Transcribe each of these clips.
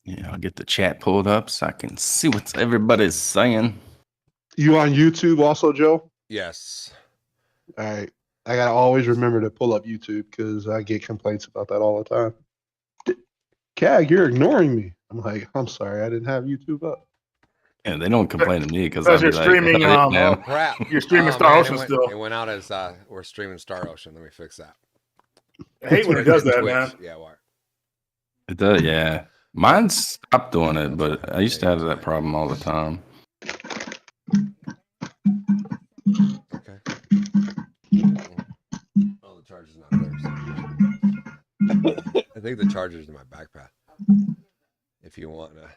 Yeah, I'll get the chat pulled up so I can see what everybody's saying. You on YouTube also, Joe? Yes. All right. I gotta always remember to pull up YouTube because I get complaints about that all the time. Cag, you're ignoring me. I'm like, I'm sorry, I didn't have YouTube up. Yeah, they don't complain to me because Because I'll be you're like, streaming, "Oh, Oh man." crap! You're streaming Oh, Star man, Ocean still. It went out as we're streaming Star Ocean. Let me fix that. I hate when it does that, Twitch. man. Yeah, why? It does, yeah. Mine stopped doing it, but I used to have that problem all the time. Okay. Oh, the charger's not there. So. I think the charger's in my backpack. If you want to.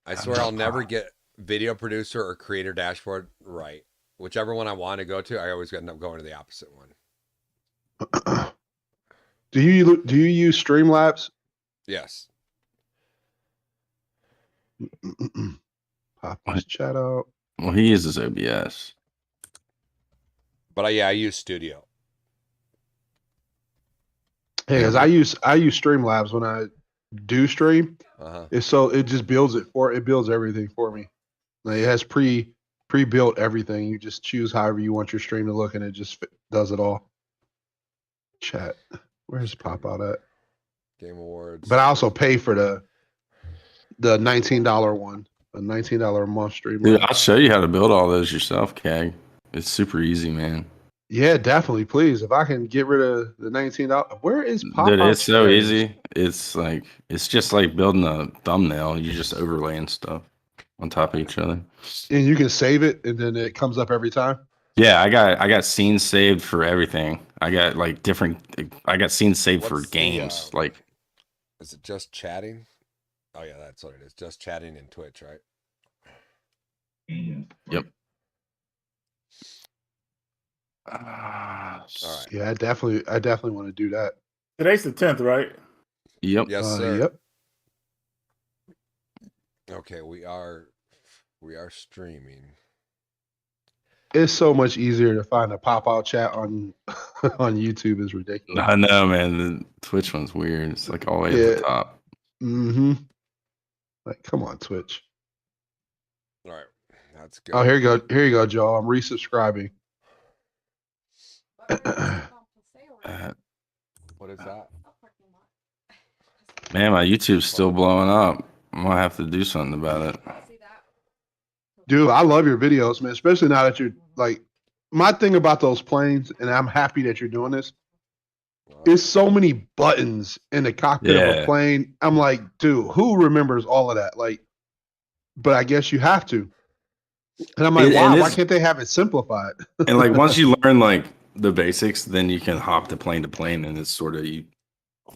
I swear I'll never get video producer or creator dashboard right. Whichever one I want to go to, I always end up going to the opposite one. Do you use Streamlabs? Yes. Pop this chat out. Well, he uses OBS. But I use Studio. Hey, because I use Streamlabs when I do stream. It just builds everything for me. Like it has pre-built everything. You just choose however you want your stream to look, and it just does it all. Chat. Where's Pop Out at? Game Awards. But I also pay for the $19 one, a $19 a month stream. Dude, I'll show you how to build all those yourself, Cag. It's super easy, man. Yeah, definitely. Please, if I can get rid of the $19, where is Pop Dude, Out? it's so easy. It's just like building a thumbnail. You just overlaying stuff on top of each other. And you can save it, and then it comes up every time. Yeah, I got scenes saved for everything. I got I got scenes saved for games. Is it just chatting? Oh yeah, that's what it is. Just chatting in Twitch, right? Yep. All right. Yeah, I definitely want to do that. Today's the 10th, right? Yep. Yes, sir. Yep. Okay, we are streaming. It's so much easier to find a pop-out chat on on YouTube. Is ridiculous. I know, man. The Twitch one's weird. It's like all the way at the top. Mm-hmm. Like, come on, Twitch. All right, that's good. Oh, here you go, Joe. I'm resubscribing. What is that? Man, my YouTube's still blowing up. I'm gonna have to do something about it. Dude, I love your videos, man. Especially now that you're like, my thing about those planes, and I'm happy that you're doing this. There's so many buttons in the cockpit of a plane. I'm like, dude, who remembers all of that? Like, but I guess you have to. And I'm like, why can't they have it simplified? And like once you learn like the basics, then you can hop to plane, and it's sort of you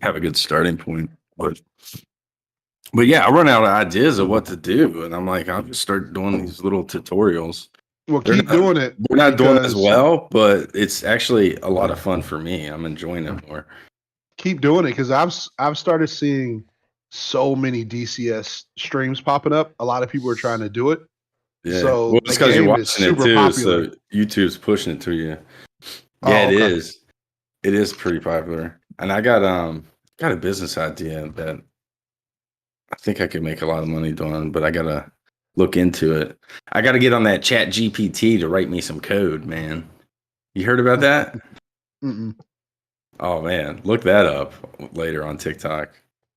have a good starting point. But yeah, I run out of ideas of what to do, and I'm like, I'll just start doing these little tutorials. Well, keep doing it. We're not doing it as well, but it's actually a lot of fun for me. I'm enjoying it more. Keep doing it because I've started seeing so many DCS streams popping up. A lot of people are trying to do it. Yeah, so well, it's because you're watching it too, popular. So YouTube's pushing it to you. Yeah, it is. It is pretty popular, and I got a business idea that I think I could make a lot of money doing, but I gotta look into it. I gotta get on that Chat GPT to write me some code, man. You heard about that? Mm-mm. Oh man, look that up later on TikTok.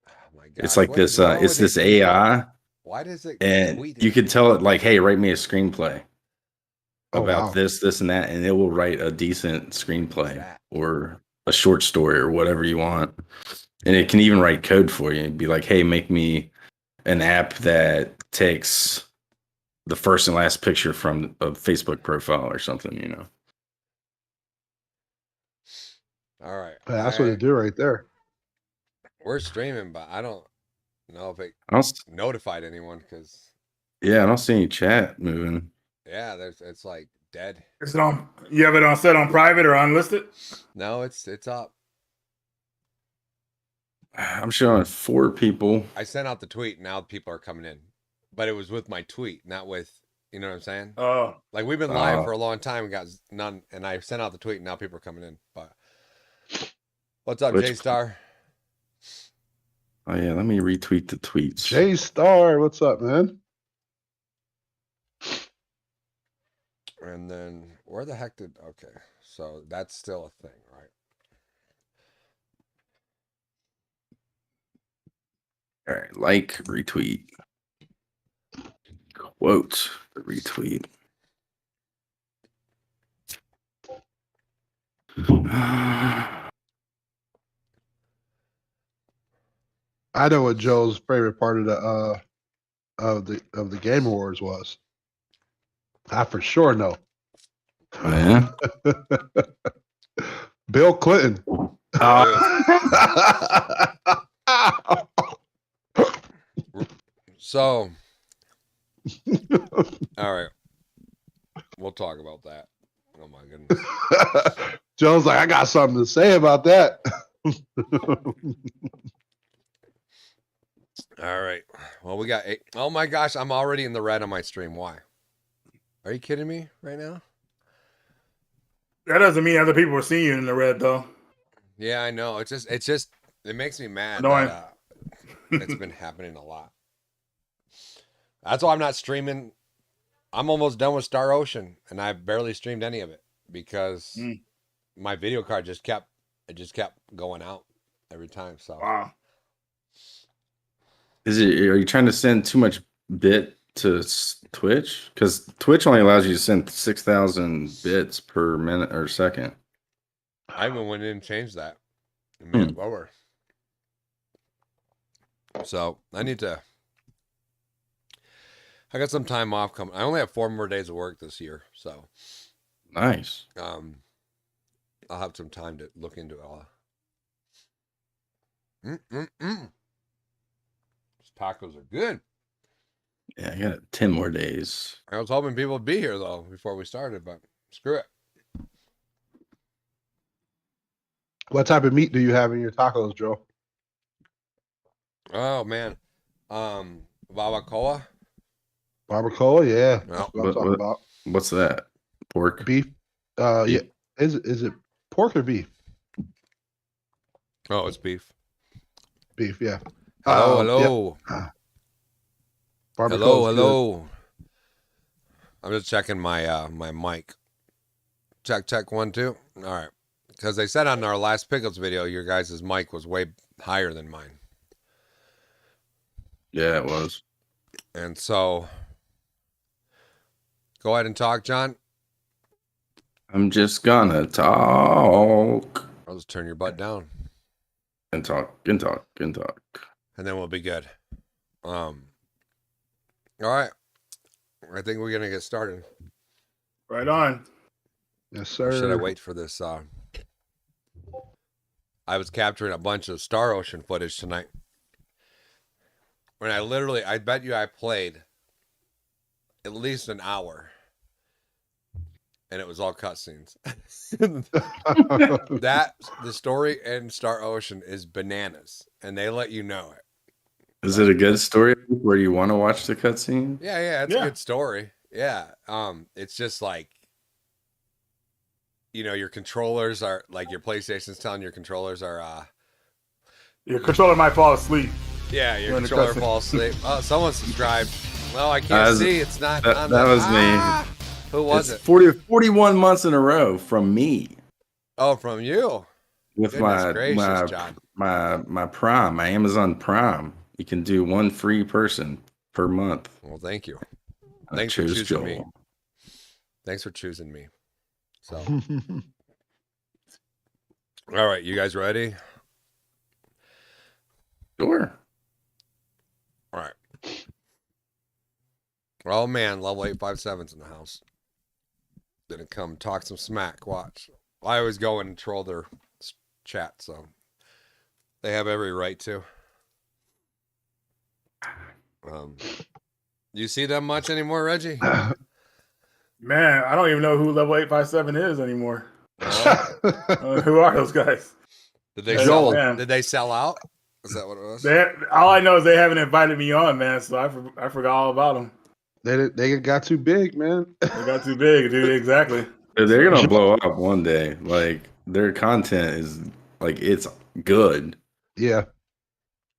Oh my God. It's like this. It's this AI. Why does it? And you could tell it like, "Hey, write me a screenplay about this, and that," and it will write a decent screenplay or a short story or whatever you want. And it can even write code for you. It'd be like, hey, make me an app that takes the first and last picture from a Facebook profile or something, you know. All right. That's what it do right there. We're streaming, but I don't know if it notified anyone because. Yeah, I don't see any chat moving. Yeah, it's like dead. Is it on? You have it on set on private or unlisted? No, it's up. I'm showing 4 people. I sent out the tweet. Now people are coming in, but it was with my tweet, not with, you know what I'm saying? Oh, like we've been live for a long time and got none. And I sent out the tweet. And now people are coming in. But what's up, J-Star? Oh yeah, let me retweet the tweets. Jay Star, what's up, man? And then where the heck did? Okay, so that's still a thing, right? All right, like, retweet, quote, retweet. I know what Joe's favorite part of the Game Awards was. I for sure know. Yeah. Bill Clinton. So, all right, we'll talk about that. Oh my goodness. Joe's like, I got something to say about that. All right. Well, we got 8. Oh my gosh, I'm already in the red on my stream. Why? Are you kidding me right now? That doesn't mean other people are seeing you in the red, though. Yeah, I know. It makes me mad Annoying. that it's been happening a lot. That's why I'm not streaming. I'm almost done with Star Ocean, and I barely streamed any of it because my video card just kept going out every time. So Wow. Are you trying to send too much bit to Twitch? Because Twitch only allows you to send 6,000 bits per minute or second. I even went in and changed that and made it lower. So I got some time off coming. I only have 4 more days of work this year, so Nice. I'll have some time to look into it all. These tacos are good. Yeah, I got 10 more days. I was hoping people would be here though before we started, but screw it. What type of meat do you have in your tacos, Joe? Oh man, barbacoa. Barbacoa, yeah. Well, That's what I'm talking about. What's that? Pork? Beef. Yeah. Is it pork or beef? Oh, it's beef. Beef, yeah. Hello. Barbacoa's Hello. I'm just checking my my mic. Check 1 2. All right, because they said on our last pickles video, your guys' mic was way higher than mine, Yeah, it was. and so go ahead and talk, John. I'm just gonna talk I'll just turn your butt down, and talk and talk and talk. and then we'll be good. All right, I think we're gonna get started. Right on. Yes, Or sir. should I wait for this? I was capturing a bunch of Star Ocean footage tonight. When I bet you I played at least an hour. And it was all cutscenes. The story in Star Ocean is bananas. And they let you know it. Is it a good story where you want to watch the cutscene? Yeah, it's a good story. Yeah. It's just like, your controllers are like your PlayStation's telling your controllers are Your controller might fall asleep. yeah, your During the controller cutscene. falls asleep. Oh, someone subscribed. Well, I can't see. It's not that on was me. Who was It's it? 41 months in a row from me Oh, from you. with Goodness gracious, John. my Prime, my Amazon Prime. You can do one free person per month. Well, thank you. I Thanks for chose choosing Joel. me. Thanks for choosing me. So, all right, you guys ready? Sure. All right. Oh man, level 857's in the house. Gonna come talk some smack. Watch. I always go and troll their chat, so they have every right to. You see them much anymore, Reggie? Man, I don't even know who level 857 is anymore. No? Who are those guys? Did they Joel. sell? Did they sell out? Is that what it was? All I know is they haven't invited me on, man. So I forgot all about them. They got too big, man. They got too big, dude. Exactly. They're gonna blow up one day. Like their content is like it's good. Yeah.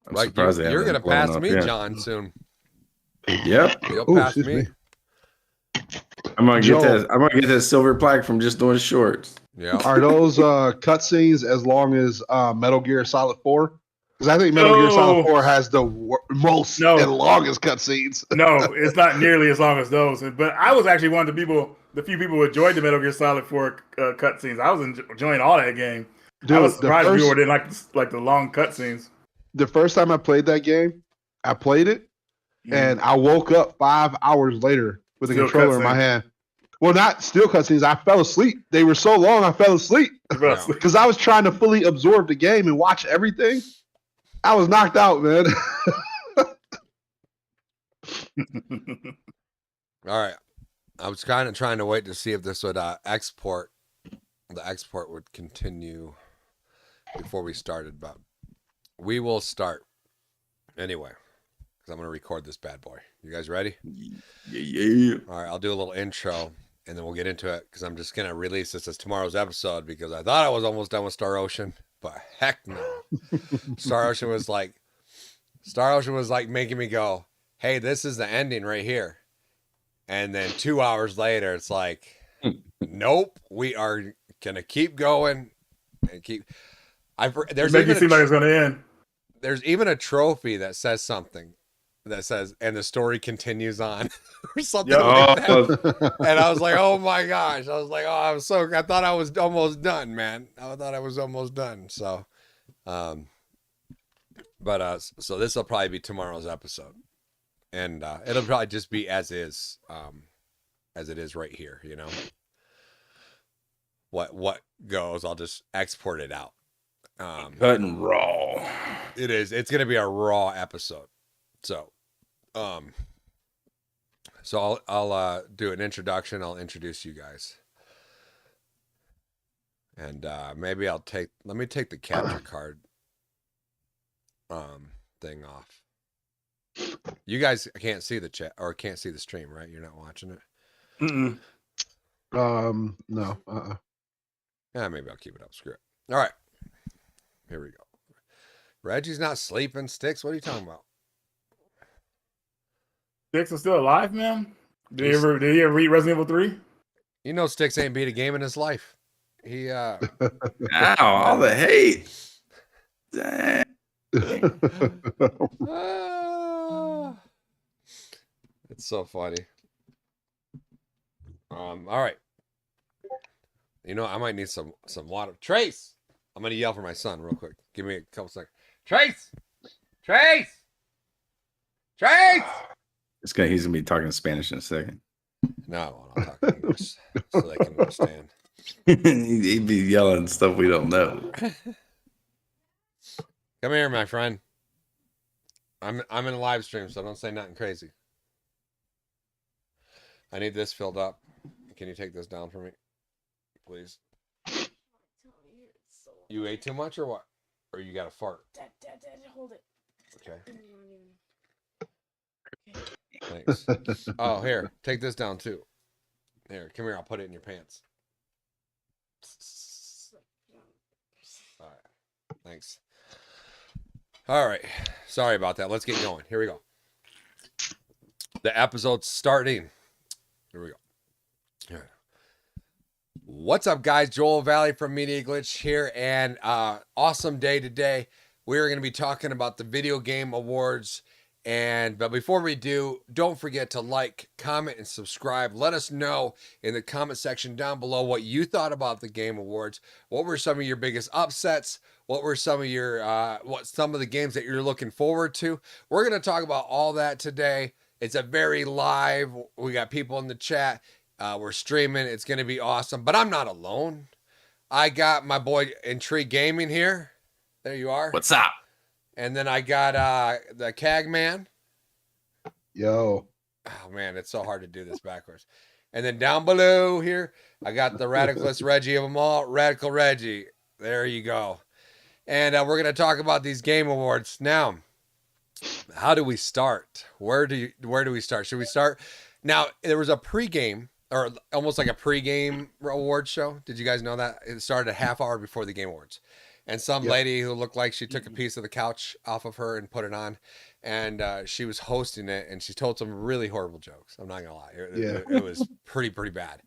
I'm Like surprised they you're haven't gonna pass blown up me, yet. John, soon. Yep. You'll Ooh, pass excuse me. me. I'm gonna Joel. get that. I'm gonna get that silver plaque from just doing shorts. Yeah. Are those cutscenes as long as Metal Gear Solid 4? Because I think Metal Gear Solid No. 4 has the most No. and longest cutscenes. No, it's not nearly as long as those. But I was actually one of the few people who enjoyed the Metal Gear Solid 4 cutscenes. I was enjoying all that game. Dude, I was surprised the people first, didn't like the long cutscenes. the first time I played that game, I played it, and I woke up 5 hours later with a Still controller in my cutscene. hand. Well, not still cutscenes. I fell asleep. They were so long, I fell asleep Yeah. because I was trying to fully absorb the game and watch everything. I was knocked out, man. All right. I was kind of trying to wait to see if this would export. The export would continue before we started, but we will start anyway because I'm going to record this bad boy. You guys ready? Yeah. All right. I'll do a little intro and then we'll get into it because I'm just going to release this as tomorrow's episode because I thought I was almost done with Star Ocean, but heck no. Star Ocean was like making me go, hey, this is the ending right here. And then 2 hours later, it's like, nope, we are gonna keep going and keep. There's make it seem like it's gonna end. There's even a trophy that says something that says, and the story continues on, or something like that. And I was like, oh my gosh, I was like, oh, I thought I was almost done, man. I thought I was almost done. So, so this will probably be tomorrow's episode. And it'll probably just be as it is right here, you know. What goes, I'll just export it out. Cut and raw. It is. It's gonna be a raw episode. So, I'll do an introduction. I'll introduce you guys, and maybe let me take the capture card thing off. You guys can't see the chat or can't see the stream, right? You're not watching it. Mm-mm. No. Yeah, maybe I'll keep it up. Screw it. All right, here we go. Reggie's not sleeping. Sticks, what are you talking about? Sticks is still alive, man. Did he ever read Resident Evil 3? You know, Sticks ain't beat a game in his life. He Ow, all the hate. Dang. It's so funny. All right. You know, I might need some water. Trace, I'm gonna yell for my son real quick. Give me a couple seconds. Trace. He's gonna be talking Spanish in a second. No, I'll talk English so they can understand. He'd be yelling stuff we don't know. Come here, my friend. I'm in a live stream, so don't say nothing crazy. I need this filled up. Can you take this down for me, please? You ate too much or what? Or you got a fart? Dad, hold it. Okay. Thanks. Oh, here, take this down too. Here, come here. I'll put it in your pants. All right. Thanks. All right. Sorry about that. Let's get going. Here we go. The episode's starting. Here we go. Here. What's up, guys? Joel Valley from Media Glitch here, and awesome day today. We're going to be talking about the Video Game Awards. But before we do, don't forget to like, comment, and subscribe. Let us know in the comment section down below what you thought about the Game Awards. What were some of your biggest upsets? What were some of your some of the games that you're looking forward to? We're going to talk about all that today. It's a very live. We got people in the chat. We're streaming. It's going to be awesome. But I'm not alone. I got my boy Intrigue Gaming here. There you are. What's up? And then I got the Cag Man. Yo. Oh man, it's so hard to do this backwards. And then down below here, I got the radicalist Reggie of them all, Radical Reggie. There you go. And we're gonna talk about these game awards now. How do we start? Where do we start? Should we start? Now there was a pregame or almost like a pregame award show. Did you guys know that it started a half hour before the Game Awards? and some Yep. lady who looked like she took a piece of the couch off of her and put it on, and she was hosting it, and she told some really horrible jokes. I'm not gonna lie, it was pretty bad.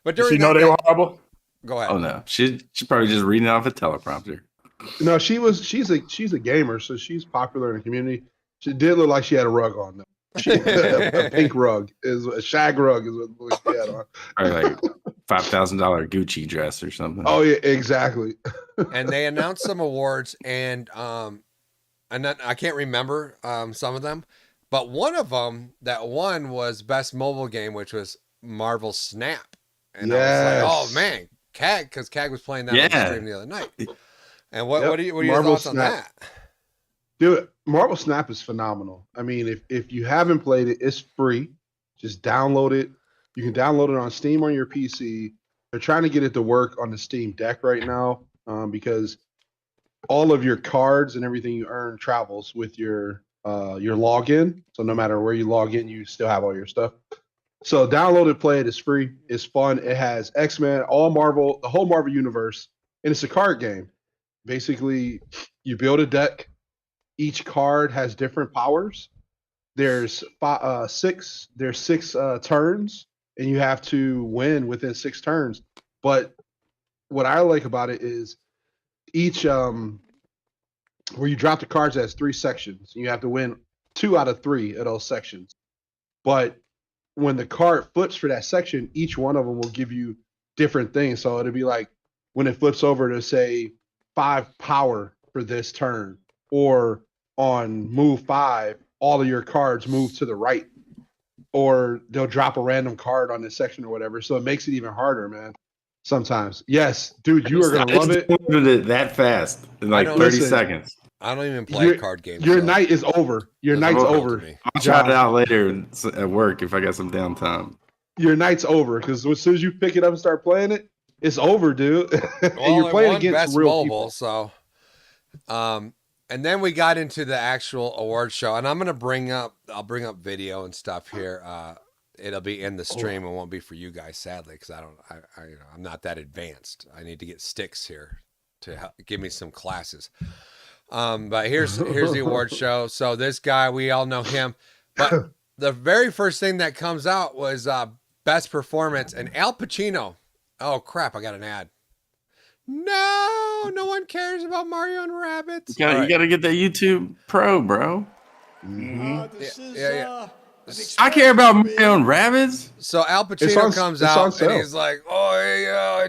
But Did during she know that they day- were horrible? go ahead. Oh no, she's probably just reading off a teleprompter. No, she's a gamer, so she's popular in the community. She did look like she had a rug on though. A pink rug is a shag rug is what she had on. Probably like $5,000 Gucci dress or something. Oh yeah, exactly. And they announced some awards, and I can't remember some of them, but one of them that won was best mobile game, which was Marvel Snap. And I was like, oh man, CAG, because CAG was playing that on the stream the other night. And what are your Marvel thoughts on that? Dude, Marvel Snap is phenomenal. I mean, if you haven't played it, it's free. Just download it. You can download it on Steam on your PC. They're trying to get it to work on the Steam Deck right now because all of your cards and everything you earn travels with your login. So no matter where you log in, you still have all your stuff. So download it, play it. It's free. It's fun. It has X-Men, all Marvel, the whole Marvel universe, and it's a card game. Basically, you build a deck. Each card has different powers. There's six turns, and you have to win within 6 turns. But what I like about it is each where you drop the cards has 3 sections. You have to win 2 out of 3 of those sections. But when the card flips for that section, each one of them will give you different things. So it'll be like when it flips over to say 5 power for this turn, or on move 5, all of your cards move to the right, or they'll drop a random card on this section or whatever. So it makes it even harder, man. Sometimes. Yes, dude, you are going to love it. It that fast in like 30 seconds. I don't even play card games. Your night is over. Your night's over. I'll try it out later at work if I got some downtime. Your night's over because as soon as you pick it up and start playing it, it's over, dude. And you're playing against best real mobile, people. So, and then we got into the actual award show, and I'll bring up video and stuff here. It'll be in the stream. It won't be for you guys, sadly, because I'm not that advanced. I need to get sticks here to help give me some classes. But here's the award show. So this guy, we all know him, but the very first thing that comes out was best performance, and Al Pacino. Oh crap! I got an ad. No one cares about Mario and Rabbids. You gotta get that YouTube Pro, bro. Yeah. I care about Mario and Rabbids. So Al Pacino comes out and he's like, "Oh yeah,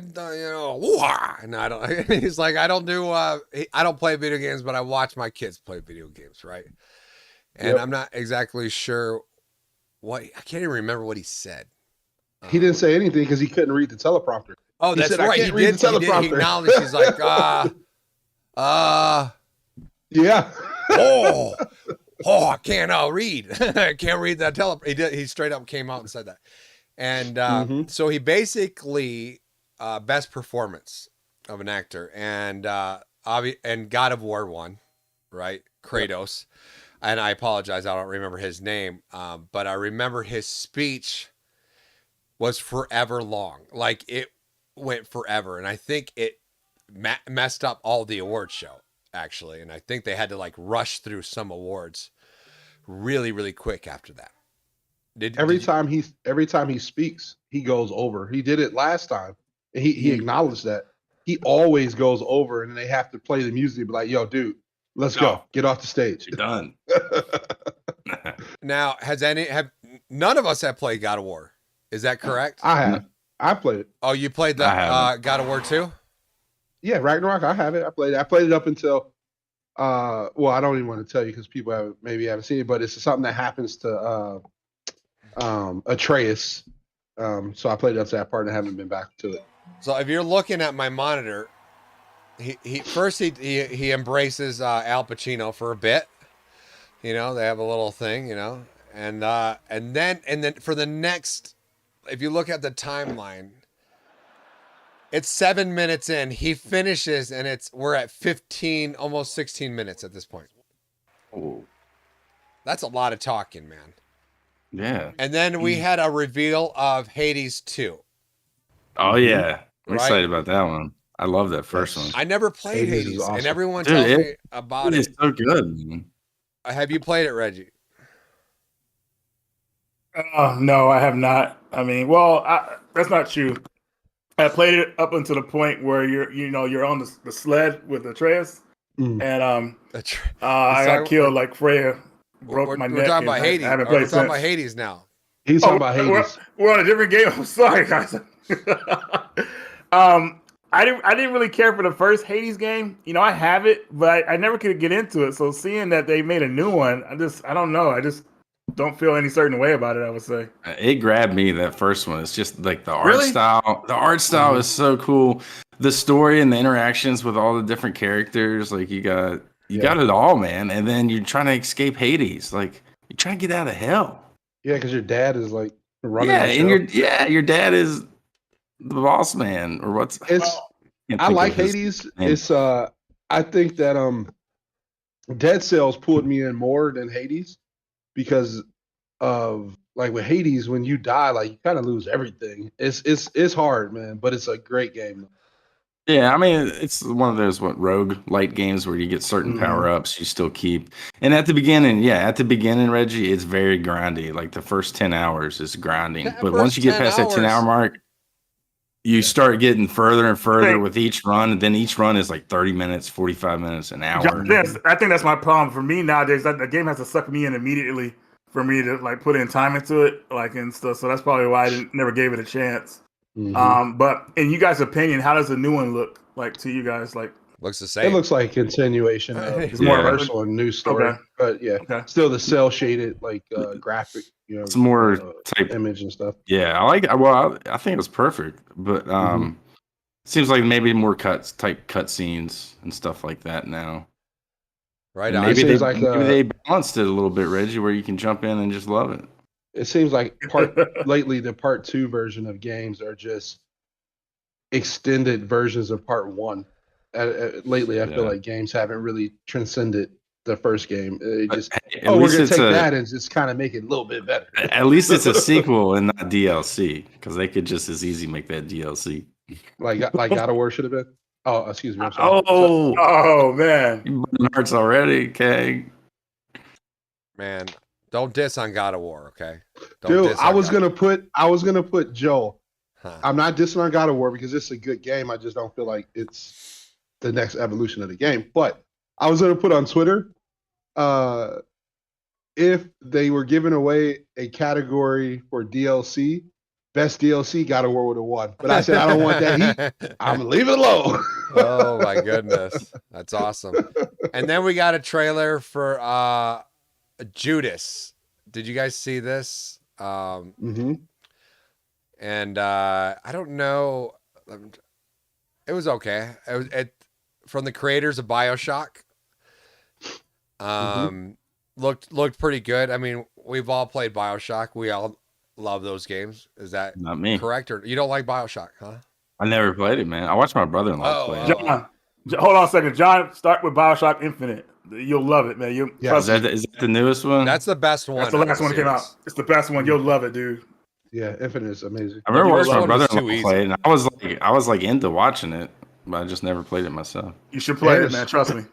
and I don't." He's like, "I don't do. I don't play video games, but I watch my kids play video games, right?" And I'm not exactly sure what. I can't even remember what he said. He didn't say anything because he couldn't read the teleprompter. Oh, that's right. He did. He acknowledged. He's like, yeah. I can't read. I can't read that teleprompter. He straight up came out and said that. And so he basically best performance of an actor, and God of War won, right? Kratos. And I apologize, I don't remember his name, but I remember his speech was forever long. Like it went forever, and I think it messed up all the award show actually, and I think they had to like rush through some awards really, really quick after that. Every time he speaks, he goes over. He did it last time, and he acknowledged that. He always goes over, and they have to play the music. Be like, "Yo, dude, let's go. Get off the stage." You're done. Now, none of us have played God of War? Is that correct? I have. I played it. Oh, you played the God of War 2? Yeah, Ragnarok. I have it. I played it up until. Well, I don't even want to tell you because people haven't seen it, but it's something that happens to Atreus. So I played up to that part and I haven't been back to it. So if you're looking at my monitor, he embraces Al Pacino for a bit. You know, they have a little thing, you know, and then for the next, if you look at the timeline, it's 7 minutes in. He finishes, and we're at 15, almost 16 minutes at this point. Oh, that's a lot of talking, man. Yeah. And then we had a reveal of Hades 2. Oh yeah, I'm excited about that one. I love that first Yes. one. I never played Hades is Hades, and awesome. everyone Dude, tells it- me about It's it. so good. Man. Have you played it, Reggie? No, I have not. I mean, well, that's not true. I played it up until the point where you're on the sled with Atreus, Mm. and That's I got killed like Freya broke my we're neck. talking and about I Hades. haven't We're played talking about since. Hades now. He's talking about Hades. We're on a different game. I'm sorry, guys. I didn't really care for the first Hades game. You know, I have it, but I never could get into it. So seeing that they made a new one, I don't know. I just don't feel any certain way about it, I would say. It grabbed me, that first one. It's just like the art Really? style. The art style Mhm. is so cool. The story and the interactions with all the different characters, like you got it all, man. And then you're trying to escape Hades. Like you're trying to get out of hell. Yeah, because your dad is like running. Yeah, the and show. your dad is the boss man or what's It's can't I think like of his Hades. name. It's I think that Dead Cells pulled me in more than Hades because of like with Hades, when you die, like you kind of lose everything. It's hard, man, but it's a great game. Yeah, I mean, it's one of those rogue light games where you get certain Mhm. power ups you still keep. And at the beginning, Reggie, it's very grindy. Like the first 10 hours is grinding. That But once first you get 10 past that 10 hour hours. mark, you start getting further and further Right. with each run. And then each run is like 30 minutes, 45 minutes, an hour. I think that's my problem for me nowadays. That the game has to suck me in immediately for me to like put in time into it, like and stuff. So that's probably why I never gave it a chance. Mhm. But in you guys' opinion, how does the new one look like to you guys? Like, Looks the It same. looks like a continuation of It's the more of a- first one, new story. Okay. But yeah, Okay. still the cell shaded like graphic, It's more type. image and stuff. Yeah, I like it. Well, I think it was perfect. But Mhm. seems like maybe more cut scenes and stuff like that now. Right And on. maybe It they seems like, maybe they balanced it a little bit, Reggie, where you can jump in and just love it. It seems like lately the part 2 version of games are just extended versions of part 1. Lately, I feel Yeah. like games haven't really transcended the first game. It But just hey, at we're least gonna it's take a that and just kind of make it a little bit better. at least it's a sequel and not DLC, because they could just as easy make that DLC. like God of War should have been. Oh, excuse me. I'm sorry. Oh man. You burning hearts already, okay? Man, don't diss on God of War, okay? Don't Dude, diss I on was God- gonna put Joel. Huh. I'm not dissing on God of War because it's a good game. I just don't feel like it's the next evolution of the game. But I was gonna put on Twitter, if they were giving away a category for DLC, best DLC, God of War would have won. But I said I don't want that heat. I'm gonna leave it alone. Oh my goodness. That's awesome. And then we got a trailer for Judas. Did you guys see this? Mhm. And I don't know. It was okay. It from the creators of BioShock. Looked pretty good. I mean, we've all played BioShock. We all love those games. Is that Not me. correct? Or you don't like BioShock, huh? I never played it, man. I watched my brother-in-law play it. John, hold on a second. John, start with BioShock Infinite. You'll love it, man. Yeah, Trust me. Is that the newest one? That's the best one. That's the out of last one that came series. out. It's the best one. You'll love it, dude. Yeah, Infinite is amazing. I remember The watching first my one was brother-in-law too play it, easy. and I was like into watching it, but I just never played it myself. You should play And it, man. Trust me.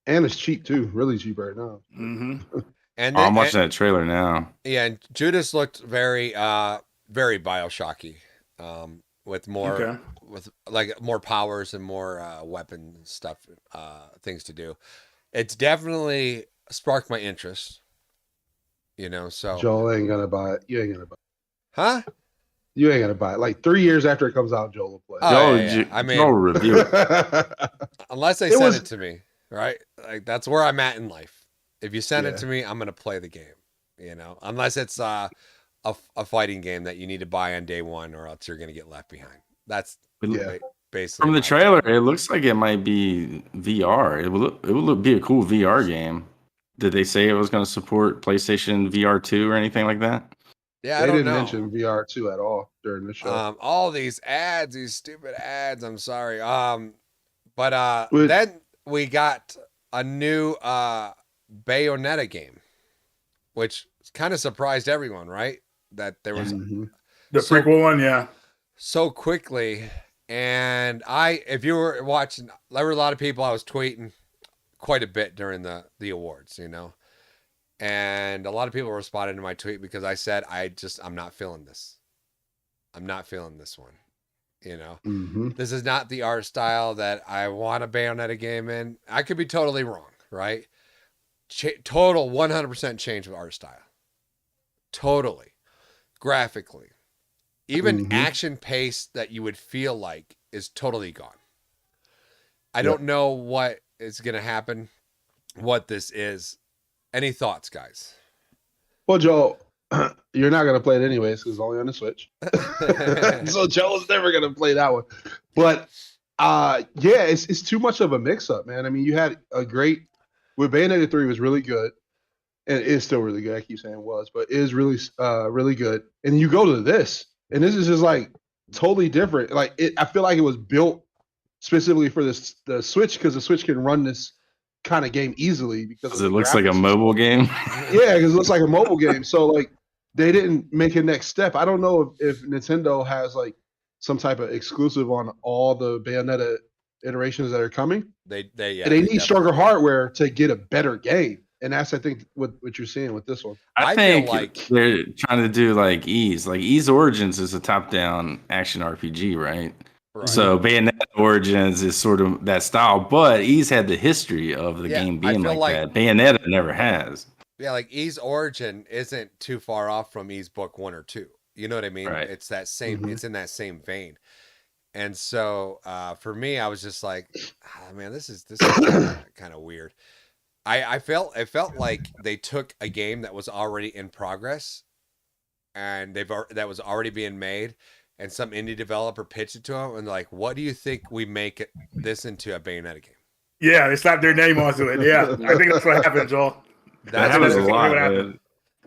And it's cheap too, really cheap right now. Mm-hmm. And Oh, I'm then- watching that trailer now. Yeah, and Judas looked very very BioShocky. With more Okay. with like more powers and more weapon stuff, things to do. It's definitely sparked my interest. You know, so Joel ain't gonna buy it. You ain't gonna buy it. huh? You ain't gonna buy it. Like 3 years after it comes out, Joel will play. Oh, Joe, yeah. I mean- Joe review it. Unless they It send was- it to me, right? Like that's where I'm at in life. If you send it Yeah. to me, I'm gonna play the game. You know, unless it's a fighting game that you need to buy on day one, or else you're gonna get left behind. That's Yeah. basically From the my- trailer, it looks like it might be VR. It would be a cool VR game. Did they say it was going to support PlayStation VR 2 or anything like that? Yeah, I They don't didn't know. mention VR2 at all during the show. All these ads, these stupid ads. I'm sorry. But With- then we got a new Bayonetta game, which kind of surprised everyone, right? That there was Mhm. The So- prequel one, yeah. so quickly And if you were watching, there were a lot of people I was tweeting quite a bit during the awards, you know, and a lot of people responded to my tweet because I said, I'm not feeling this. I'm not feeling this one, you know. This is not the art style that I want a Bayonetta game in. I could be totally wrong, right? Total 100% change of art style. Totally. Graphically. Even action pace that you would feel like is totally gone. I don't know what is going to happen, what this is. Any thoughts, guys? Well, Joe, you're not going to play it anyways because it's only on the Switch. So Joe's never going to play that one. But yeah, it's too much of a mix-up, man. I mean, you had a great with Bayonetta 3 was really good, and it is still really good. I keep saying was, but it is really really good. And you go to this, and this is just like totally different. Like I feel like it was built specifically for the Switch because the Switch can run this kind of game easily because it looks like a mobile game. Yeah, because it looks like a mobile game. So like they didn't make a next step. I don't know if Nintendo has like some type of exclusive on all the Bayonetta iterations that are coming. They need stronger hardware to get a better game. And that's, I think, what you're seeing with this one. I think like they're trying to do like Ys. Like Ys Origins is a top-down action RPG, right? So Bayonetta Origins is sort of that style, but Ys had the history of the game being like that. Bayonetta never has. Yeah, like Ys Origin isn't too far off from Ys Book 1 or 2. You know what I mean? Right. It's that same. It's in that same vein. And so for me, I was just like, man, this is kind of weird. It felt like they took a game that was already in progress, and that was already being made, and some indie developer pitched it to them, and like, what do you think we make this into a Bayonetta game? Yeah, they slapped their name onto it. Yeah, I think that's what happened, Joel. That happens a lot.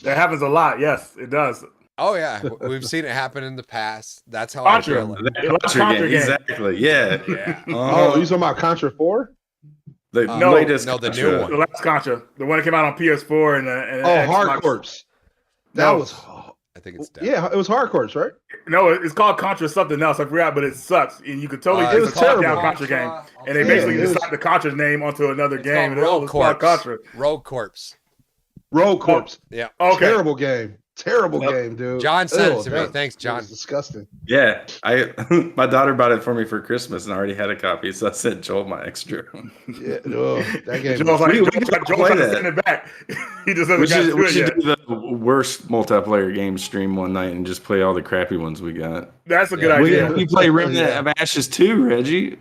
That happens a lot. Yes, it does. Oh yeah, we've seen it happen in the past. That's how Contra. I feel. Contra game. Exactly. Yeah. Yeah. Oh, you talking about Contra 4? The latest the new one. The last Contra, the one that came out on PS4 and Hard Corps. That was. I think it's yeah, it was Hard Corps, right? No, it's called Contra something else. I forgot, but it sucks, and you could totally get a top-down Contra game. And they basically just slapped the Contra's name onto another game. And Rogue Corps. Contra. Rogue Corps. Rogue Corps. Yeah. Okay. Terrible game. Terrible game, dude. John sent it to me. Thanks, John. It's disgusting. Yeah, my daughter bought it for me for Christmas, and I already had a copy, so I sent Joel my extra. Yeah, that game. Joel's trying to send it back. He just doesn't got to we it should yet. do the worst multiplayer game stream one night and just play all the crappy ones we got. That's a good idea. We play Remnant of Ashes 2, Reggie.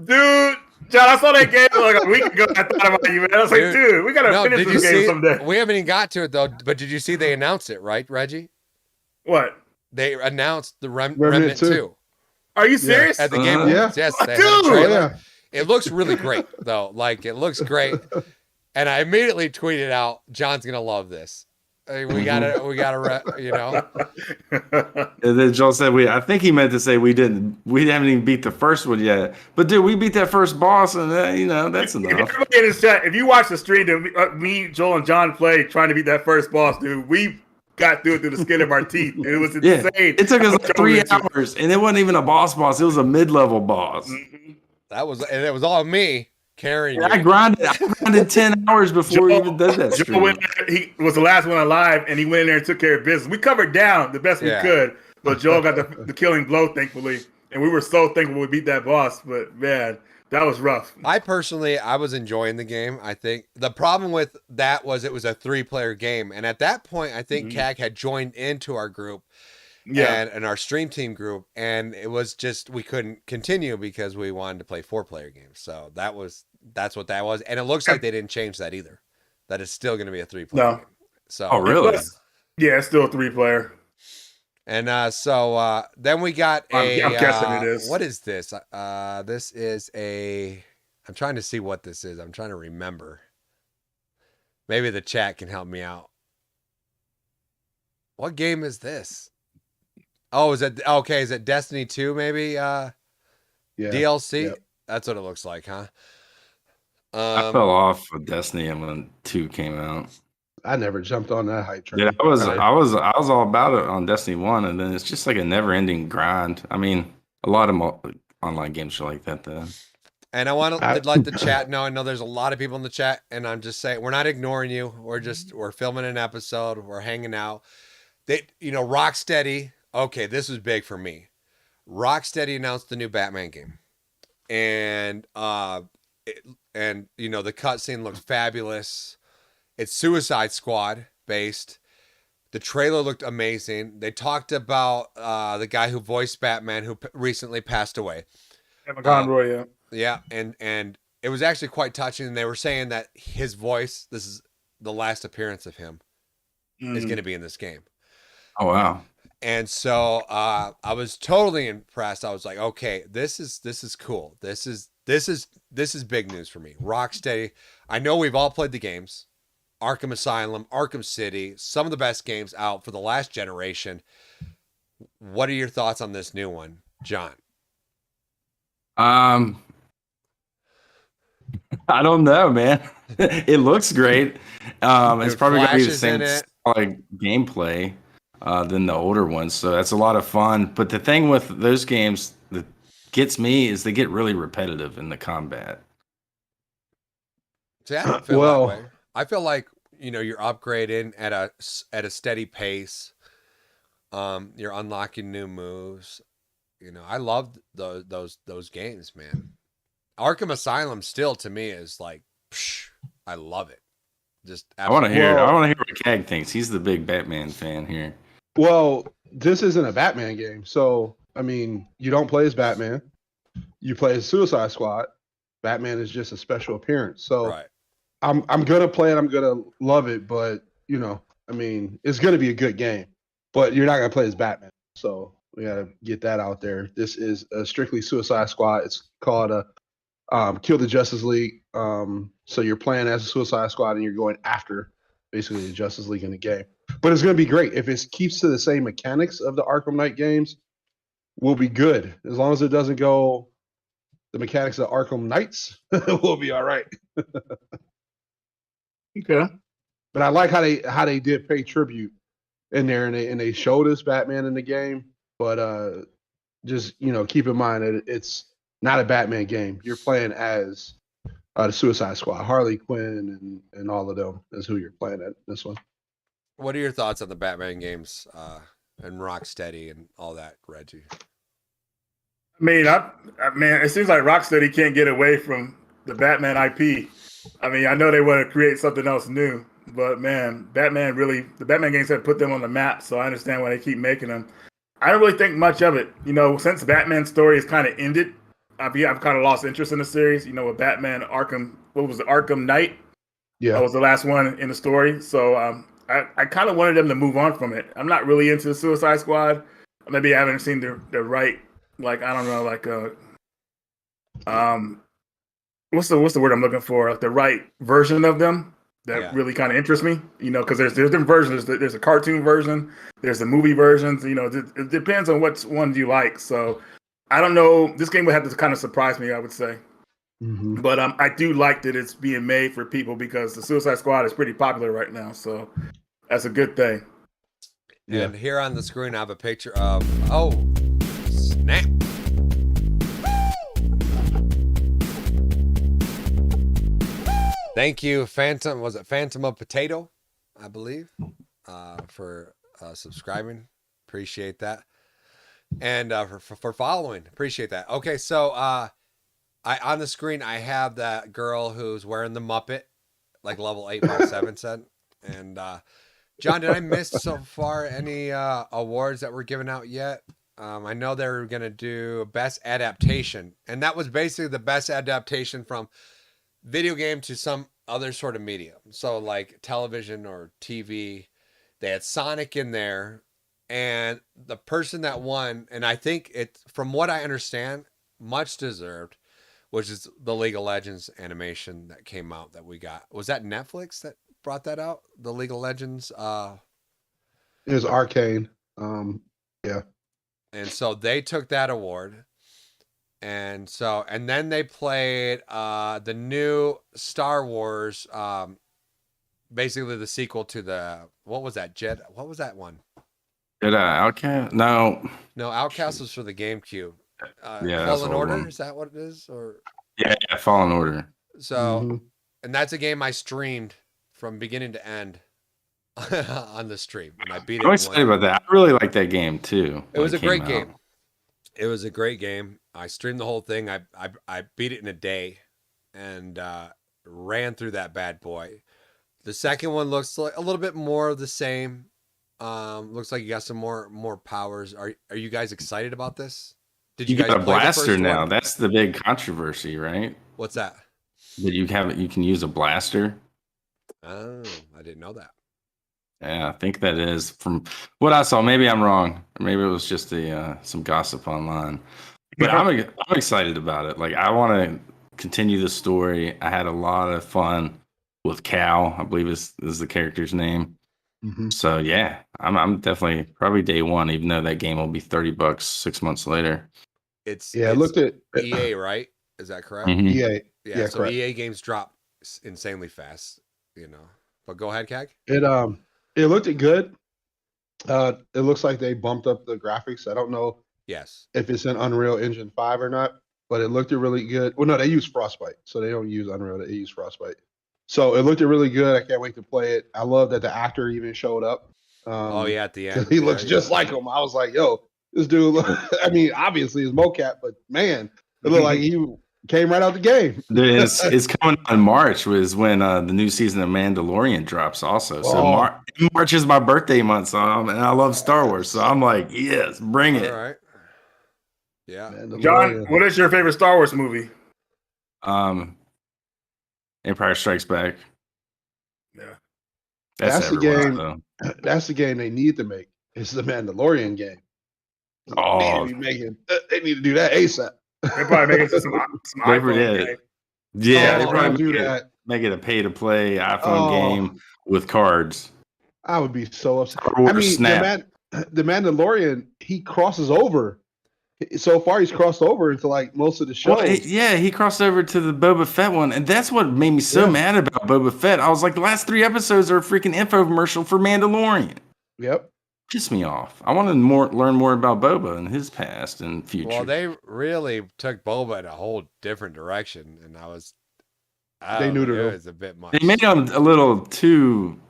Dude, John, I saw that game like a week ago. I thought about you, man. I was like, dude, we gotta finish this game someday. We haven't even got to it though. But did you see they announced it, right, Reggie? What? They announced the Remnant 2. Are you serious? At the Game Awards. Yes, they had a trailer. It looks really great though. Like it looks great. And I immediately tweeted out, "John's gonna love this. We gotta, you know." And then Joel said, I think he meant to say we haven't even beat the first one yet. But dude, we beat that first boss, and that's enough. Everybody in this chat, if you watch the stream, me, Joel, and John play trying to beat that first boss, dude, we got through it through the skin of our teeth. And it was insane. Yeah, it took us like 3 hours, and it wasn't even a boss. It was a mid-level boss. And it was all me. Carrying I grinded 10 hours before he even did that stream. He was the last one alive, and he went in there and took care of business. We covered down the best we could, but Joel got the killing blow, thankfully, and we were so thankful we beat that boss. But man, that was rough. I was enjoying the game. I think the problem with that was it was a 3-player game, and at that point, I think CAG had joined into our group. And our stream team group, and it was just we couldn't continue because we wanted to play 4-player games. So that's what that was, and it looks like they didn't change that either. That it's still going to be a 3-player game. So really? Yeah, it's still a 3-player. And so then we got a. I'm guessing it is. What is this? This is a. I'm trying to see what this is. I'm trying to remember. Maybe the chat can help me out. What game is this? Oh, is it okay? Is it Destiny 2 maybe? DLC? Yep. That's what it looks like, huh? I fell off with Destiny when 2 came out. I never jumped on that hype train. Yeah, I was all about it on Destiny 1, and then it's just like a never-ending grind. I mean, A lot of online games are like that, though. And I want to let the chat know. I know there's a lot of people in the chat, and I'm just saying we're not ignoring you. We're filming an episode. We're hanging out. Rocksteady. Okay, this was big for me. Rocksteady announced the new Batman game, and the cutscene looks fabulous. It's Suicide Squad based. The trailer looked amazing. They talked about the guy who voiced Batman, who recently passed away. Kevin Conroy, yeah, and it was actually quite touching. And they were saying that his voice, this is the last appearance of him, is going to be in this game. Oh wow! And so I was totally impressed. I was like, okay, this is cool. This is big news for me. Rocksteady. I know we've all played the games. Arkham Asylum, Arkham City, some of the best games out for the last generation. What are your thoughts on this new one, John? I don't know, man. It looks great. It's probably going to be the same like gameplay than the older ones, so that's a lot of fun. But the thing with those games that gets me is they get really repetitive in the combat. See, I don't feel that way. I feel like you're upgrading at a steady pace. You're unlocking new moves. I love those games, man. Arkham Asylum still to me is like, I love it. Just absolutely. I want to hear what Cag thinks. He's the big Batman fan here. Well, this isn't a Batman game, so I mean, you don't play as Batman. You play as Suicide Squad. Batman is just a special appearance. So right. I'm gonna play it. I'm gonna love it, but I mean, it's gonna be a good game. But you're not gonna play as Batman, so we gotta get that out there. This is a strictly Suicide Squad. It's called Kill the Justice League. So you're playing as a Suicide Squad and you're going after basically the Justice League in the game. But it's gonna be great if it keeps to the same mechanics of the Arkham Knight games. We'll be good as long as it doesn't go the mechanics of Arkham Knights. We'll be all right. Okay. But I like how they did pay tribute in there, and they showed us Batman in the game. But just keep in mind that it's not a Batman game. You're playing as the Suicide Squad, Harley Quinn, and all of them is who you're playing at this one. What are your thoughts on the Batman games and Rocksteady and all that, Reggie? I mean, it seems like Rocksteady can't get away from the Batman IP. I mean, I know they want to create something else new, but man, the Batman games have put them on the map, so I understand why they keep making them. I don't really think much of it. Since Batman's story is kind of ended, I've kind of lost interest in the series. With Batman Arkham, what was the Arkham Knight? Yeah. That was the last one in the story. So I kind of wanted them to move on from it. I'm not really into Suicide Squad. Maybe I haven't seen the right, like, I don't know, like what's the word I'm looking for? Like the right version of them that really kind of interests me. Because there's different versions. There's a cartoon version. There's the movie versions. It depends on which one you like. So I don't know. This game would have to kind of surprise me, I would say. Mm-hmm. But I do like that it's being made for people because the Suicide Squad is pretty popular right now. So that's a good thing. And here on the screen, I have a picture of, snap. Thank you, Phantom. Was it Phantom of Potato? I believe, for subscribing. Appreciate that. And for following. Appreciate that. Okay, so on the screen, I have that girl who's wearing the Muppet, like level 857 said. And John, did I miss so far any awards that were given out yet? I know they were going to do best adaptation. And that was basically the best adaptation from video game to some other sort of medium. So like television or TV. They had Sonic in there. And the person that won, and I think it, from what I understand, much deserved, which is the League of Legends animation that came out that we got. Was that Netflix that brought that out? The League of Legends? It was Arcane. Yeah. And so they took that award. And then they played the new Star Wars, basically the sequel to what was that one? Did Outcast? No. Outcast was for the GameCube. Yeah, that's Fallen the old Order. one. Is that what it is? Or Yeah, Fallen Order. so, Mhm. and that's a game I streamed from beginning to end on the stream, and I beat it. I'm in excited one. about that. I really like that game too. It was when a great came out. game. It was a great game. I streamed the whole thing. I beat it in a day, and ran through that bad boy. The second one looks like a little bit more of the same. Looks like you got some more powers. Are you guys excited about this? Did You you guys got a play the blaster first now. one? That's the big controversy, right? What's that? That you can use a blaster. Oh, I didn't know that. Yeah, I think that is from what I saw. Maybe I'm wrong, or maybe it was just some gossip online. But I'm excited about it. Like I want to continue the story. I had a lot of fun with Cal. I believe is the character's name. Mhm. So yeah, I'm definitely probably day one, even though that game will be $30 6 months later. It's Yeah, I it's looked at EA, right? Is that correct? Mhm. EA. Yeah. Yeah, So correct. EA games drop insanely fast, But go ahead, Kag. It looked good. It looks like they bumped up the graphics. I don't know Yes. if it's in Unreal Engine 5 or not, but it looked really good. Well, no, they use Frostbite, so they don't use Unreal. They use Frostbite. So it looked really good. I can't wait to play it. I love that the actor even showed up. Oh yeah, at the end. He looks Yeah, just like him. I was like, yo, this dude. I mean, obviously it's mocap, but man, it looked like he came right out the game. Dude, it's coming on March was when the new season of Mandalorian drops also. So Oh. March is my birthday month, so and I love Star Wars. So I'm like, yes, bring it. All right. Yeah. John, what is your favorite Star Wars movie? Empire Strikes Back. Yeah. That's the everyone's, game. though. That's the game they need to make. It's the Mandalorian game. Oh. They need to do that ASAP. They probably make it to some They iPhone did. game. Yeah, they don't probably do make that. it a pay-to-play iPhone Oh. game with cards. I would be so upset. Star Wars I mean, Snap. the Mandalorian, he crosses over. So far, he's crossed over into like most of the shows. Well, he crossed over to the Boba Fett one, and that's what made me so mad about Boba Fett. I was like, the last 3 episodes are a freaking infomercial for Mandalorian. Yep. Pissed me off. I want to learn more about Boba and his past and future. Well, they really took Boba in a whole different direction, and They neutered him. it was a bit much. They made him a little too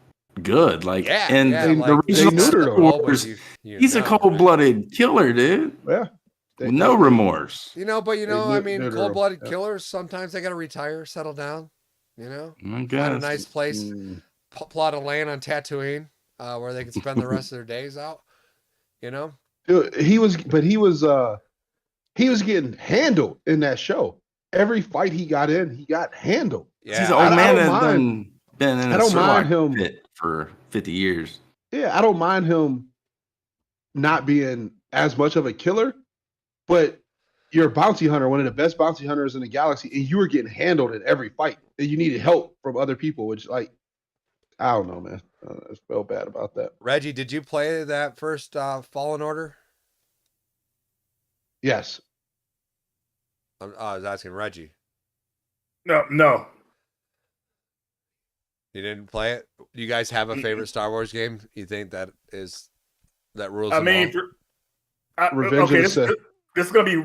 good. Like, Yeah, and yeah, the like, original they neutered Star him. Wars, You he's a know, cold-blooded killer, dude. Yeah. With no remorse. But I mean, neutered him. cold-blooded Yeah. killers, sometimes they got to retire, settle down, I find a guess. nice place, Mm. plot of land on Tatooine, where they can spend the rest of their days out, Dude, he was getting handled in that show. Every fight he got in, he got handled. Yeah. He's an old I man don't that's mind. been in I a don't mind Sherlock him. pit for 50 years. Yeah, I don't mind him not being as much of a killer, but you're a bounty hunter, one of the best bounty hunters in the galaxy, and you were getting handled in every fight, and you needed help from other people, which, like, I don't know, man. I felt bad about that. Reggie, did you play that first Fallen Order? Yes. I was asking Reggie. No. You didn't play it? Do you guys have a favorite Star Wars game? You think that rules? I them mean, all? Revenge of the Sith. This is gonna be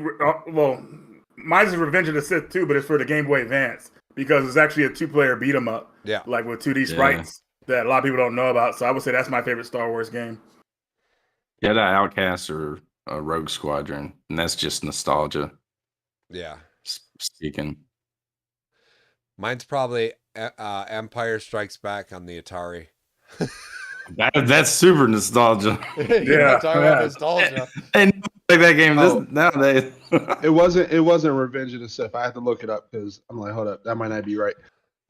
mine is Revenge of the Sith too, but it's for the Game Boy Advance because it's actually a 2-player beat 'em up. Yeah. Like with 2D sprites that a lot of people don't know about. So I would say that's my favorite Star Wars game. Yeah, that Outcast or Rogue Squadron, and that's just nostalgia Yeah. speaking. Mine's probably Empire Strikes Back on the Atari. That's super nostalgia. Yeah, Talking about nostalgia. And like that game Oh. nowadays. It wasn't Revenge of the Sith. I had to look it up because I'm like, hold up, that might not be right.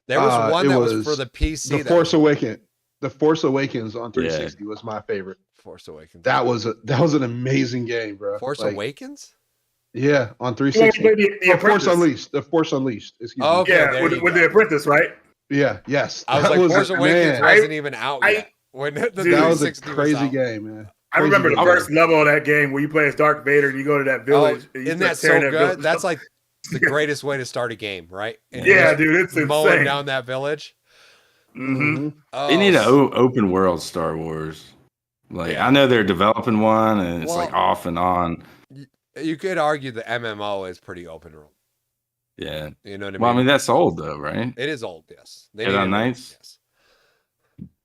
There was one it that was was for the PC. The Force Awakens. The Force Awakens on 360 was my favorite. Force Awakens. That was an amazing game, bro. Force Like, Awakens? Yeah, on Yeah, 360. the Or Force Apprentice. Unleashed. The Force Unleashed. Excuse Oh, me. okay. Yeah, there you with go. the Apprentice, right? Yeah, yes. I was That like, Force Awakens man, wasn't even out I- yet. When the Dude, that was a 360 crazy out. game, man. I remember the game. first level of that game where you play as Darth Vader and you go to that Oh, village. and you isn't start that so tearing good? village That's up. like the greatest way to start a game, right? And Yeah, just dude, it's mowing insane. down that village. Mm-hmm. Oh, They need an open world Star Wars. Like Yeah. I know they're developing one, and it's like Well, off and on. You could argue the MMO is pretty open world. Yeah. You know what I Well, I mean? mean that's old though, right? It is old, yes. They Dead need a on new one, Nights? yes.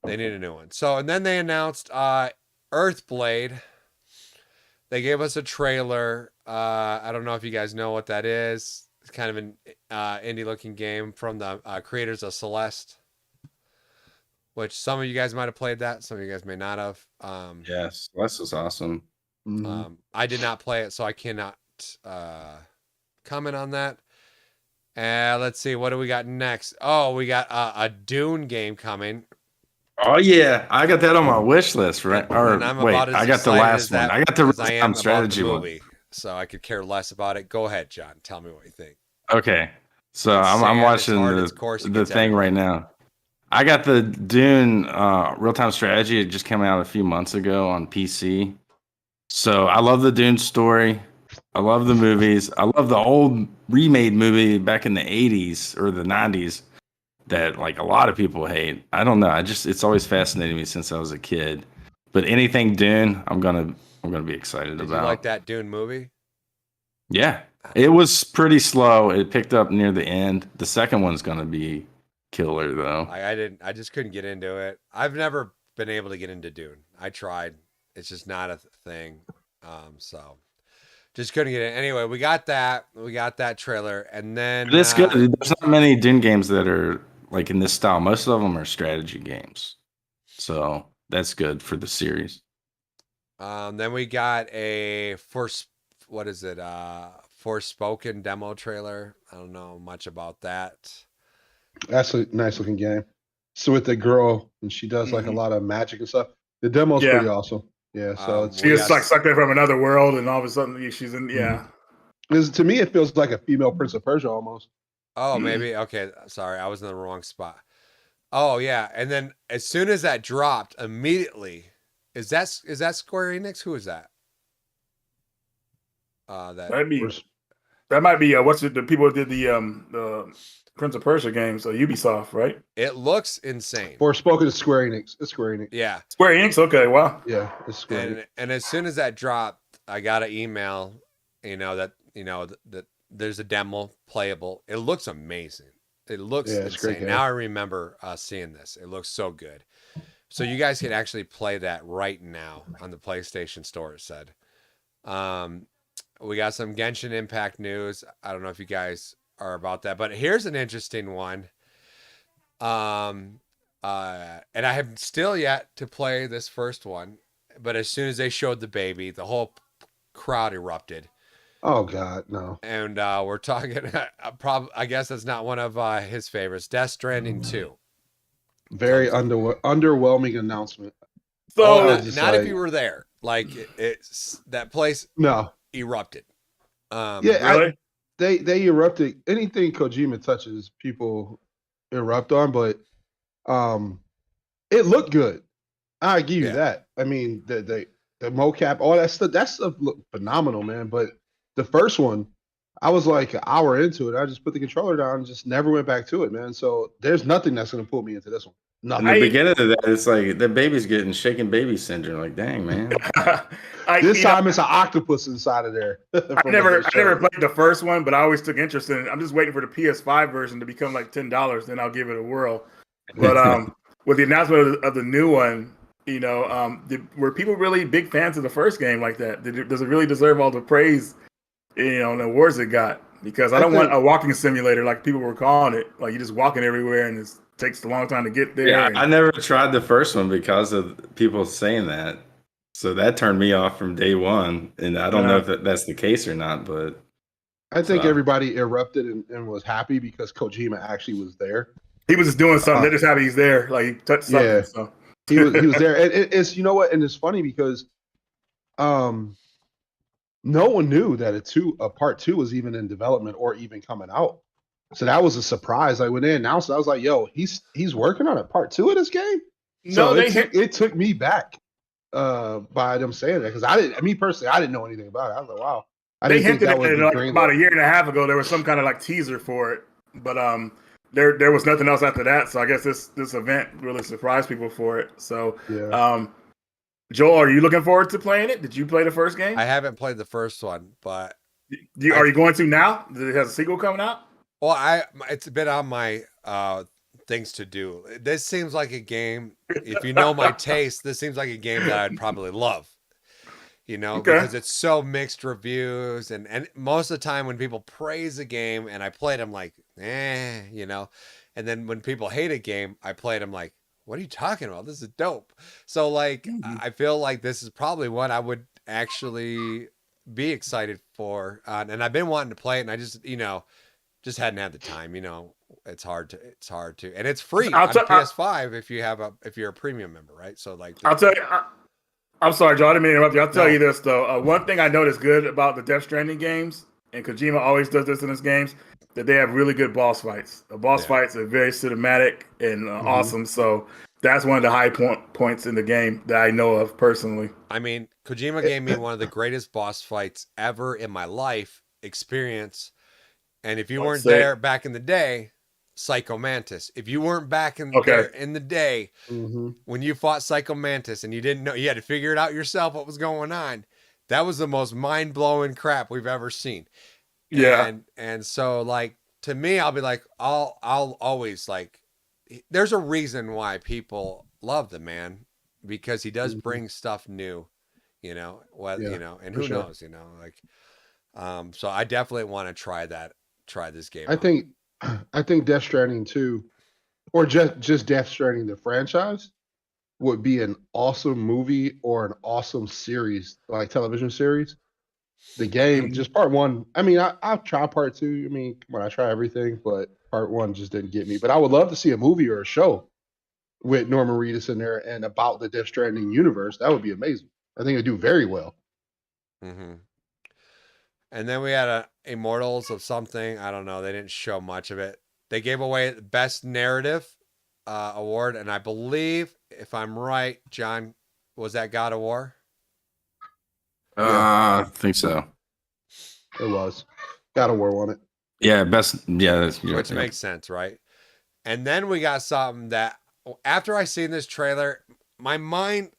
They need a new one. So, and then they announced Earthblade. They gave us a trailer. I don't know if you guys know what that is. It's kind of an indie-looking game from the creators of Celeste, which some of you guys might have played that. Some of you guys may not have. Yes, Celeste is awesome. I did not play it, so I cannot comment on that. Let's see. What do we got next? Oh, we got a Dune game coming. Oh yeah, I got that on my wish list, right? Or And I'm wait, about as I got the excited last as that one. I got the as I am real-time about strategy the one. movie, so I could care less about it. Go ahead, John. Tell me what you think. Okay, so It's I'm sad, it's watching hard, it's coarse, it the gets thing right now. I got the Dune real-time strategy. It just came out a few months ago on PC. So I love the Dune story. I love the movies. I love the old remade movie back in the 80s or the 90s that like a lot of people hate. I don't know. It's always fascinated me since I was a kid. But anything Dune, I'm gonna be excited Did about. you like that Dune movie? Yeah. It was pretty slow. It picked up near the end. The second one's gonna be killer though. I just couldn't get into it. I've never been able to get into Dune. I tried. It's just not a thing. So just couldn't get it. Anyway, we got that trailer, and then It's good. There's not many Dune games that are like in this style. Most of them are strategy games. So that's good for the series. Then we got a Forspoken demo trailer. I don't know much about that. That's a nice looking game. So with the girl, and she does like a lot of magic and stuff. The demo's pretty awesome. Yeah, so it's, she is like sucked in from another world, and all of a sudden she's in. Yeah, to me it feels like a female Prince of Persia almost. Oh, maybe. Okay, sorry, I was in the wrong spot. Oh yeah, and then as soon as that dropped, immediately is that Square Enix? Who is that? That might be what's it? The people who did the Prince of Persia games, Ubisoft, right? It looks insane. Forspoken is Square Enix. It's Square Enix. Yeah, Square Enix. Okay, wow. Yeah, it's Square Enix. And as soon as that dropped, I got an email. That there's a demo playable. It looks amazing. It looks insane. Now I remember seeing this. It looks so good. So you guys can actually play that right now on the PlayStation Store, it said. We got some Genshin Impact news. I don't know if you guys are about that, but here's an interesting one. And I have still yet to play this first one, but as soon as they showed the baby, the whole crowd erupted. Oh God, no! And we're talking. I guess that's not one of his favorites. Death Stranding 2. Very underwhelming announcement. So not if you were there. Like it's that place. No, erupted. Really? They erupted. Anything Kojima touches, people erupt on. But it looked good. I give you that. I mean, the mocap, all that stuff looked phenomenal, man. But the first one, I was like an hour into it. I just put the controller down and just never went back to it, man. So there's nothing that's going to pull me into this one. Nothing. In the beginning of that, it's like the baby's getting shaken baby syndrome. Like, dang, man. This time it's an octopus inside of there. I never played the first one, but I always took interest in it. I'm just waiting for the PS5 version to become like $10. Then I'll give it a whirl. But with the announcement of the new one, were people really big fans of the first game like that? Does it really deserve all the praise, and the awards it got? Because I don't want a walking simulator like people were calling it. Like you're just walking everywhere and it takes a long time to get there. Yeah, I never tried the first one because of people saying that. So that turned me off from day one. And I don't know if that's the case or not, but I think everybody erupted and was happy because Kojima actually was there. He was just doing something. They're just happy he's there. Like he touched something. Yeah. So. he was there. It's you know what, and it's funny because no one knew that a part 2 was even in development or even coming out. So that was a surprise. Like when they announced it, I was like, "Yo, he's working on a part 2 of this game." So it took me back by them saying that because I didn't know anything about it. I was like, "Wow." They hinted at it like about a year and a half ago. There was some kind of like teaser for it, but there was nothing else after that. So I guess this event really surprised people for it. So Joel, are you looking forward to playing it? Did you play the first game? I haven't played the first one, but Are you going to now? Does it have a sequel coming out? well, it's been on my things to do. This seems like a game. If you know my taste, this seems like a game that I'd probably love. Because it's so mixed reviews, and most of the time when people praise a game and I play it, I'm like, and then when people hate a game, I play it, I'm like, what are you talking about? This is dope. So like, I feel like this is probably one I would actually be excited for, and I've been wanting to play it, and I just just hadn't had the time. It's hard to, and it's free on PS5 if you're a premium member, right? So like, I'll tell you. I'm sorry, Joe. I didn't mean to interrupt you. I'll tell you this though. One thing I noticed good about the Death Stranding games, and Kojima always does this in his games, that they have really good boss fights. The boss fights are very cinematic and awesome. So that's one of the high points in the game that I know of personally. I mean, Kojima gave me one of the greatest boss fights ever in my life experience. And if you weren't there back in the day, Psycho Mantis. If you weren't back in there in the day when you fought Psycho Mantis and you didn't know, you had to figure it out yourself what was going on. That was the most mind-blowing crap we've ever seen. Yeah. And so like, to me, I'll be like, I'll always like, there's a reason why people love the man, because he does bring stuff new, and who knows, like, so I definitely want to try this game. I think Death Stranding 2, or just Death Stranding the franchise, would be an awesome movie or an awesome series, like television series. The game, just part one. I mean, I'll try part two. I mean, come on, I try everything, but part one just didn't get me. But I would love to see a movie or a show with Norman Reedus in there and about the Death Stranding universe. That would be amazing. I think it'd do very well. And then we had a Immortals of something. I don't know. They didn't show much of it. They gave away the Best Narrative award, and I believe, if I'm right, John, was that God of War? I think so. It was. God of War won it. Yeah, which makes sense, right? And then we got something that, after I seen this trailer, my mind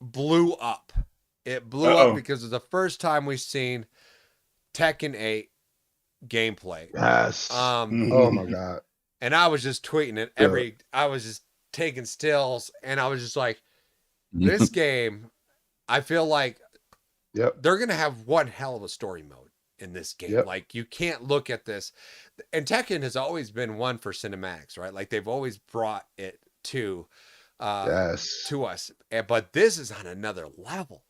blew up. It blew up because it's the first time we've seen Tekken 8 gameplay. Yes. Oh my God. And I was just tweeting it I was just taking stills, and I was just like, this game, I feel like they're going to have one hell of a story mode in this game. Like, you can't look at this. And Tekken has always been one for cinematics, right? Like, they've always brought it to us. But this is on another level.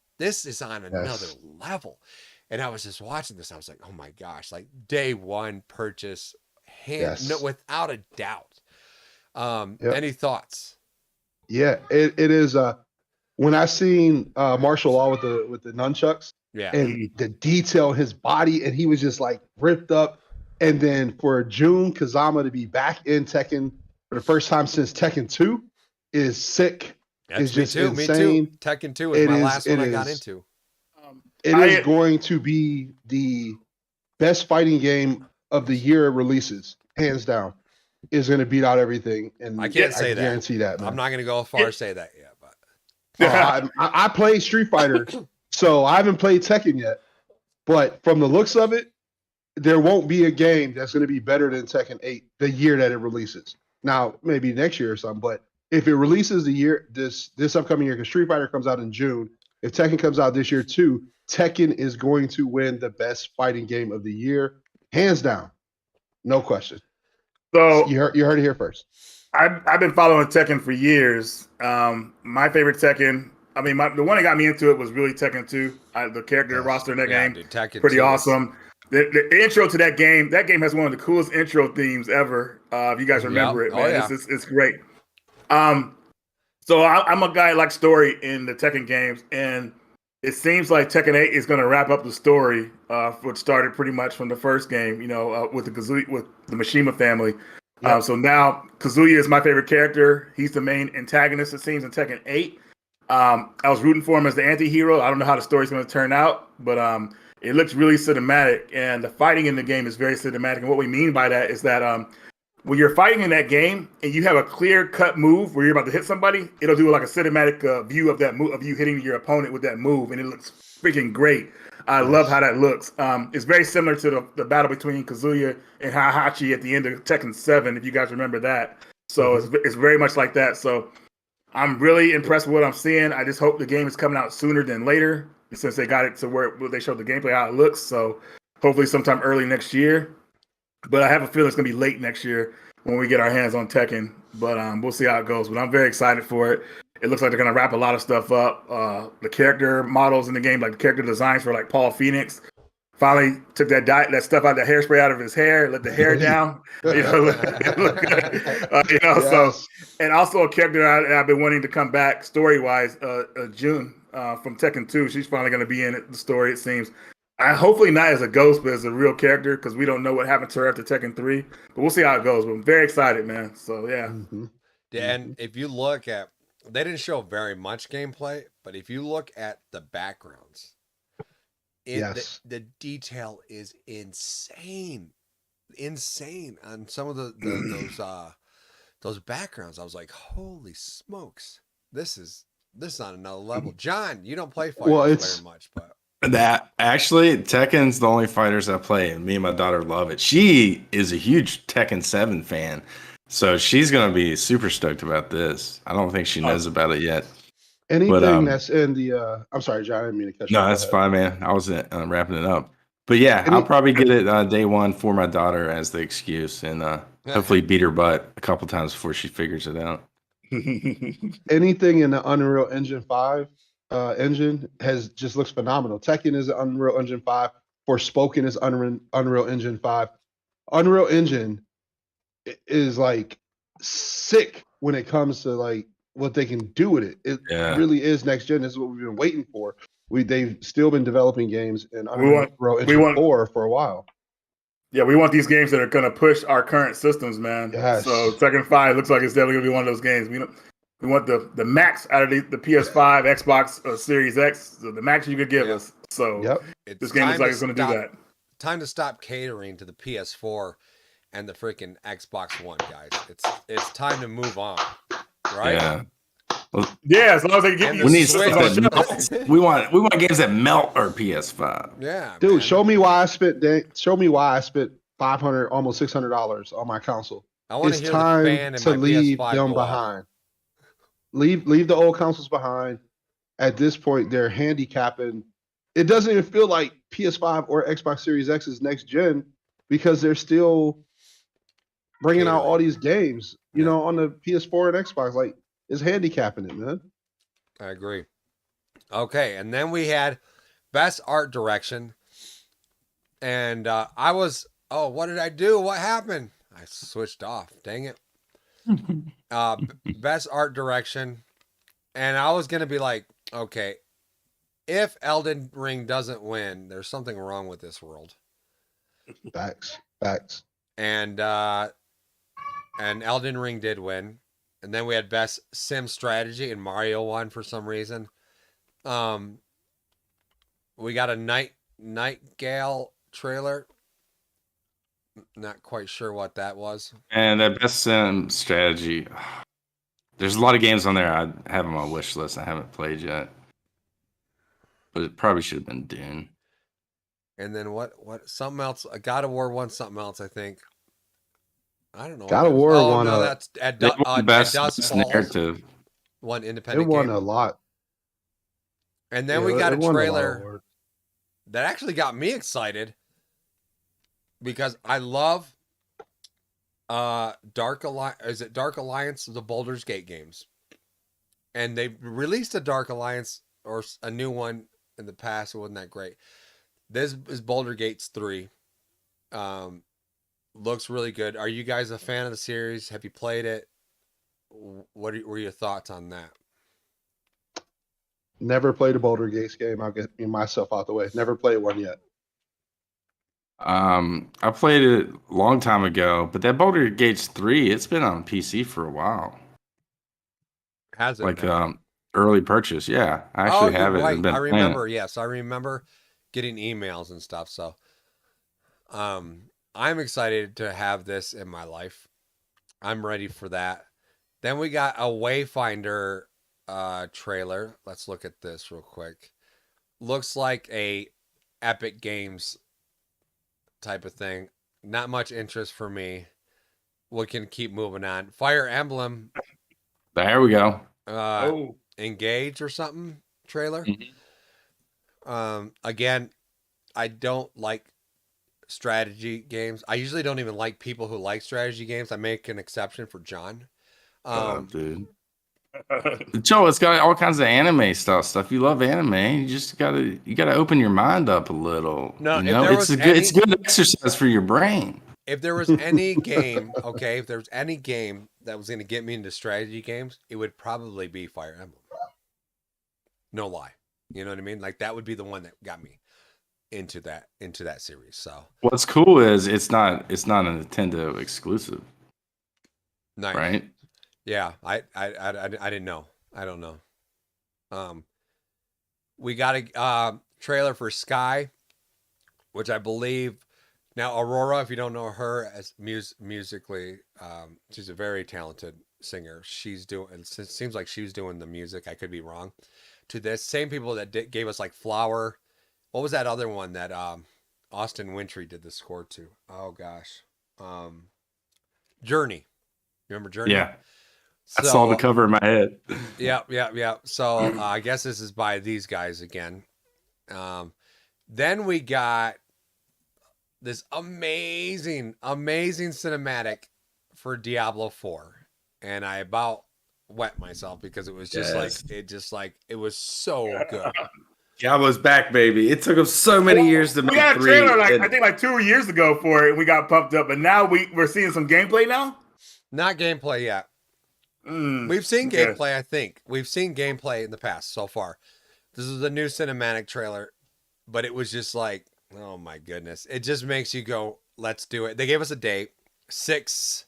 And I was just watching this. I was like, oh my gosh, like day one purchase, without a doubt. Any thoughts? Yeah, it is. When I seen martial law with the nunchucks, and the detail in his body, and he was just like ripped up. And then for Jun Kazama to be back in Tekken for the first time since Tekken 2 is sick. It's just insane. Me too. Tekken 2 is my last one I got into. It is going to be the best fighting game of the year it releases, hands down. Is going to beat out everything, and I can't say that. I guarantee that. Man. I'm not going to go as far as say that yet, but I play Street Fighter, so I haven't played Tekken yet. But from the looks of it, there won't be a game that's going to be better than Tekken 8 the year that it releases. Now, maybe next year or something, but if it releases this upcoming year, because Street Fighter comes out in June, if Tekken comes out this year too, Tekken is going to win the best fighting game of the year, hands down, no question. So you heard it here first. I've been following Tekken for years. My favorite Tekken, I mean, the one that got me into it was really Tekken 2. The character roster in that game, dude, Tekken pretty awesome. The intro to that game has one of the coolest intro themes ever. If you guys remember it, man, it's great. So I'm a guy who likes story in the Tekken games, and it seems like Tekken 8 is going to wrap up the story, which started pretty much from the first game, with the Mishima family. So now Kazuya is my favorite character. He's the main antagonist, it seems, in Tekken 8. I was rooting for him as the anti-hero. I don't know how the story's going to turn out, but it looks really cinematic, and the fighting in the game is very cinematic. And what we mean by that is that when you're fighting in that game and you have a clear cut move where you're about to hit somebody, it'll do like a cinematic view of that move, of you hitting your opponent with that move, and it looks freaking great. I love how that looks. It's very similar to the battle between Kazuya and Heihachi at the end of Tekken 7, if you guys remember that. So it's very much like that. So I'm really impressed with what I'm seeing. I just hope the game is coming out sooner than later, since they got it to where they showed the gameplay how it looks. So hopefully sometime early next year. But I have a feeling it's going to be late next year when we get our hands on Tekken. But we'll see how it goes. But I'm very excited for it. It looks like they're going to wrap a lot of stuff up. The character models in the game, like the character designs for like Paul Phoenix, finally took that stuff out, that hairspray out of his hair, let the hair down. Look good. Yes. So, and also a character I've been wanting to come back story-wise, June from Tekken 2. She's finally going to be in the story, it seems. Hopefully not as a ghost, but as a real character, because we don't know what happened to her after Tekken 3. But we'll see how it goes. But I'm very excited, man. So, yeah. And if you look at, they didn't show very much gameplay, but if you look at the backgrounds, the detail is insane on some of those backgrounds. I was like, holy smokes, this is on another level. John, you don't play fighters very much, but that actually Tekken's the only fighters I play, and me and my daughter love it. She is a huge Tekken 7 fan, so she's gonna be super stoked about this. I don't think she knows about it yet. Anything that's in the I'm sorry, John, I didn't mean to cut you off. No, that's fine, man. I was wrapping it up. But yeah, I'll probably get it day one for my daughter as the excuse, and hopefully beat her butt a couple times before she figures it out. Anything in the Unreal Engine 5 engine just looks phenomenal. Tekken is Unreal Engine 5. Forspoken is Unreal Engine 5. Unreal Engine is like sick when it comes to like what they can do with it. It really is next gen. This is what we've been waiting for. They've still been developing games in Unreal Engine 4 for a while. Yeah, we want these games that are going to push our current systems, man. Yes. So Tekken 5 looks like it's definitely going to be one of those games. We want the max out of the PS5, Xbox Series X, the max you could give us. So this game looks like it's going to do that. Time to stop catering to the PS4 and the freaking Xbox One, guys. It's time to move on, right? Yeah. Well, yeah, as long as they give you. We need we want games that melt our PS5. Yeah, dude. Man. Show me why I spent $500, almost $600 on my console. It's time to leave them behind. Leave the old consoles behind. At this point, they're handicapping. It doesn't even feel like PS5 or Xbox Series X is next gen because they're still bringing out all these games, you know, on the PS4 and Xbox. Like, it's handicapping it, man. I agree. Okay, and then we had Best Art Direction. And what did I do? What happened? I switched off. Dang it. Best Art Direction. And I was going to be like, okay, if Elden Ring doesn't win, there's something wrong with this world. Facts. And Elden Ring did win. And then we had Best Sim Strategy, and Mario won for some reason. We got a Nightingale trailer. Not quite sure what that was. And that Best Sim Strategy. There's a lot of games on there I have on my wish list I haven't played yet. But it probably should have been Dune. And then what something else? God of War won something else, I think. I don't know. God of War won that's at best narrative. One independent. It won game. A lot. And then we got a trailer that actually got me excited because I love Dark Alliance. Is it Dark Alliance? The Baldur's Gate games, and they released a Dark Alliance or a new one in the past. It wasn't that great. This is Baldur's Gate 3. Looks really good. Are you guys a fan of the series? Have you played it? What were your thoughts on that? Never played a Baldur's Gate game. I'll get myself out the way. Never played one yet. I played it a long time ago, but that Baldur's Gate 3, it's been on PC for a while. Has it? Like early purchase, yeah. I actually have it. Right. I remember. Yes, I remember getting emails and stuff. So, I'm excited to have this in my life. I'm ready for that. Then we got a Wayfinder trailer. Let's look at this real quick. Looks like a Epic Games type of thing. Not much interest for me. We can keep moving on. Fire Emblem. There we go. Engage or something trailer. Mm-hmm. Again, I don't like strategy games. I usually don't even like people who like strategy games. I make an exception for John. Dude. Joe, it's got all kinds of anime stuff. You love anime. You just gotta open your mind up a little. No, you know, it's good exercise for your brain. If there was any game, okay, if there was any game that was going to get me into strategy games, it would probably be Fire Emblem. No lie. You know what I mean? Like that would be the one that got me into that series. So what's cool is it's not a Nintendo exclusive. Nice. Right? Yeah, I didn't know. I don't know. We got a trailer for Sky, which I believe now Aurora. If you don't know her as musically, she's a very talented singer. She's doing. It seems like she was doing the music. I could be wrong. To this same people that gave us like Flower. What was that other one that Austin Wintry did the score to? Oh gosh, Journey. You remember Journey? Yeah. I saw the cover in my head. Yeah. So I guess this is by these guys again. Then we got this amazing cinematic for Diablo 4. And I about wet myself because it was just it was so good. Diablo's back, baby. It took them so many years to make 3. We got a trailer I think like 2 years ago for it, and we got pumped up, but now we're seeing some gameplay now? Not gameplay yet. We've seen gameplay, I think. We've seen gameplay in the past so far. This is a new cinematic trailer, but it was just like, oh my goodness. It just makes you go, let's do it. They gave us a date, 6,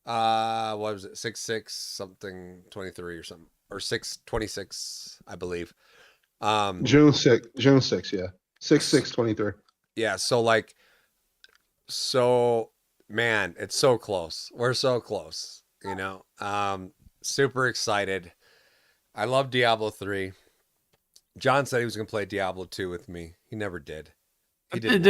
what was it? 6/6 something 23 or something, or 6/26, I believe. June 6th, yeah. 6/6/23. Yeah, so man, it's so close. We're so close. You know, super excited. I love Diablo 3. John said he was going to play Diablo 2 with me. He never did. He did.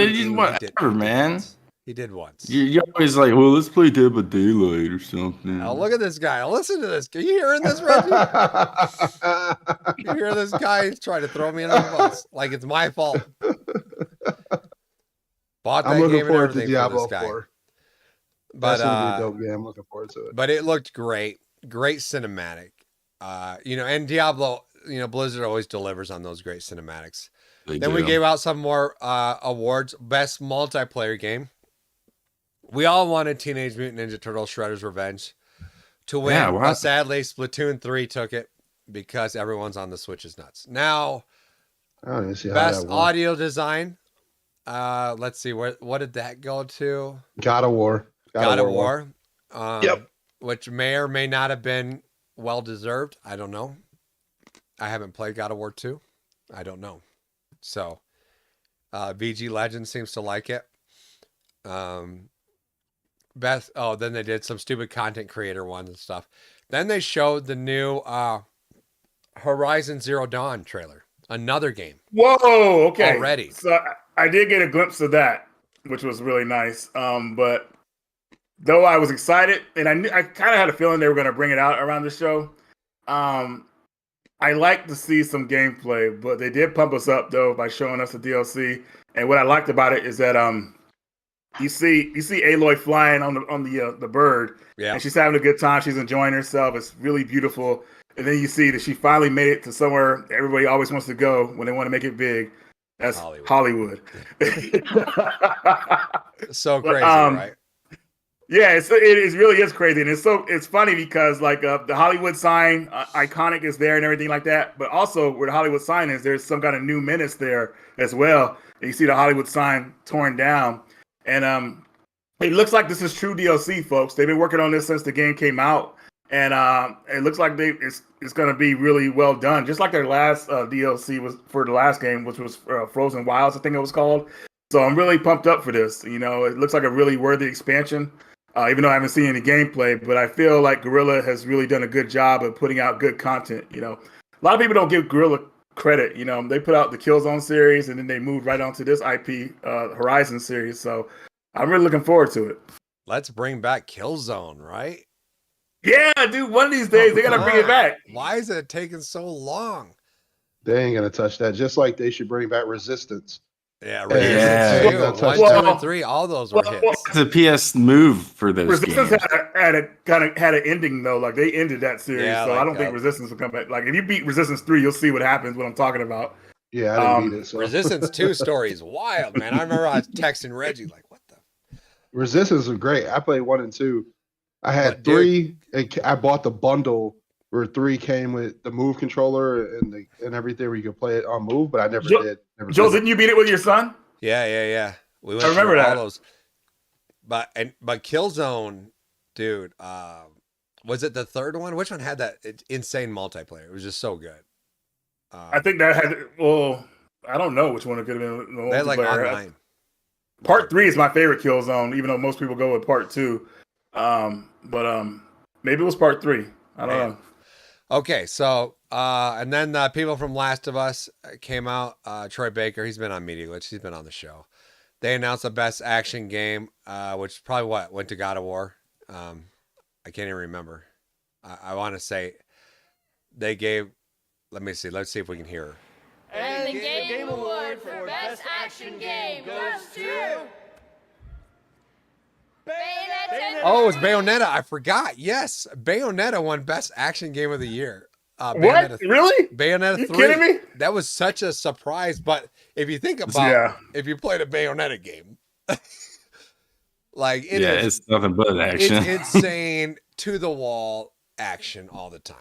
Man. He did once. You're always like, well, let's play Dead by Daylight or something. Oh, look at this guy. Listen to this. Are you hearing this, Reggie? You hear this guy? He's trying to throw me in the bus like it's my fault. Bought that I'm looking game forward and to Diablo for this guy. 4. But that's gonna be a dope game. I'm looking forward to it. But it looked great cinematic. And Diablo, Blizzard always delivers on those great cinematics. Then we gave out some more awards. Best multiplayer game. We all wanted Teenage Mutant Ninja Turtles Shredder's Revenge to win. But sadly, Splatoon 3 took it because everyone's on the Switch is nuts. Now, best audio design. Let's see, what did that go to? God of War. God of War. Yep. Which may or may not have been well deserved. I don't know. I haven't played God of War 2. I don't know. So, VG Legend seems to like it. Then they did some stupid content creator ones and stuff. Then they showed the new Horizon Zero Dawn trailer. Another game. Whoa, okay. Already. So I did get a glimpse of that, which was really nice. But though I was excited, and I kind of had a feeling they were going to bring it out around the show. I like to see some gameplay, but they did pump us up though by showing us the DLC. And what I liked about it is that you see Aloy flying on the bird, yeah, and she's having a good time. She's enjoying herself. It's really beautiful. And then you see that she finally made it to somewhere everybody always wants to go when they want to make it big. That's Hollywood. So crazy, right? Yeah, it really is crazy, and it's funny because like the Hollywood sign, iconic, is there and everything like that. But also where the Hollywood sign is, there's some kind of new menace there as well. And you see the Hollywood sign torn down, and it looks like this is true DLC, folks. They've been working on this since the game came out, and it looks like it's going to be really well done, just like their last DLC was for the last game, which was Frozen Wilds, I think it was called. So I'm really pumped up for this. It looks like a really worthy expansion. even though I haven't seen any gameplay. But I feel like Guerrilla has really done a good job of putting out good content. You know, a lot of people don't give Guerrilla credit. You know, they put out the Killzone series and then they moved right on to this IP Horizon series. So I'm really looking forward to it. Let's bring back Killzone, right? Yeah, dude. One of these days they gotta bring it back. Why is it taking so long? They ain't gonna touch that. Just like they should bring back Resistance. Yeah, Yeah. Resistance 2, 1, 2, and 3, all those were hits. It's a PS move for those Resistance games. had an ending though. Like they ended that series, Yeah, so like, I don't think Resistance will come back. Like if you beat Resistance 3, you'll see what happens. What I'm talking about. Yeah, I didn't beat it. So. Resistance 2 story is wild, man. I remember I was texting Reggie like, "What the?" Resistance was great. I played 1 and 2. I had But, dude, 3. And I bought the bundle where 3 came with the Move controller and everything where you could play it on Move, but I never did. Joe, didn't you beat it with your son? Yeah. We went I remember through that. all those. But Killzone, dude, was it the third one? Which one had that insane multiplayer? It was just so good. I think that had. Well, I don't know which one it could have been. They had like online. Part 3 is my favorite Killzone, even though most people go with Part 2. But maybe it was Part 3. I don't know. Okay, so and then the people from Last of Us came out. Troy Baker, he's been on Media Glitch. He's been on the show. They announced the best action game, which probably went to God of War. I can't even remember. I want to say they gave. Let me see. Let's see if we can hear her. And the Game Award for Best Action Game goes to Bayonetta. Oh, it's Bayonetta. I forgot. Yes, Bayonetta won Best Action Game of the Year. What? Bayonetta, Really? Bayonetta You 3. kidding me? That was such a surprise. But if you think about, if you played a Bayonetta game, like it's nothing but action. It's insane, to the wall action all the time.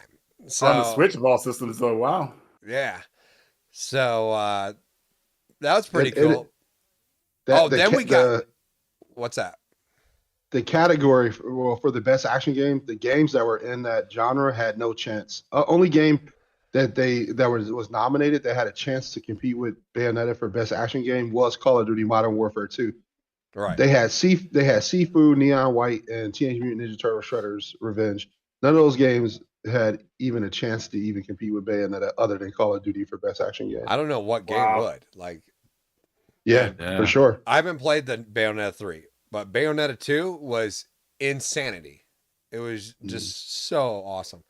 So On the Switch ball system, so wow. yeah. So that was pretty cool. Then we got what's that? The category for the best action game, the games that were in that genre had no chance. Only game that was nominated that had a chance to compete with Bayonetta for best action game was Call of Duty Modern Warfare 2. Right. They had Sifu, Neon White, and Teenage Mutant Ninja Turtle Shredder's Revenge. None of those games had even a chance to even compete with Bayonetta other than Call of Duty for best action game. I don't know what game would. Like Yeah, for sure. I haven't played the Bayonetta 3, but Bayonetta 2 was insanity. It was just so awesome.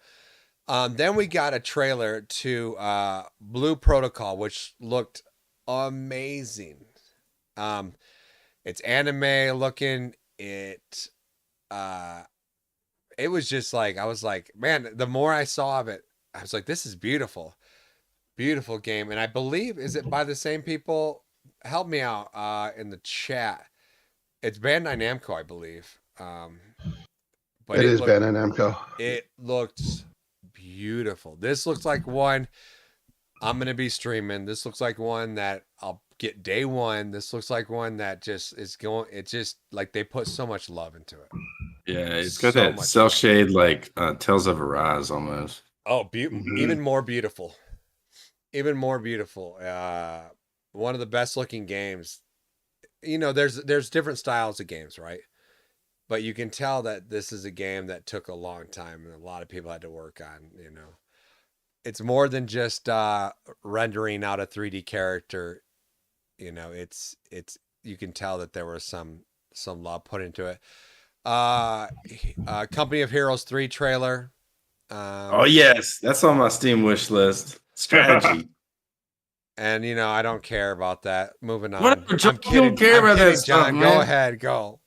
Then we got a trailer to Blue Protocol, which looked amazing. It's anime looking. It was just like, I was like, man, the more I saw of it, I was like, this is beautiful. Beautiful game. And I believe, is it by the same people? Help me out in the chat. It's Bandai Namco, I believe. But it is Bandai Namco. It looks beautiful. This looks like one I'm going to be streaming. This looks like one that I'll get day one. This looks like one that just is going, it's just like they put so much love into it. Yeah, it's got that cell shade like Tales of Arise almost. Oh, even more beautiful. Even more beautiful. One of the best looking games. You know, there's different styles of games, right? But you can tell that this is a game that took a long time and a lot of people had to work on, you know. It's more than just rendering out a 3D character. You know, it's you can tell that there was some love put into it. Company of Heroes 3 trailer. Oh yes, that's on my Steam wish list. Strategy. And you know, I don't care about that. Moving on. Whatever, John, I'm kidding. you don't care about that John, stuff, go man. ahead, go.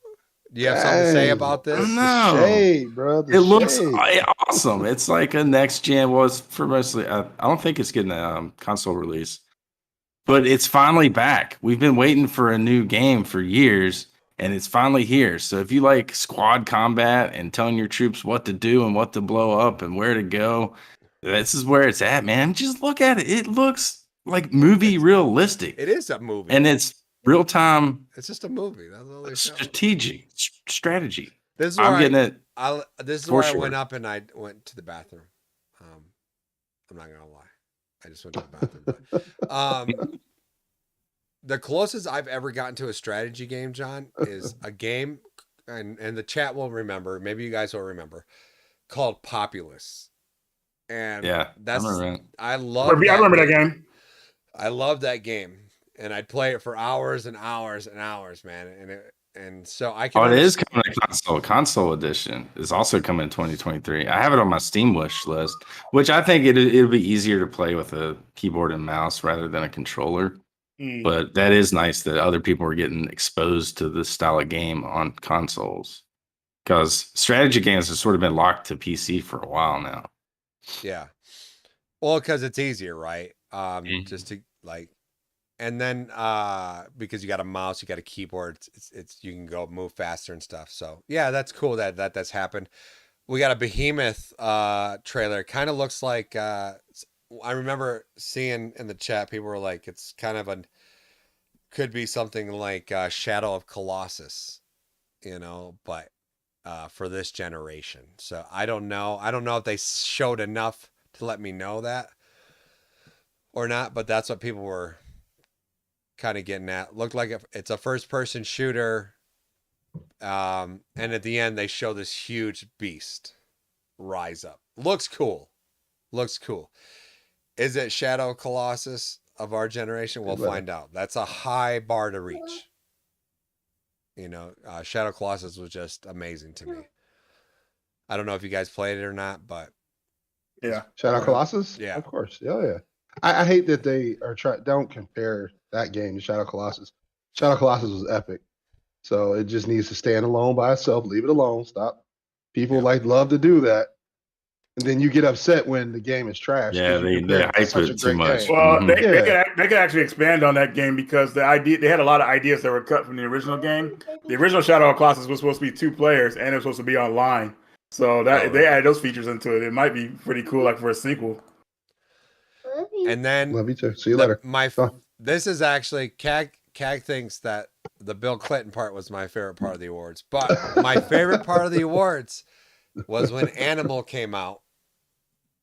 Do you have something to say about this? No. Shade, bro. It looks awesome. It's like a next gen. Well, it's for mostly. I don't think it's getting a console release, but it's finally back. We've been waiting for a new game for years, and it's finally here. So if you like squad combat and telling your troops what to do and what to blow up and where to go, this is where it's at, man. Just look at it. It looks like movie realistic. It is a movie, and it's real time. It's just a movie. That's all they show. Strategy. This is I'm getting it. This is for where sure. I went up and I went to the bathroom. I'm not gonna lie, I just went to the bathroom. The closest I've ever gotten to a strategy game, John, is a game and the chat will remember, maybe you guys will remember, called Populous. And Yeah, that's I remember that. I I love remember that game. I love that game, and I'd play it for hours and hours and hours, man. And so I can. Oh, it is coming to console. Console edition is also coming in 2023. I have it on my Steam wish list, which I think it'll be easier to play with a keyboard and mouse rather than a controller. But that is nice that other people are getting exposed to this style of game on consoles, because strategy games have sort of been locked to PC for a while now. Yeah. Well, because it's easier, right? Mhm. Just to like, and then because you got a mouse, you got a keyboard, it's you can go move faster and stuff. So yeah, that's cool that's happened. We got a Behemoth trailer. Kind of looks like I remember seeing in the chat, people were like, it's kind of could be something like Shadow of Colossus, but for this generation. So I don't know. I don't know if they showed enough to let me know that or not, but that's what people were kind of getting at. Looked like it's a first-person shooter, and at the end they show this huge beast rise up. Looks cool. Looks cool. Is it Shadow Colossus of our generation? We'll find out. That's a high bar to reach. Shadow Colossus was just amazing to me. I don't know if you guys played it or not, but Yeah. Shadow Colossus? Yeah. Of course. Yeah. I hate that they don't compare that game to Shadow Colossus. Shadow Colossus was epic. So it just needs to stand alone by itself. Leave it alone. Stop. People love to do that. And then you get upset when the game is trash. Yeah, they hype it too much. Well, Mhm. they could actually expand on that game, because they had a lot of ideas that were cut from the original game. The original Shadow of Colossus was supposed to be 2 players, and it was supposed to be online. So that they added those features into it. It might be pretty cool, like for a sequel. And then love you too. See you later. This is actually CAG thinks that the Bill Clinton part was my favorite part of the awards, but my favorite part of the awards was when Animal came out,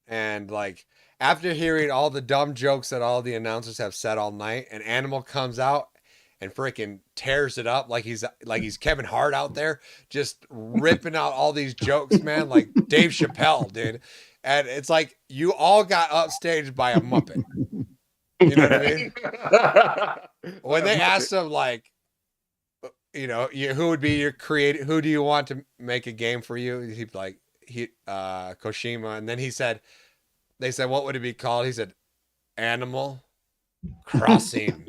and like after hearing all the dumb jokes that all the announcers have said all night, and Animal comes out and freaking tears it up like he's Kevin Hart out there, just ripping out all these jokes, man, like Dave Chappelle, dude. And it's like you all got upstaged by a Muppet. You know what I mean? When they asked him, like, who would be your creative? Who do you want to make a game for you? He'd like Koshima, and then they said, what would it be called? He said, Animal Crossing.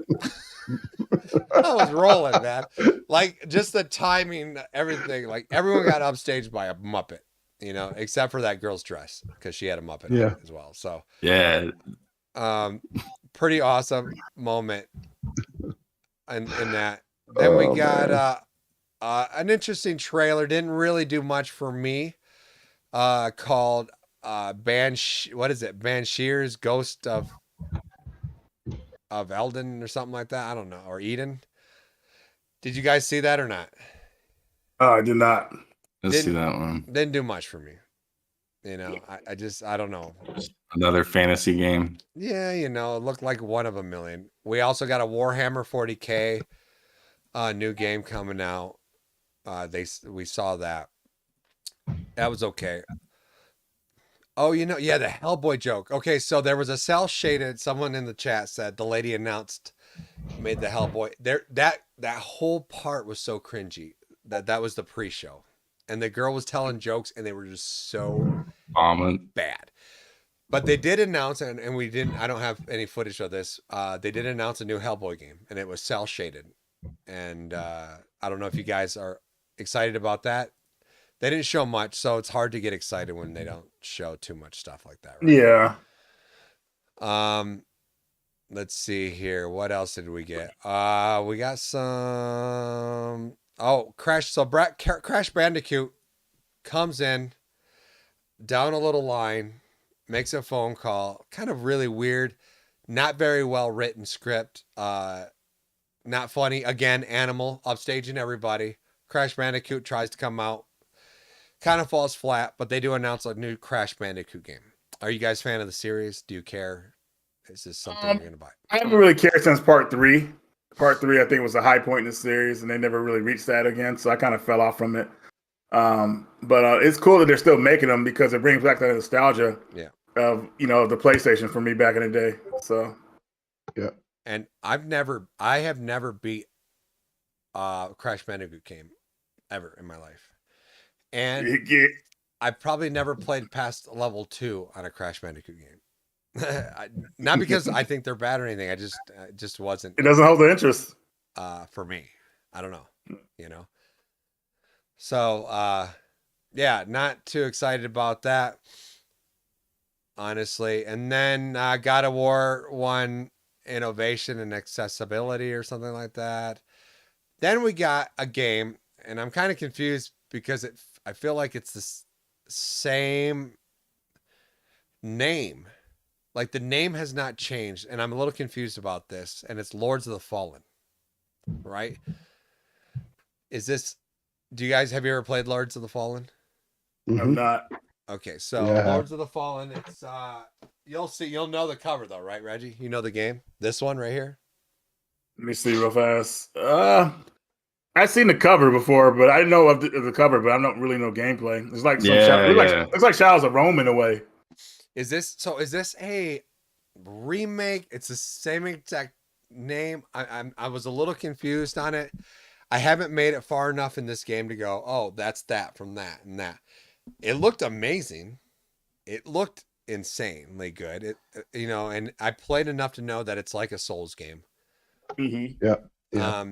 I was rolling, man. Like just the timing, everything. Like everyone got upstaged by a Muppet, except for that girl's dress, because she had a Muppet on it as well. So yeah, pretty awesome moment in that. Then we got an interesting trailer. Didn't really do much for me. Called Bansheer's Ghost of Elden or something like that. I don't know, or Eden. Did you guys see that or not? I did not. Let's see that one. Didn't do much for me. I don't know. Another fantasy game. Yeah, it looked like one of a million. We also got a Warhammer 40K new game coming out. We saw that. That was okay. Oh, the Hellboy joke. Okay, so there was a cell shaded. Someone in the chat said the lady made the Hellboy. That whole part was so cringy. That was the pre-show, and the girl was telling jokes, and they were just so bad. But they did announce, and we didn't. I don't have any footage of this. They did announce a new Hellboy game, and it was cell shaded. And I don't know if you guys are excited about that. They didn't show much, so it's hard to get excited when they don't show too much stuff like that. Right? Yeah. Let's see here. What else did we get? We got some. Oh, Crash. So Crash Bandicoot comes in down a little line, makes a phone call. Kind of really weird, not very well written script. Not funny. Again, Animal upstaging everybody. Crash Bandicoot tries to come out. Kind of falls flat, but they do announce a new Crash Bandicoot game. Are you guys a fan of the series? Do you care? Is this something you're going to buy? I haven't really cared since part 3. Part 3, I think, was a high point in the series, and they never really reached that again. So I kind of fell off from it. But it's cool that they're still making them because it brings back that nostalgia of the PlayStation for me back in the day. So yeah. And I have never beat a Crash Bandicoot game ever in my life. And I've probably never played past level 2 on a Crash Bandicoot game. Not because I think they're bad or anything. I just wasn't. It doesn't hold the interest for me. I don't know. So yeah, not too excited about that, honestly. And then God of War won innovation and accessibility or something like that. Then we got a game, and I'm kind of confused because I feel like it's the same name. Like the name has not changed, and I'm a little confused about this. And it's Lords of the Fallen, right? Do you guys have you ever played Lords of the Fallen? I'm not. Okay, so Lords of the Fallen, it's you'll know the cover though, right, Reggie? You know the game? This one right here? Let me see real fast. I've seen the cover before, but I didn't know of the cover, but I don't really know gameplay. It's like looks like Shadows of Rome in a way. Is this a remake? It's the same exact name. I was a little confused on it. I haven't made it far enough in this game to go, oh, that's that from that and that. It looked amazing. It looked insanely good. And I played enough to know that it's like a Souls game. Mm-hmm. Yeah.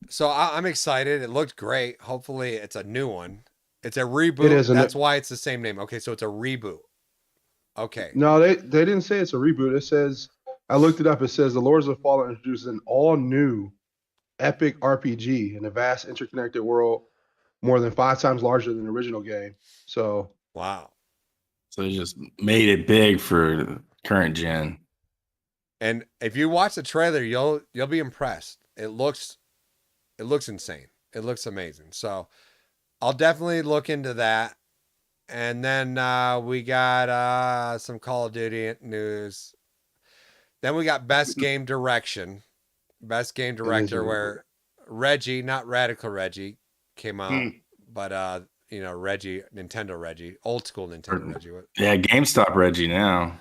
So I'm excited. It looked great. Hopefully it's a new one. It's a reboot. That's why it's the same name. Okay, so it's a reboot. Okay. No, they didn't say it's a reboot. It says, I looked it up. It says the Lords of the Fallen introduces an all new epic RPG in a vast interconnected world, more than 5 times larger than the original game. So wow. So they just made it big for current gen. And if you watch the trailer, you'll be impressed. It looks insane. It looks amazing. So I'll definitely look into that. And then we got some Call of Duty news. Then we got Best Game Direction. Best Game Director, where Reggie, not Radical Reggie, came out, but Reggie, Nintendo Reggie, old school Nintendo Reggie. Yeah, GameStop Reggie now.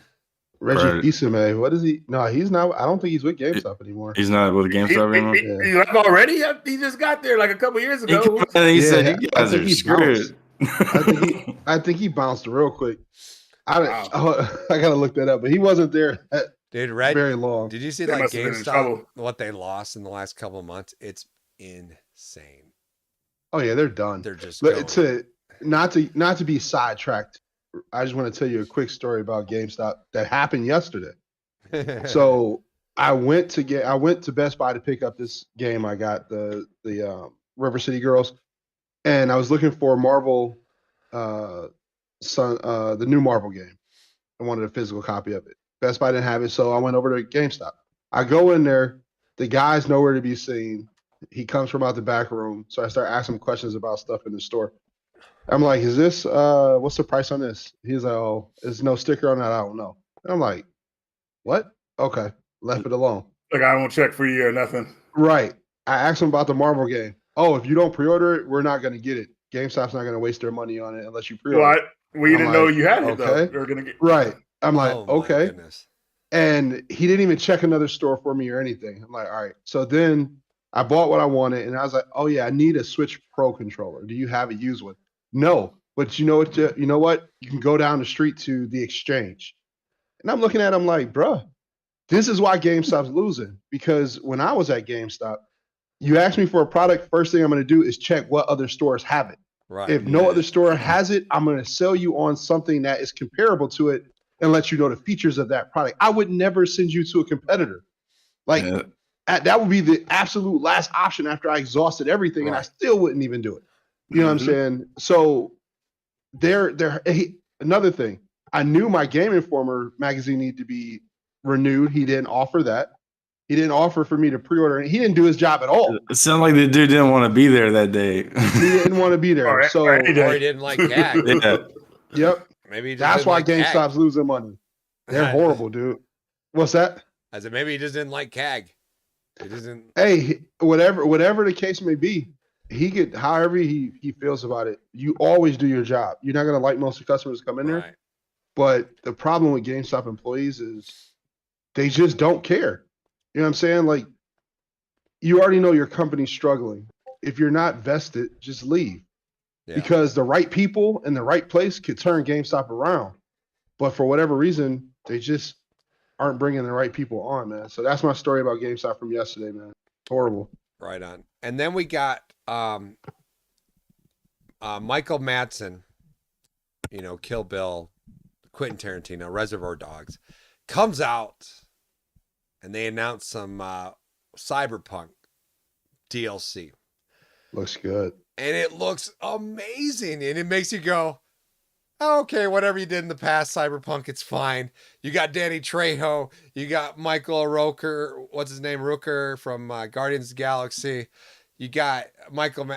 Reggie Fils-Aimé, what is he? No, he's not. I don't think he's with GameStop anymore. He's not with GameStop anymore. He left already? He just got there like a couple years ago. He said, "You guys are screwed." I think he bounced real quick. I gotta look that up, but he wasn't there. Dude, very long. Did you see like GameStop, what they lost in the last couple of months? It's insane. Oh yeah, they're done. They're just not to be sidetracked. I just want to tell you a quick story about GameStop that happened yesterday. So I went to Best Buy to pick up this game. I got the River City Girls, and I was looking for Marvel, the new Marvel game. I wanted a physical copy of it. Best Buy didn't have it, so I went over to GameStop. I go in there, the guy's nowhere to be seen. He comes from out the back room, so I start asking him questions about stuff in the store. I'm like, "Is this what's the price on this?" He's like, "Oh, there's no sticker on that. I don't know." And I'm like, "What?" Okay, left it alone. Like I won't check for you or nothing. Right. I asked him about the Marvel game. "Oh, if you don't pre-order it, we're not going to get it. GameStop's not going to waste their money on it unless you pre-order." We didn't know you had it though. We were gonna get right. I'm like, okay. Goodness. And he didn't even check another store for me or anything. I'm like, all right. So then I bought what I wanted, and I was like, oh yeah, I need a Switch Pro controller. Do you have a used one? No, but you know what? You can go down the street to the Exchange. And I'm looking at him like, bruh, this is why GameStop's losing. Because when I was at GameStop, you ask me for a product, first thing I'm going to do is check what other stores have it. Right. If no other store has it, I'm going to sell you on something that is comparable to it and let you know the features of that product. I would never send you to a competitor. Like that would be the absolute last option after I exhausted everything, and I still wouldn't even do it. You know what I'm saying? So another thing, I knew my Game Informer magazine needed to be renewed. He didn't offer that. He didn't offer for me to pre-order it. He didn't do his job at all. It sounded like the dude didn't want to be there that day. He didn't want to be there. Or he didn't like CAG. Yep. Maybe that's why GameStop's losing money. They're horrible, dude. What's that? I said maybe he just didn't like CAG. It isn't. Hey, whatever the case may be, he could however he feels about it. You always do your job. You're not gonna like most of the customers that come in there, Right. but the problem with GameStop employees is they just don't care. You know what I'm saying? Like, you already know your company's struggling. If you're not vested, just leave. Yeah. Because the right people in the right place could turn GameStop around. But for whatever reason, they just aren't bringing the right people on, man. So that's my story about GameStop from yesterday, man. Horrible. Right on. And then we got Michael Madsen, Kill Bill, Quentin Tarantino, Reservoir Dogs, comes out and they announce some Cyberpunk DLC. Looks good. And it looks amazing. And it makes you go, oh, okay, whatever you did in the past, Cyberpunk, it's fine. You got Danny Trejo. You got Michael Rooker. What's his name? Rooker from Guardians of the Galaxy. You got Michael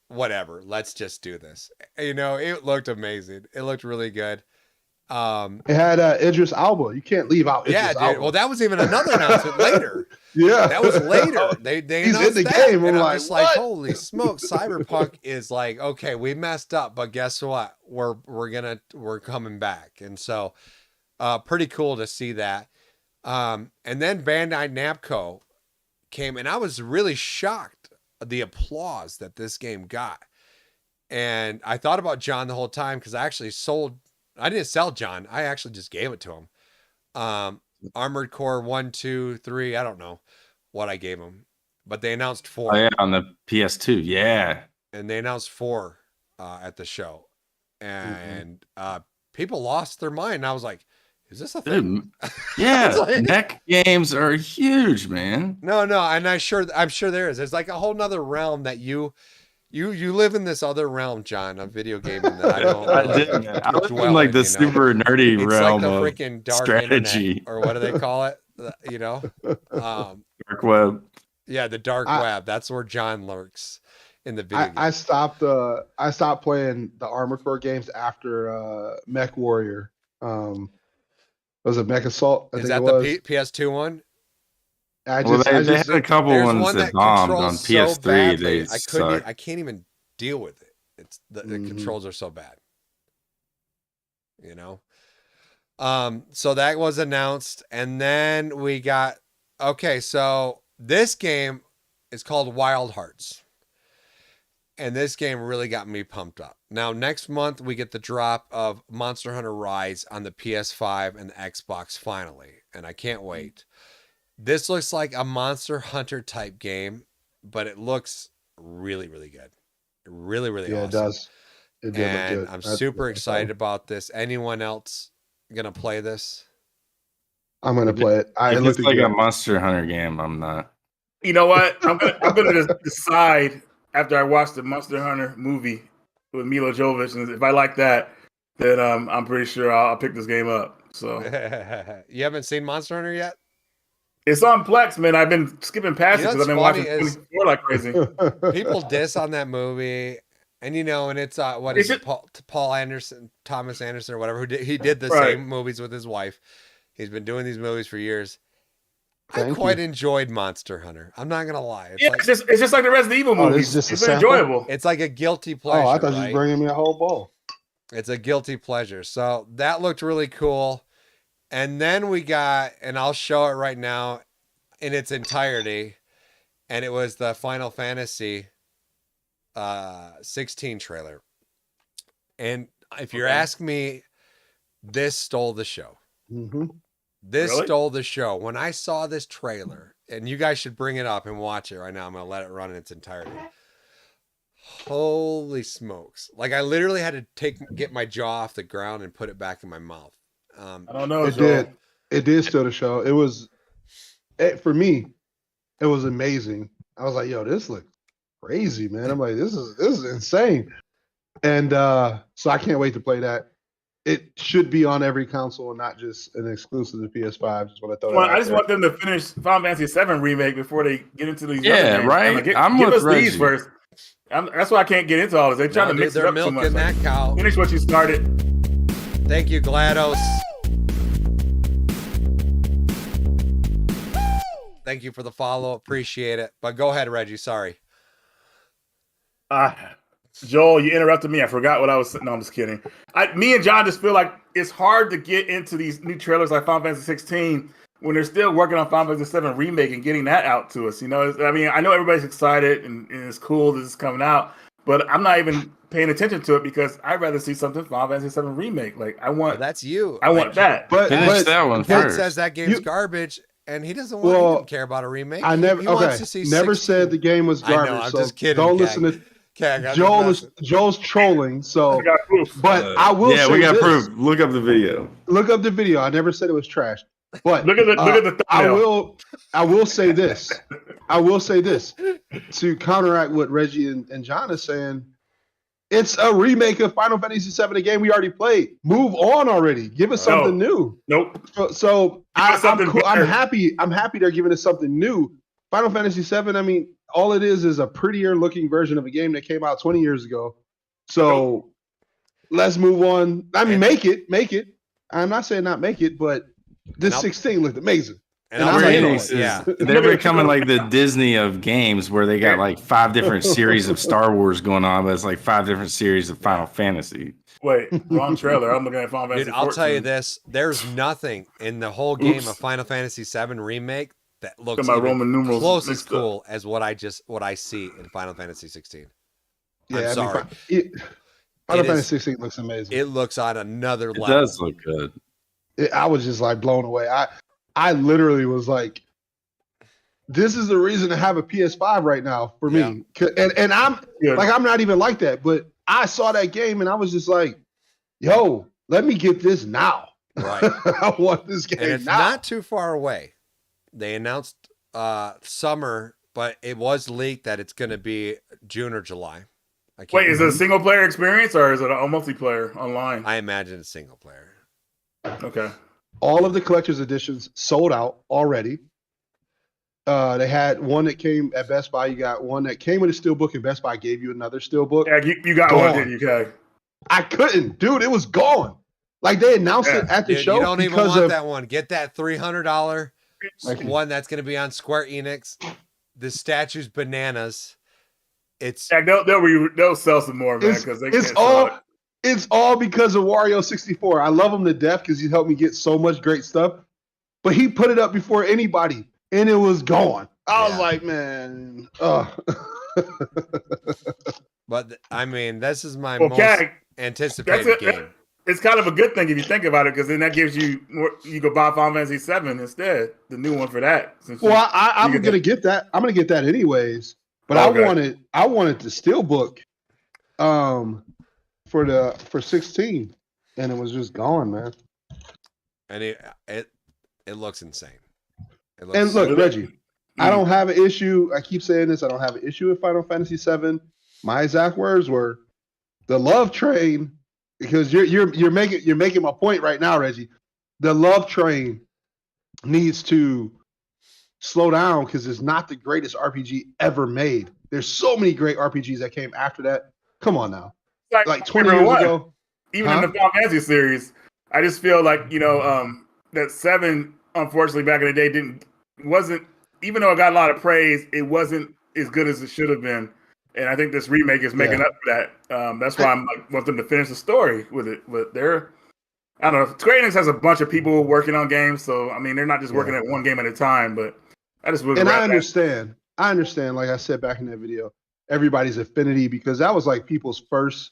whatever. Let's just do this. It looked amazing. It looked really good. It had Idris Elba. You can't leave out Idris Dude. Elba. Well, that was even another announcement later. Yeah. That was later. They He's announced in the that, game. and I'm I'm like, just like, what? holy smokes! Cyberpunk is like, okay, we messed up, but guess what? We're coming back, and so pretty cool to see that. And then Bandai Namco came, and I was really shocked at the applause that this game got. And I thought about John the whole time because I didn't sell John. I actually just gave it to him. Armored Core 1, 2, 3. I don't know what I gave him, but they announced 4. Oh yeah, on the PS2. Yeah. And they announced 4 at the show, and people lost their mind. I was like, "Is this a thing?" Dude, yeah, It's like- mech games are huge, man. No, and I'm sure there is. There's like a whole nother realm that you live in, this other realm, John, of video gaming that I don't. I really did. I was dwell in like in, the super nerdy It's realm like the of freaking dark strategy. internet, or what do they call it? dark web. Yeah, the dark web. That's where John lurks in the video game. I stopped playing the Armored Core games after Mech Warrior. Was it Mech Assault? I Is think that it the was. PS2 one? I Well, just, they had a couple There's ones one that that bombed on controls so PS3. badly, They suck. I can't even deal with it. It's the Mhm. controls are so bad. So that was announced, and then we got so this game is called Wild Hearts. And this game really got me pumped up. Now, next month, we get the drop of Monster Hunter Rise on the PS5 and the Xbox finally. And I can't wait. This looks like a Monster Hunter type game, but it looks really, really good. Really, really awesome. It does. It did look And good. I'm That's super what I excited thought. about this. Anyone else going to play this? I'm gonna play it. If It looked it's like good. a Monster Hunter game, I'm not. You know what? I'm gonna just decide after I watch the Monster Hunter movie with Mila Jovovich, and if I like that, then I'm pretty sure I'll pick this game up. So You haven't seen Monster Hunter yet? it's on Plex, man. I've been skipping past You know it because I've been what's watching funny is- 24 like crazy. People diss on that movie, and and it's what is Is it? Paul Anderson, Thomas Anderson, or whatever. He did the Right. same movies with his wife. He's been doing these movies for years. I Thank quite you. enjoyed Monster Hunter. I'm not gonna lie. It's Yeah, like it's just like the Resident Evil Oh, this movies. is just a It's been sample? enjoyable. it's like a guilty pleasure. Oh, I thought you right? was bringing me a whole bowl. It's a guilty pleasure. So that looked really cool. And then we got, and I'll show it right now in its entirety. And it was the Final Fantasy 16 trailer. And if you're Okay. asking me, this stole the show. Mm-hmm. This Really? stole the show. When I saw this trailer, and you guys should bring it up and watch it right now. I'm going to let it run in its entirety. Holy smokes. Like I literally had to get my jaw off the ground and put it back in my mouth. I don't know. It Joel. did. It did steal the show. It was, for me, it was amazing. I was like, yo, this looks crazy, man. I'm like, this is insane. And so I can't wait to play that. It should be on every console and not just an exclusive to PS5. Just what I thought. Well, I just want them to finish Final Fantasy VII remake before they get into these. Yeah, other games. right? Like, I'm give with us these Reggie. first. That's why I can't get into all this. They're trying to No, mix dude, it they're up too milking much. that cow. Finish what you started. Thank you, GLaDOS. Thank Thank you for the follow. Appreciate it. But go ahead, Reggie. Sorry. Joel, you interrupted me. I forgot what I was saying. No, I'm just kidding. Me and John just feel like it's hard to get into these new trailers like Final Fantasy 16 when they're still working on Final Fantasy 7 Remake and getting that out to us. You know, I mean, I know everybody's excited and it's cool that it's coming out, but I'm not even paying attention to it because I'd rather see something Final Fantasy 7 Remake. Like, I want that's you. I want that. Finish that one Ken first. says that game's garbage, and he doesn't want. He doesn't care about a remake. I never. He wants to Okay, see never 16. said the game was garbage. I know. I'm so just kidding. Don't Keg. listen to Keg, I'm Joel's trolling. So, I got proof. but I will. Yeah, say we got this. proof. Look up the video. Look up the video. I never said it was trash. But Look at the thumbnail. I will say this. I will say this to counteract what Reggie and John is saying. It's a remake of Final Fantasy VII, a game we already played. Move on already. Give us something new. Nope. So I'm something cool. I'm better. happy. I'm happy they're giving us something new. Final Fantasy VII. I mean, all it is a prettier looking version of a game that came out 20 years ago. So let's move on. I mean, make it. I'm not saying not make it, but this 16 looked amazing. And I'm I'll like, tell you, Enix is, yeah. they're becoming like the Disney of games where they got like 5 different series of Star Wars going on, but it's like 5 different series of Final Fantasy. Wait, wrong trailer. I'm looking at Final Fantasy Dude, I'll tell you 14. this: there's nothing in the whole game Oops. of Final Fantasy VII Remake that looks Got my even Roman numerals close as mixed up. cool as what I see in Final Fantasy 16. Yeah, I'm I mean, sorry. Final It Fantasy is- 16 looks amazing. It looks on another It level. does look good. I was just like blown away. I literally was like, this is the reason to have a PS5 right now for me. And I'm Good. like, I'm not even like that, but I saw that game and I was just like, yo, let me get this now. Right. I want this game And it's now. not too far away. They announced summer, but it was leaked that it's going to be June or July. I can't Wait, is it a remember. single player experience or is it a multiplayer online? I imagine it's single player. Okay. All of the collector's editions sold out already. They had one that came at Best Buy. You got one that came with a steelbook, and Best Buy gave you another steelbook. Yeah, you got Gone. one, didn't you, Keg? I couldn't, dude. It was gone. Like they announced it at the Dude, show you don't even because want of that one. Get that $300 Thank you. one that's going to be on Square Enix. The statue's bananas. It's Yeah, they'll sell some more, man, because they it's can't sell it. it's all because of Wario 64. I love him to death because he helped me get so much great stuff. But he put it up before anybody, and it was gone. I was Yeah. like, man, but I mean, this is my Well, most Keg, anticipated that's game. it's kind of a good thing if you think about it, because then that gives you more. You could buy Final Fantasy 7 instead, the new one for that. Since well, you- I'm you get gonna get that. I'm gonna get that anyways. But Okay. I wanted the steelbook, for 16, and it was just gone, man. And it looks insane. It looks And look, Really? Reggie, I don't have an issue. I keep saying this. I don't have an issue with Final Fantasy VII. My exact words were the love train, because you're making my point right now, Reggie. The love train needs to slow down because it's not the greatest RPG ever made. There's so many great RPGs that came after that. Come on now, like 20 years everyone. ago. Even Huh? in the Final Fantasy series, I just feel like that 7, unfortunately, back in the day wasn't. Even though it got a lot of praise, it wasn't as good as it should have been. And I think this remake is making up for that. That's why I want them to finish the story with it. But I don't know. Square Enix has a bunch of people working on games, so I mean, they're not just working at one game at a time. But I just would. And I understand. Like I said back in that video, everybody's affinity, because that was like people's first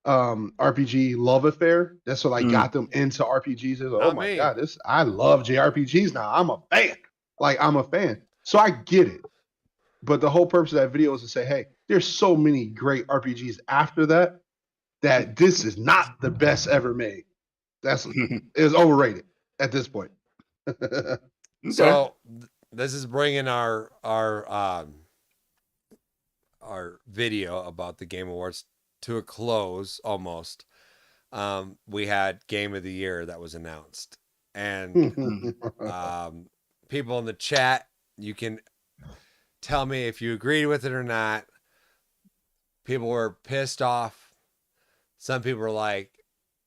RPG love affair. That's what like got them into RPGs. They're like, oh Not my me. god, I love JRPGs now. I'm a fan. Like I'm a fan. So I get it. But the whole purpose of that video is to say, hey, there's so many great RPGs after that this is not the best ever made. That's it's overrated at this point. So this is bringing our video about the Game Awards to a close almost. We had Game of the Year that was announced, and people in the chat, you can tell me if you agreed with it or not. People were pissed off. Some people were like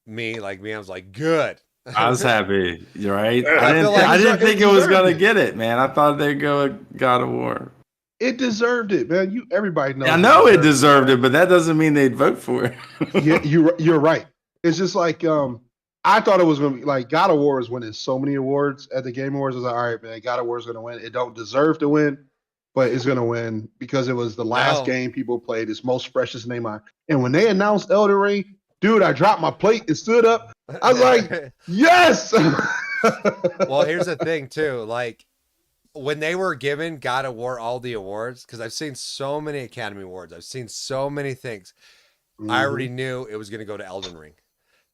me. I was like, good. I was happy. You're right. I feel like I didn't it think it was deserved gonna it. get it, man. I thought they'd go with God of War. It deserved it, man. Everybody knows. I know it deserved it, but that doesn't mean they'd vote for it. Yeah, you're right. It's just like I thought it was gonna be like God of War is winning so many awards at the Game Awards. I was like, all right, man, God of War is gonna win. It don't deserve to win, but it's gonna win because it was the last No. game people played. It's most precious name on. And when they announced Elden Ring, dude, I dropped my plate and stood up. I was like, yes. well, here's the thing too. Like when they were given God of War all the awards, because I've seen so many Academy Awards, I've seen so many things. I already knew it was going to go to Elden Ring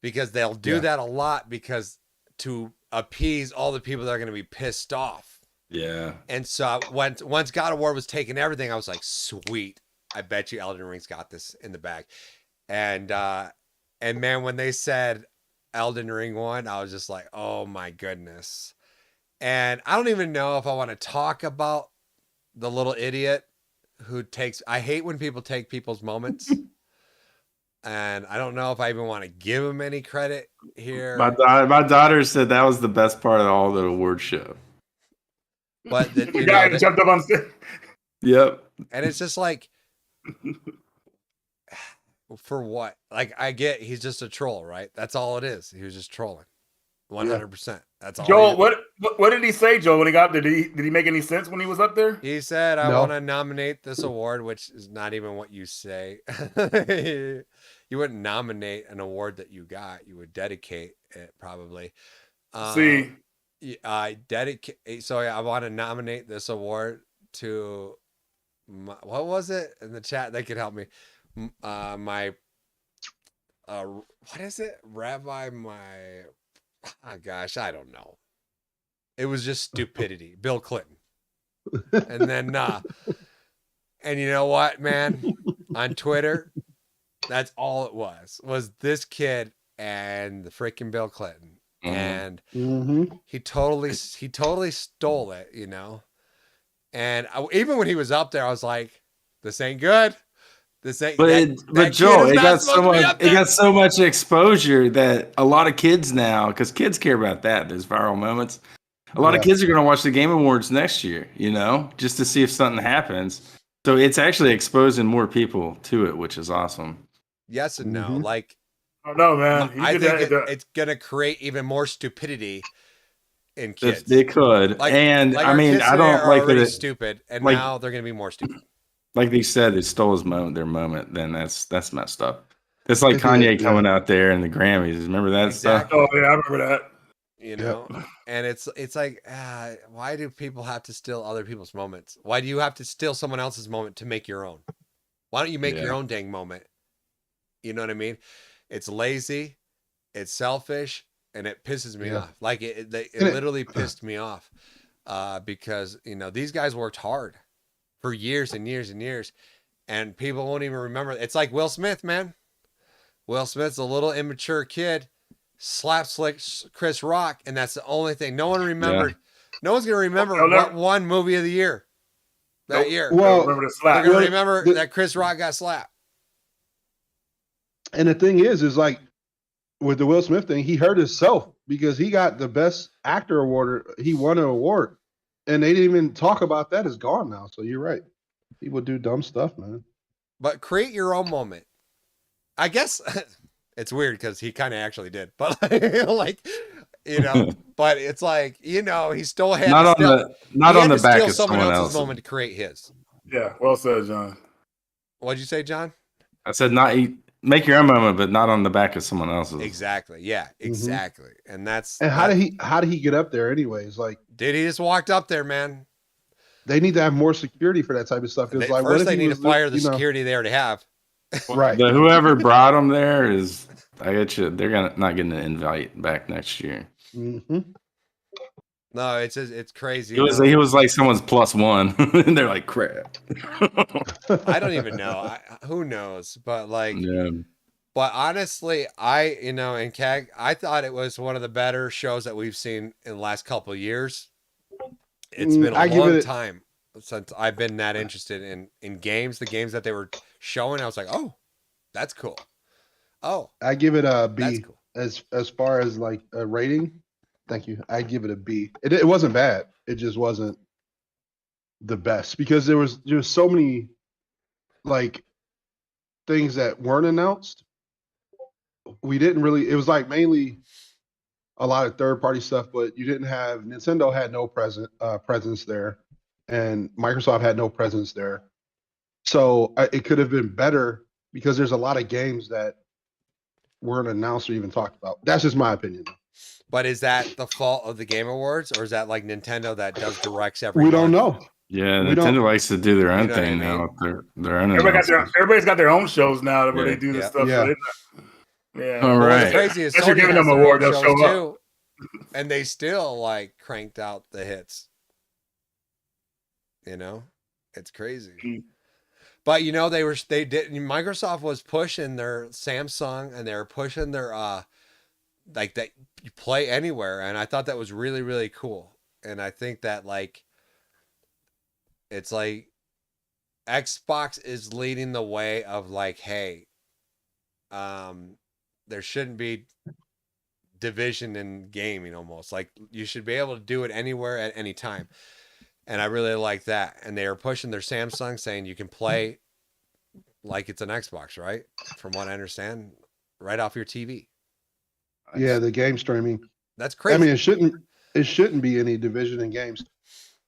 because they'll do that a lot because to appease all the people that are going to be pissed off. Yeah. And so once God of War was taking everything, I was like, sweet. I bet you Elden Ring's got this in the bag. And man, when they said Elden Ring won, I was just like, oh my goodness. And I don't even know if I want to talk about the little idiot who takes, I hate when people take people's moments. And I don't know if I even want to give him any credit here. My daughter said that was the best part of all the award show. But The guy who jumped up on stage. Yep. and it's just like, for what? Like, I get he's just a troll, right? That's all it is. He was just trolling. 100%. That's all. Joel, what did he say, Joel, when he got there? Did he make any sense when he was up there? He said, I No. want to nominate this award, which is not even what you say. You wouldn't nominate an award that you got. You would dedicate it probably. See, Dedicate. So I want to nominate this award to what was it in the chat? They could help me. What is it? Rabbi, oh gosh, I don't know. It was just stupidity. Bill Clinton. And then, and you know what, man? On Twitter, that's all it was this kid and the freaking Bill Clinton. And he totally stole it, you know? And even when he was up there, I was like, this ain't good. This ain't, but Joel, it got so much exposure that a lot of kids now, because kids care about that, those viral moments. A lot of kids are going to watch the Game Awards next year, you know, just to see if something happens. So it's actually exposing more people to it, which is awesome. Yes and no. Like, I don't know, man. I think it's going to create even more stupidity in kids. They could. And I mean, I don't like that it's stupid. And like, now they're going to be more stupid. Like they said, it stole their moment. Then that's messed up. It's like Kanye coming out there in the Grammys. Remember that stuff? Oh yeah, I remember that. You know, and it's like, why do people have to steal other people's moments? Why do you have to steal someone else's moment to make your own? Why don't you make your own dang moment? You know what I mean? It's lazy, it's selfish, and it pisses me off. Like it literally pissed me off because, you know, these guys worked hard for years and years and years, and people won't even remember. It's like Will Smith, man. Will Smith's a little immature kid, slaps like Chris Rock, and that's the only thing. No one remembered. Yeah. No one's gonna remember what won movie of the year that year. Well, remember the slap. They're gonna remember that Chris Rock got slapped. And the thing is like with the Will Smith thing, he hurt himself because he got the best actor award. He won an award, and they didn't even talk about that. It's gone now. So you're right. People do dumb stuff, man. But create your own moment. I guess it's weird because he kind of actually did, but like, you know, but it's like, you know, he still had not on the back of someone else's moment to create his. Yeah, well said, John. What'd you say, John? I said make your own moment, but not on the back of someone else's. Exactly. Yeah, exactly. And that's how did he get up there anyways? Like, dude, he just walked up there, man. They need to have more security for that type of stuff. Like, first, they need to fire the security they already have. Right. Whoever brought them there is, I get you. They're not getting an invite back next year. No, it's crazy. He was like someone's +1, and they're like, crap. I don't even know. Who knows? But like, but honestly, and CAG, I thought it was one of the better shows that we've seen in the last couple of years. It's been a long time since I've been that interested in games. The games that they were showing, I was like, oh, that's cool. Oh, I give it a B. That's cool. as far as like a rating, thank you. I give it a B. It wasn't bad. It just wasn't the best because there was so many like things that weren't announced. We didn't really. It was like mainly a lot of third party stuff, but you didn't have Nintendo had no presence there, and Microsoft had no presence there. So it could have been better because there's a lot of games that weren't announced or even talked about. That's just my opinion. But is that the fault of the Game Awards, or is that like Nintendo that does directs every? We don't month? know. Yeah, We don't- Nintendo likes to do their own know what I thing mean? now. Their own Everybody's got their own shows now where Yeah. they do this Yeah. stuff. Yeah. Yeah. All Well, right. what's crazy is Unless you're Sony giving has them their award, own they'll shows show too, and they still like cranked out the hits. You know, it's crazy. Mm. But you know, Microsoft was pushing their Samsung and they were pushing their like that you play anywhere, and I thought that was really, really cool. And I think that like it's like Xbox is leading the way of like, hey, there shouldn't be division in gaming almost. Like you should be able to do it anywhere at any time. And I really like that. And they are pushing their Samsung saying you can play like it's an Xbox, right? From what I understand, right off your TV. Yeah, the game streaming. That's crazy. I mean, it shouldn't be any division in games.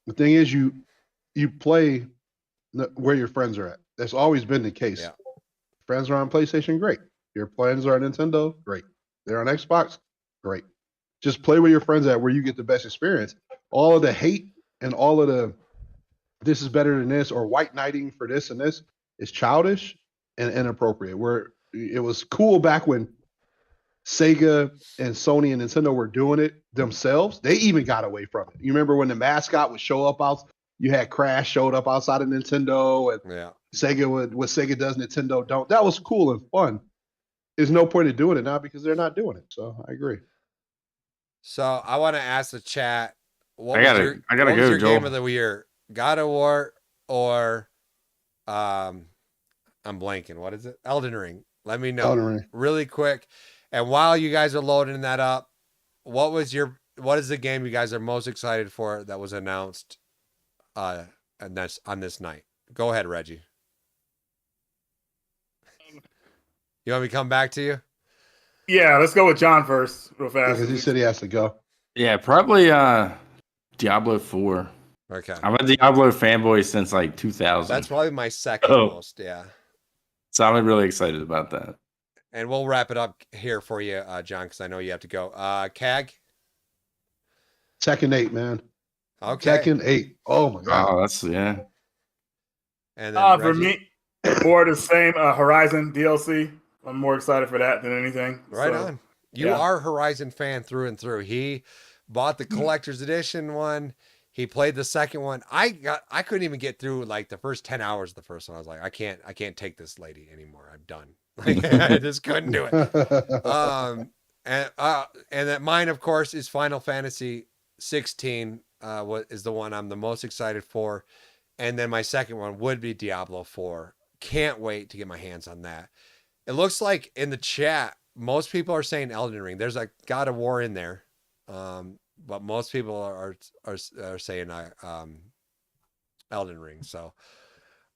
The thing is, you play where your friends are at. That's always been the case. Yeah. Friends are on PlayStation, great. Your friends are on Nintendo, great. They're on Xbox, great. Just play where your friends at, where you get the best experience. All of the hate and all of the this is better than this or white knighting for this and this is childish and inappropriate. Where it was cool back when Sega and Sony and Nintendo were doing it themselves. They even got away from it. You remember when the mascot would show up out, you had Crash showed up outside of Nintendo and yeah. Sega would what Sega does, Nintendo don't. That was cool and fun. There's no point in doing it now because they're not doing it. So I agree. So I want to ask the chat. What I gotta what was go, your game Joel. of the year? God of War or I'm blanking. What is it? Elden Ring. Let me know Elden Ring. really quick. And while you guys are loading that up, what is the game you guys are most excited for that was announced and that's on this night? Go ahead, Reggie. You want me to come back to you? Yeah, let's go with John first, real fast. Because he said he has to go. Yeah, probably Diablo 4. Okay. I'm a Diablo fanboy since like 2000. That's probably my second Oh. most, yeah. So I'm really excited about that. And we'll wrap it up here for you, John, because I know you have to go. CAG? Tekken 8, man. Okay. Tekken 8. Oh my god. Oh, that's yeah. And then For Reggie? me, more the same Horizon DLC. I'm more excited for that than anything. Right So, on. You yeah. are a Horizon fan through and through. He bought the collector's edition one. He played the second one. I couldn't even get through like the first 10 hours of the first one. I was like, I can't take this lady anymore. I'm done. Like, I just couldn't do it. And that mine, of course, is Final Fantasy 16. What is the one I'm the most excited for? And then my second one would be Diablo 4. Can't wait to get my hands on that. It looks like in the chat, most people are saying Elden Ring. There's a God of War in there, but most people are saying Elden Ring. So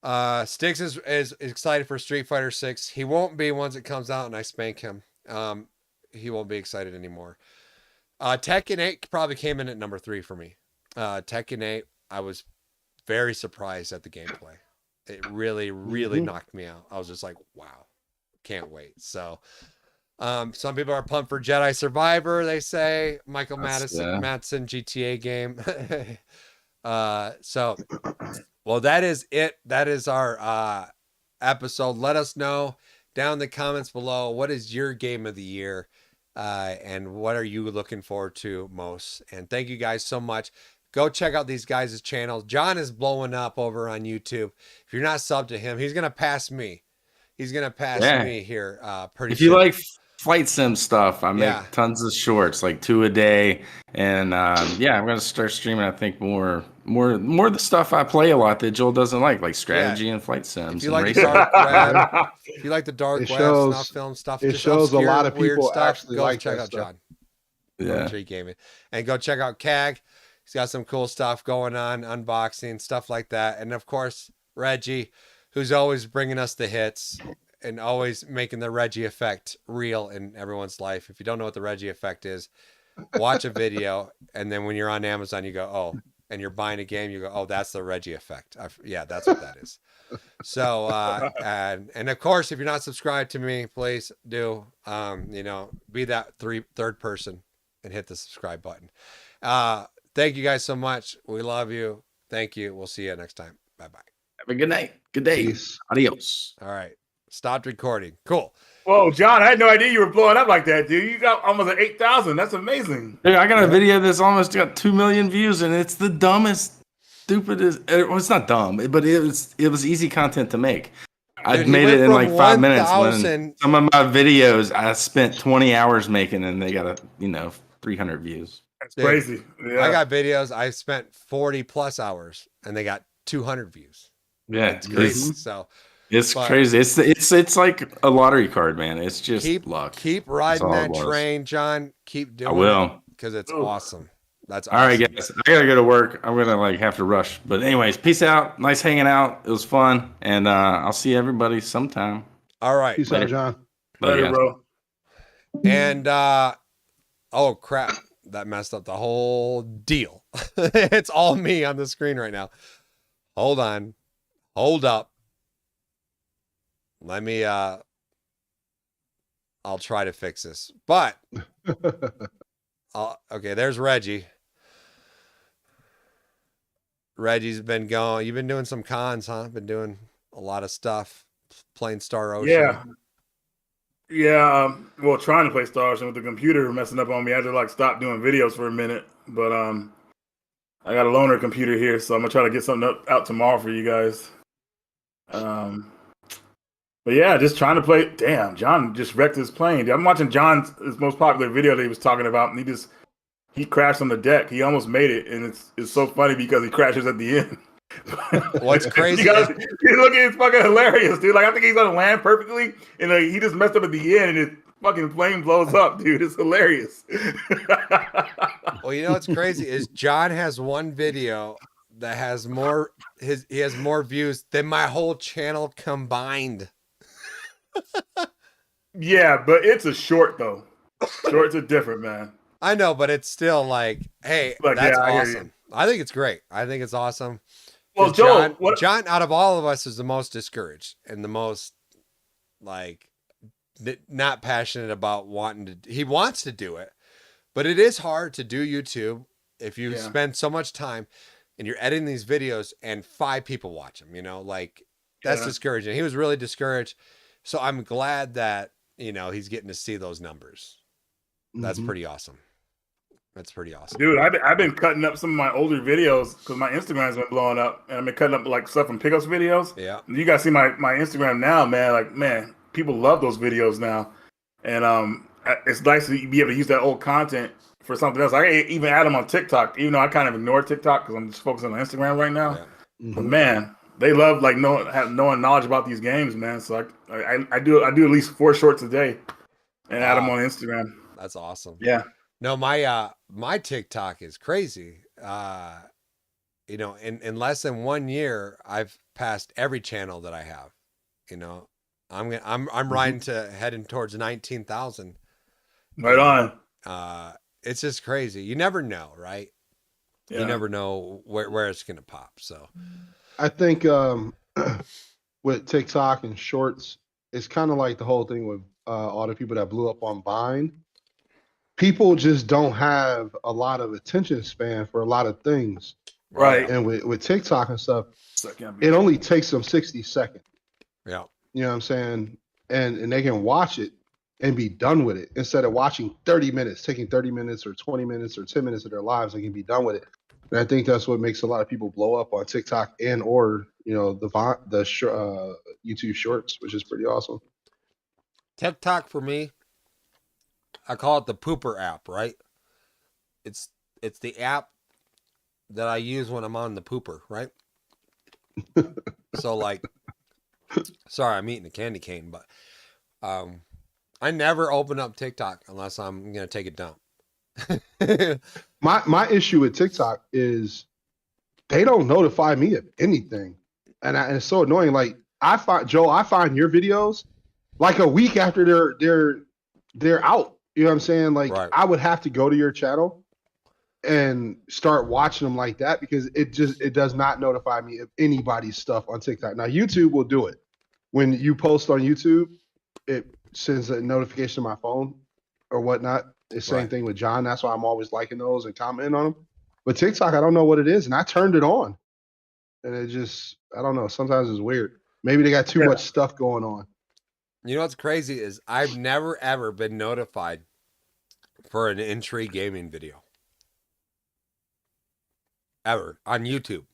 Styx is excited for Street Fighter 6. He won't be once it comes out and I spank him. He won't be excited anymore. Tekken 8 probably came in at number 3 for me. Tekken 8, I was very surprised at the gameplay. It really, really knocked me out. I was just like, wow, can't wait. So some people are pumped for Jedi Survivor, they say. Michael Madsen GTA game. So, well, that is it. That is our episode. Let us know down in the comments below, what is your game of the year? And what are you looking forward to most? And thank you guys so much. Go check out these guys' channels. John is blowing up over on YouTube. If you're not subbed to him, he's going to pass me. He's going to pass me here pretty If you soon. like flight sim stuff. I make Yeah. tons of shorts, like 2 a day, and yeah, I'm gonna start streaming. I think more of the stuff I play a lot that Joel doesn't like strategy and flight sims. If you and like racing. dark web, if you like the dark It web, shows- snuff film stuff, it just shows a obscure, lot of weird people stuff, actually go like check that out stuff. John. Yeah. Tree Gaming, and go check out CAG. He's got some cool stuff going on, unboxing stuff like that, and of course Reggie, who's always bringing us the hits and always making the Reggie effect real in everyone's life. If you don't know what the Reggie effect is, watch a video, and then when you're on Amazon, you go, oh, and you're buying a game, you go, oh, that's the Reggie effect. Yeah, that's what that is. So, and of course, if you're not subscribed to me, please do, be that third person and hit the subscribe button. Thank you guys so much. We love you. Thank you. We'll see you next time. Bye-bye. Have a good night. Good day. Peace. Adios. All right. Stopped recording. Cool. Whoa, John, I had no idea you were blowing up like that, dude. You got almost 8,000. That's amazing. Dude, I got a video that's almost got 2 million views, and it's the dumbest, stupidest. Well, it's not dumb, but it was easy content to make. I Dude, he made went it in from like 5 minutes. 1,000 When some of my videos I spent 20 hours making, and they got 300 views. That's Dude, crazy. Yeah. I got videos I spent 40 plus hours and they got 200 views. Yeah, It's crazy. So It's But- crazy. It's like a lottery card, man. It's just luck. keep riding all it that was. train, John. Keep doing I will. because it's Ooh. awesome. That's All right, awesome. guys. I gotta go to work. I'm gonna have to rush. But anyways, peace out. Nice hanging out. It was fun, and I'll see everybody sometime. All right. Peace Later. out, John. Love you Later, guys. bro. And oh crap, that messed up the whole deal. It's all me on the screen right now. Hold on. Hold up. Let me I'll try to fix this. But okay, there's Reggie. Reggie's been going. You've been doing some cons, huh? Been doing a lot of stuff, playing Star Ocean. Yeah. Yeah, well, trying to play Star Ocean with the computer messing up on me. I had to stop doing videos for a minute, but I got a loaner computer here, so I'm gonna try to get something out tomorrow for you guys. But yeah, just trying to play. Damn, John just wrecked his plane. I'm watching his most popular video that he was talking about, and he crashed on the deck. He almost made it, and it's so funny because he crashes at the end. What's crazy? Look, it's fucking hilarious, dude. I think he's gonna land perfectly, and he just messed up at the end, and his fucking plane blows up, dude. It's hilarious. Well, you know what's crazy is John has one video that has he has more views than my whole channel combined. Yeah, but it's a short though. Shorts are different, man. I know, but it's still like, hey, Look, that's yeah, I hear awesome. I think it's great. I think it's awesome. Well, 'Cause Joel, John, out of all of us, is the most discouraged and the most not passionate about he wants to do it, but it is hard to do YouTube if you spend so much time and you're editing these videos and 5 people watch them, that's discouraging. He was really discouraged. So I'm glad that, he's getting to see those numbers. That's pretty awesome. That's pretty awesome. dude, I've been cutting up some of my older videos because my Instagram's been blowing up, and I've been cutting up stuff from pickups videos. Yeah. You guys see my Instagram now, man. Man, people love those videos now, and it's nice to be able to use that old content for something else. I even add them on TikTok, even though I kind of ignore TikTok because I'm just focusing on Instagram right now. Yeah. But man, they love knowing knowledge about these games, man. So I do at least 4 shorts a day, and add them on Instagram. That's awesome. Yeah. No, my TikTok is crazy. In less than 1 year, I've passed every channel that I have. I'm riding to heading towards 19,000. Right on. It's just crazy. You never know, right? Yeah. You never know where it's gonna pop. So I think with TikTok and shorts, it's kind of like the whole thing with all the people that blew up on Vine. People just don't have a lot of attention span for a lot of things. Right. And with TikTok and stuff, So it only takes them 60 seconds. Yeah. You know what I'm saying? And they can watch it and be done with it instead of watching 30 minutes, taking 30 minutes or 20 minutes or 10 minutes of their lives. They can be done with it. And I think that's what makes a lot of people blow up on TikTok or the YouTube Shorts, which is pretty awesome. TikTok for me I call it the pooper app, right? It's the app that I use when I'm on the pooper, right? So like, sorry, I'm eating a candy cane, but I never open up TikTok unless I'm gonna take a dump. My issue with TikTok is they don't notify me of anything, and it's so annoying. Like I find your videos like a week after they're out. You know what I'm saying? Like Right. I would have to go to your channel and start watching them like that because it does not notify me of anybody's stuff on TikTok. Now YouTube will do it. When you post on YouTube, it sends a notification to my phone or whatnot. The same Right. thing with John. That's why I'm always liking those and commenting on them. But TikTok, I don't know what it is, and I turned it on, and it just I don't know. Sometimes it's weird. Maybe they got too much stuff going on. You know what's crazy is I've never ever been notified for an Intrigue gaming video. Ever on YouTube.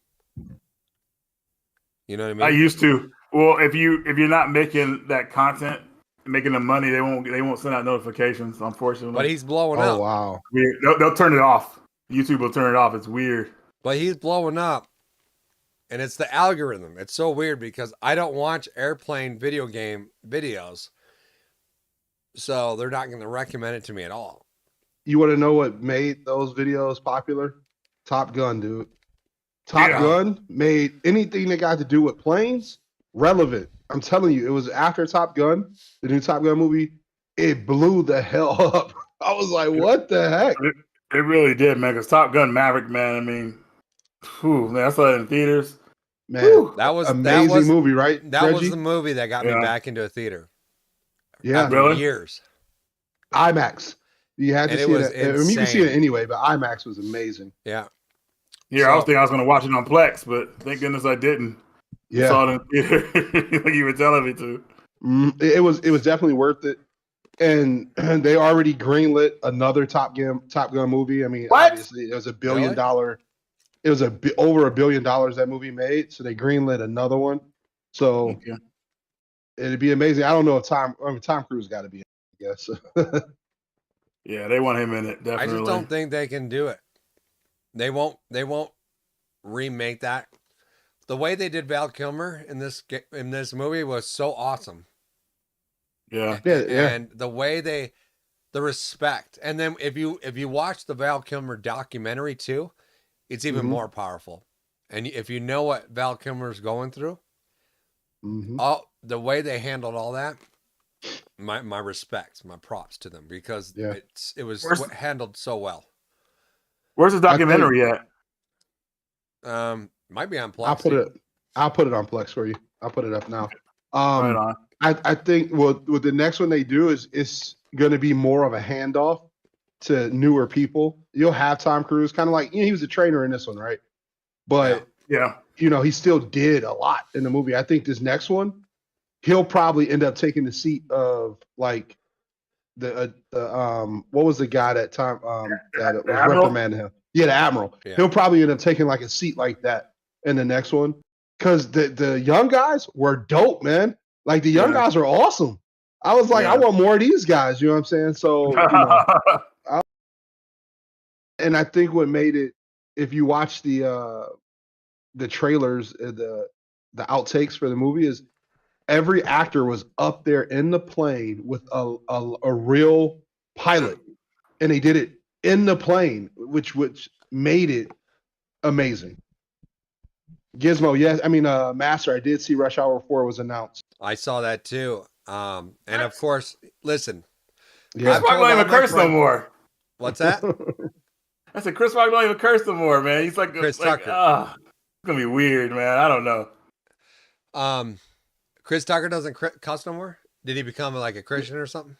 You know what I mean? I used to. Well, if you're not making that content, making the money, they won't send out notifications. Unfortunately, But he's blowing Oh up. wow. weird. They'll turn it off. YouTube will turn it off. It's weird. But he's blowing up. And it's the algorithm. It's so weird because I don't watch airplane video game videos. So they're not going to recommend it to me at all. You want to know what made those videos popular? Top Gun, dude. Top Yeah. Gun made anything that got to do with planes relevant. I'm telling you, it was after Top Gun, the new Top Gun movie. It blew the hell up. I was like, what the heck? It really did, man. Because Top Gun Maverick, man. I mean, whew, man, I saw it in theaters. Man, Whew. That was amazing movie, right? That was Reggie? the movie that got me Yeah. back into a theater. Yeah, After Really? years. IMAX. You had to And it see was it. I mean, you can see it insane. anyway, but IMAX was amazing. Yeah. Yeah, I was So- thinking I was going to watch it on Plex, but thank goodness I didn't. Yeah, Saw it in theater like you were telling me to. It was definitely worth it. And they already greenlit another Top Gun movie. I mean, What? obviously it was $1 Really? billion. It was over $1 billion that movie made. So they greenlit another one. So Okay. it'd be amazing. I don't know if Tom Cruise got to be in it, I guess. Yeah, they want him in it. Definitely. I just don't think they can do it. They won't remake that. The way they did Val Kilmer in this movie was so awesome. Yeah. Yeah. And the way the respect. And then if you watch the Val Kilmer documentary too, it's even Mhm. more powerful. And if you know what Val Kilmer's going through, Mhm. the way they handled all that, my respects, my props to them because Yeah. it was Where's- handled so well. Where's the documentary at? Might be on Plex. I'll put it on Plex for you. I'll put it up now. Right on. I think what the next one they do is it's going to be more of a handoff to newer people. You'll have Tom Cruise, kind of like he was a trainer in this one, right? But Yeah. he still did a lot in the movie. I think this next one, he'll probably end up taking the seat of like the what was the guy that time that was Admiral? reprimanding him? Yeah, the Admiral. Yeah. He'll probably end up taking like a seat like that in the next one because the young guys were dope, man. Like the young Yeah. guys are awesome. I was like, Yeah. I want more of these guys. You know what I'm saying? So, and I think what made it, if you watch the trailers, the outtakes for the movie, is every actor was up there in the plane with a real pilot, and they did it in the plane, which made it amazing. Gizmo, yes, I mean, Master. I did see Rush Hour 4 was announced. I saw that too. And of course, listen, Yeah, Chris Rock don't even curse no more. what's that? I said Chris Rock don't even curse no more, man. He's like, Chris like, Tucker. it's gonna be weird, man. I don't know. Chris Tucker doesn't cuss no more. Did he become like a Christian or something?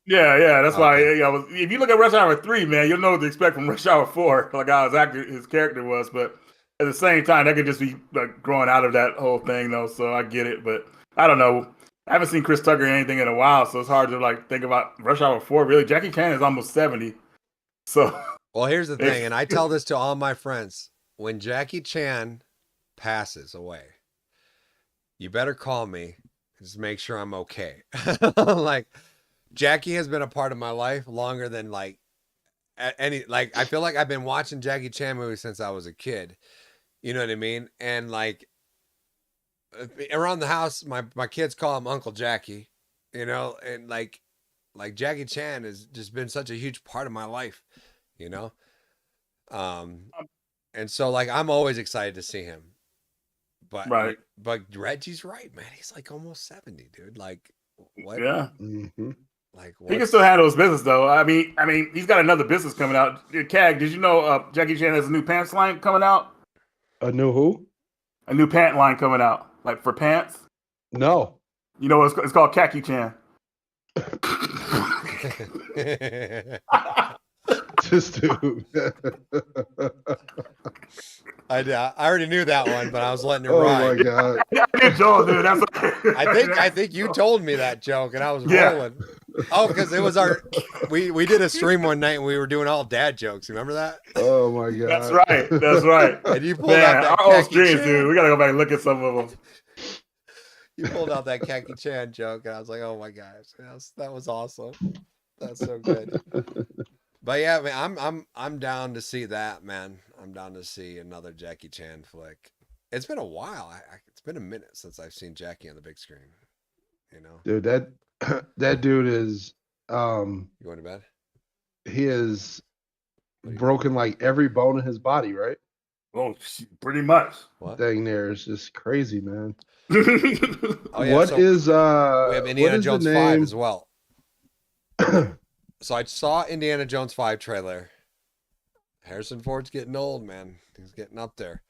Yeah. That's why. Okay. If you look at Rush Hour 3, man, you'll know what to expect from Rush Hour 4, like how his character was. But at the same time, that could just be like growing out of that whole thing, though. So I get it, but I don't know. I haven't seen Chris Tucker in anything in a while, so it's hard to like think about Rush Hour 4. Really, Jackie Chan is almost 70, so Well, here's the thing, and I tell this to all my friends: when Jackie Chan passes away, you better call me. Just make sure I'm okay. Like, Jackie has been a part of my life longer than like any like I feel like I've been watching Jackie Chan movies since I was a kid. You know what I mean? And like around the house, my kids call him Uncle Jackie. You know, and like Jackie Chan has just been such a huge part of my life. You know, and so like I'm always excited to see him. But Right. but Reggie's right, man. He's like almost 70, dude. Like what? Yeah. Mm-hmm. Like He can what's- still handle his business though. I mean, he's got another business coming out. Cag, did you know Jackie Chan has a new pants line coming out? A new who? A new pant line coming out, like for pants. No. You know, it's called Khaki Chan. Just dude. I already knew that one, but I was letting it Oh ride. my god. Good job, dude. That's I think you told me that joke, and I was Yeah. rolling. Oh, because it was we did a stream one night and we were doing all dad jokes. Remember that? Oh my god. That's right. That's right. And you pulled out Man, that our old Khaki streams, Chan. dude. We gotta go back and look at some of them. You pulled out that Khaki Chan joke, and I was like, oh my gosh, that was awesome. That's so good. But yeah, man, I'm down to see that, man. I'm down to see another Jackie Chan flick. It's been a while. It's been a minute since I've seen Jackie on the big screen. You know, Dude, that dude is you going to bed? he is broken like every bone in his body, right? Oh, pretty much. What? Thing there is just crazy, man. Oh yeah. What so is we what have Indiana is the Jones 5 name? as well. So I saw Indiana Jones 5 trailer. Harrison Ford's getting old, man. He's getting up there.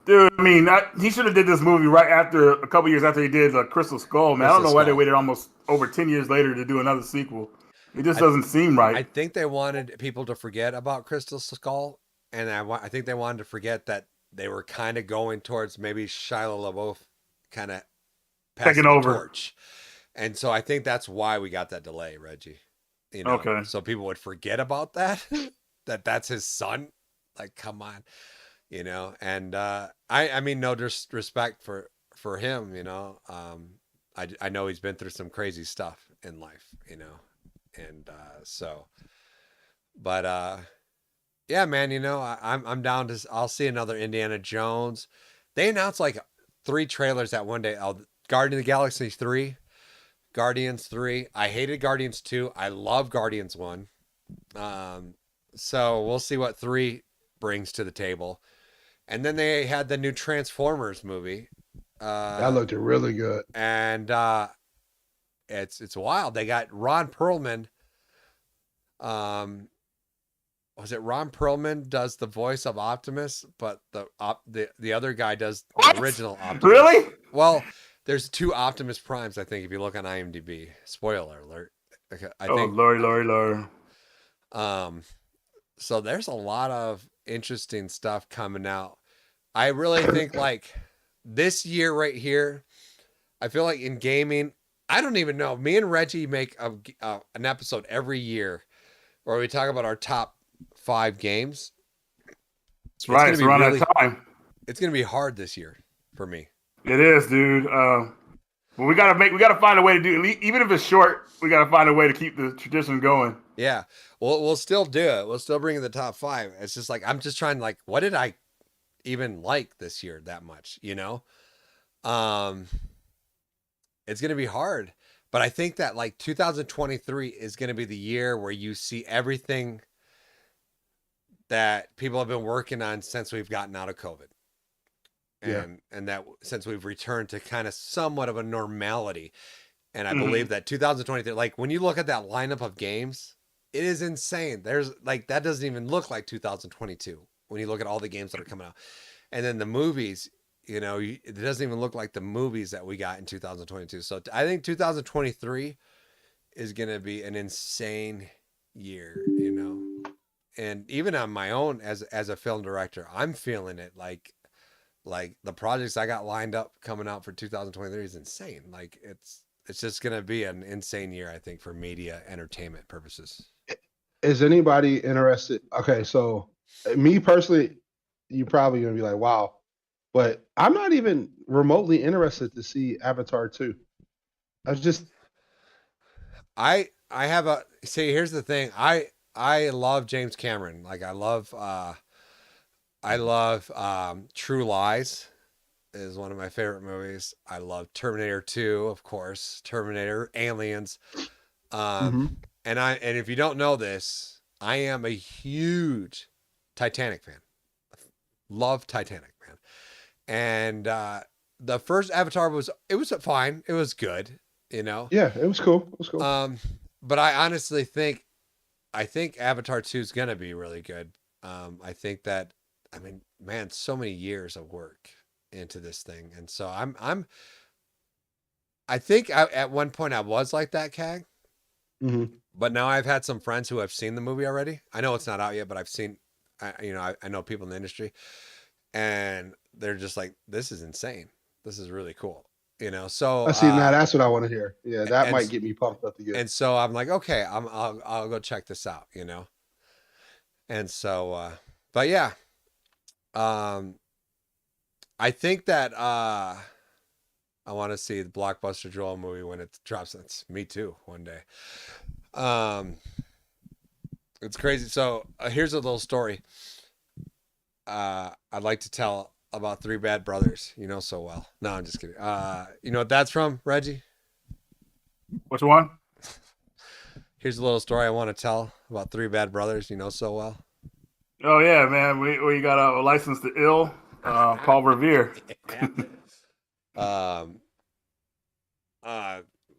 Dude, I mean, he should have did this movie right after a couple years after he did Crystal Skull, man. I don't know Crystal why they Skull. waited almost over 10 years later to do another sequel. It just doesn't seem right. I think they wanted people to forget about Crystal Skull, and I think they wanted to forget that they were kind of going towards maybe Shia LaBeouf kind of Taking over. torch. And so I think that's why we got that delay, Reggie. You know, Okay. so people would forget about that, that's his son. Like, come on, you know. And I mean, no disrespect for him, you know. I know he's been through some crazy stuff in life, you know, and so, but yeah, man, you know, I'm down to. I'll see another Indiana Jones. They announced like 3 trailers that one day. Guardian of the Galaxy 3. Guardians 3. I hated Guardians 2. I love Guardians 1. So we'll see what 3 brings to the table. And then they had the new Transformers movie. That looked really good. And it's wild. They got Ron Perlman. Was it Ron Perlman does the voice of Optimus, but the other guy does What? the original Optimus. Really? Well, there's 2 Optimus Primes, I think, if you look on IMDb. Spoiler alert. Okay, I think. Lord. So there's a lot of interesting stuff coming out. I really think like this year right here, I feel like in gaming, I don't even know. Me and Reggie make an episode every year where we talk about our top 5 games. That's right. It's around really, that time. It's going to be hard this year for me. It is, dude. But we gotta find a way to do it. Even if it's short, we gotta find a way to keep the tradition going. Yeah. We'll still do it. We'll still bring in the top 5. It's just like, I'm just trying to like, what did I even like this year that much, you know? It's going to be hard, but I think that like 2023 is going to be the year where you see everything that people have been working on since we've gotten out of COVID. And that since we've returned to kind of somewhat of a normality. And I believe that 2023, like when you look at that lineup of games, it is insane. There's like, that doesn't even look like 2022 when you look at all the games that are coming out. And then the movies, you know, it doesn't even look like the movies that we got in 2022. So I think 2023 is going to be an insane year, you know. And even on my own as a film director, I'm feeling it like the projects I got lined up coming out for 2023 is insane. Like it's just going to be an insane year, I think, for media entertainment purposes. Is anybody interested? Okay, so me personally, you're probably gonna be like, wow, but I'm not even remotely interested to see Avatar 2. I I have a see. Here's the thing. I love James Cameron. Like I love True Lies is one of my favorite movies. I love Terminator 2, of course. Terminator, Aliens. And if you don't know this, I am a huge Titanic fan. Love Titanic, man. And the first Avatar was fine. It was good, you know. Yeah, it was cool. It was cool. But I honestly think Avatar 2 is gonna be really good. I think that, I mean, man, so many years of work into this thing, and so I think at one point I was like that, Cag. But now I've had some friends who have seen the movie already. I know it's not out yet, but I've seen, I know people in the industry, and they're just like, "This is insane. This is really cool." You know, so I see. Now that's what I want to hear. Yeah, that might get me pumped up to get. And so I'm like, okay, I'll go check this out. You know, and so, but yeah, I think that I want to see the Blockbuster Joel movie when it drops. It's me too. One day. It's crazy. So here's a little story. I'd like to tell about Three Bad Brothers. You know so well. No, I'm just kidding. You know what that's from, Reggie? Which one? Here's a little story I want to tell about Three Bad Brothers. You know so well. Oh yeah, man. We got a License to Ill, Paul Revere.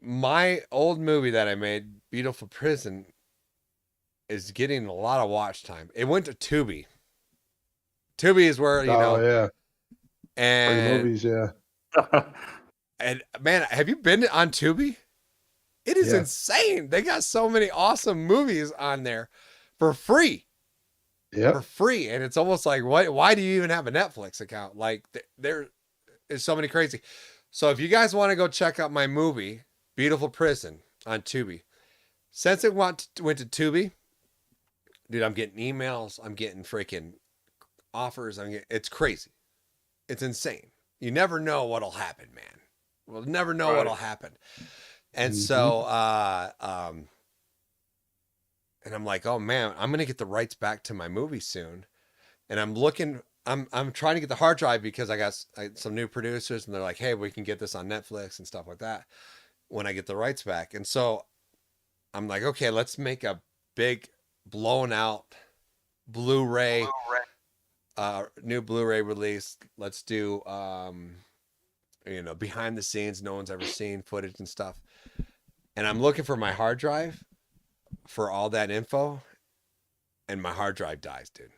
My old movie that I made, Beautiful Prison, is getting a lot of watch time. It went to Tubi. Tubi is where, you know. Yeah. And movies, yeah. And man, have you been on Tubi? It is insane. They got so many awesome movies on there for free. Yeah. For free. And it's almost like, why do you even have a Netflix account? Like, there is so many crazy. So if you guys want to go check out my movie, Beautiful Prison, on Tubi, since it went to Tubi, dude, I'm getting emails. I'm getting freaking offers. It's crazy. It's insane. You never know what'll happen, man. We'll never know what'll happen. And so, and I'm like, oh man, I'm going to get the rights back to my movie soon. And I'm trying to get the hard drive because I got some new producers and they're like, hey, we can get this on Netflix and stuff like that when I get the rights back. And so I'm like, okay, let's make a big blown out Blu-ray, new Blu-ray release. Let's do, behind the scenes, no one's ever seen footage and stuff. And I'm looking for my hard drive for all that info, and my hard drive dies, dude.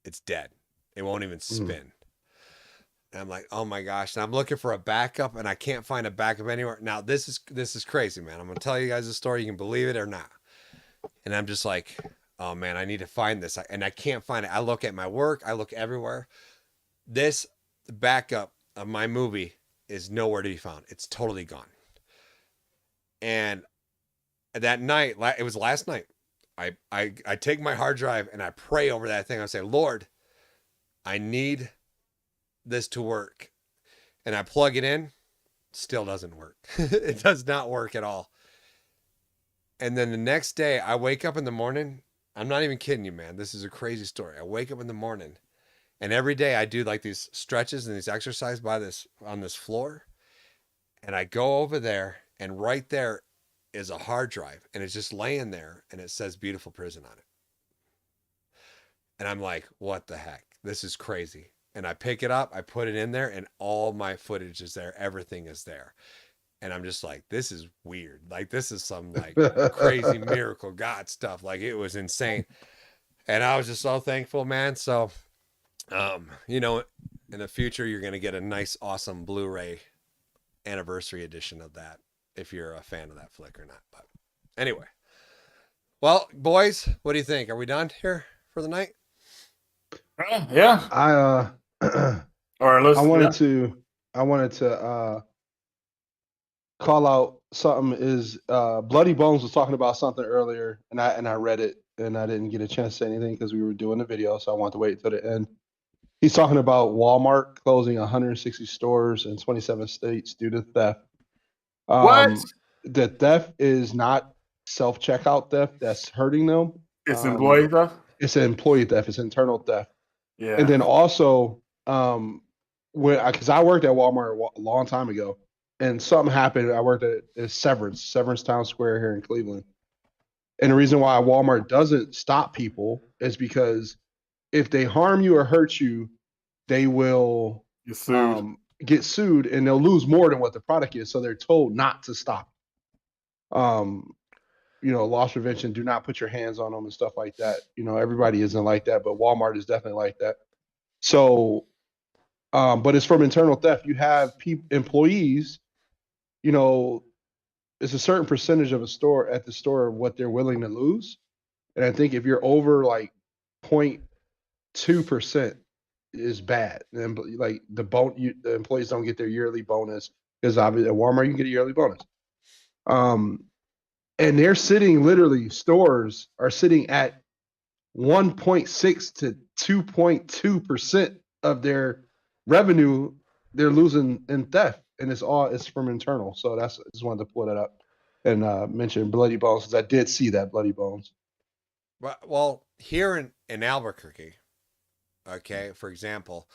It's dead. It won't even spin. And I'm like, oh my gosh. And I'm looking for a backup, and I can't find a backup anywhere. Now, this is crazy, man. I'm going to tell you guys a story. You can believe it or not. And I'm just like, oh man, I need to find this. And I can't find it. I look at my work. I look everywhere. This backup of my movie is nowhere to be found. It's totally gone. And that night, it was last night, I take my hard drive and I pray over that thing. I say, Lord, I need this to work. And I plug it in, still doesn't work. It does not work at all. And then the next day I wake up in the morning. I'm not even kidding you, man. This is a crazy story. I wake up in the morning, and every day I do like these stretches and these exercises on this floor. And I go over there, and right there is a hard drive, and it's just laying there, and it says Beautiful Prison on it. And I'm like, what the heck? This is crazy. And I pick it up, I put it in there, and all my footage is there. Everything is there. And I'm just like, this is weird. Like, this is some like crazy miracle God stuff. Like, it was insane. And I was just so thankful, man. So, in the future, you're going to get a nice, awesome Blu-ray anniversary edition of that, if you're a fan of that flick or not. But anyway, well, boys, what do you think? Are we done here for the night? Yeah. I wanted to call out something. Is Bloody Bones was talking about something earlier, and I read it, and I didn't get a chance to say anything because we were doing the video, so I wanted to wait until the end. He's talking about Walmart closing 160 stores in 27 states due to theft. What? The theft is not self-checkout theft that's hurting them. It's employee stuff. It's an employee theft. It's internal theft. Yeah. And then also, because I worked at Walmart a long time ago, and something happened. I worked at Severance Town Square here in Cleveland. And the reason why Walmart doesn't stop people is because if they harm you or hurt you, they will get sued, and they'll lose more than what the product is. So they're told not to stop. Loss prevention, do not put your hands on them and stuff like that. Everybody isn't like that, but Walmart is definitely like that. So, but it's from internal theft. You have employees, it's a certain percentage of at the store what they're willing to lose. And I think if you're over like 0.2% is bad. And like the employees don't get their yearly bonus, because obviously at Walmart you can get a yearly bonus. And they're stores are sitting at 1.6 to 2.2% of their revenue they're losing in theft, and it's from internal. So I just wanted to pull that up and mention Bloody Bones, because I did see that Bloody Bones. Well, here in Albuquerque, okay, for example,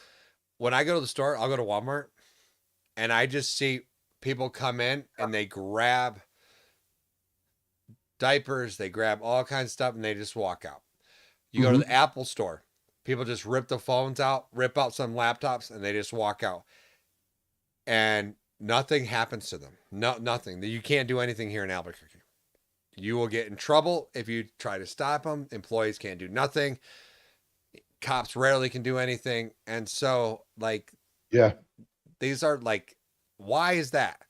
when I go to the store, I'll go to Walmart, and I just see people come in and they grab diapers, they grab all kinds of stuff, and they just walk out. You go to the Apple store, people just rip the phones out, rip out some laptops, and they just walk out. And nothing happens to them. Nothing. You can't do anything here in Albuquerque. You will get in trouble if you try to stop them. Employees can't do nothing. Cops rarely can do anything. And so, these are why is that?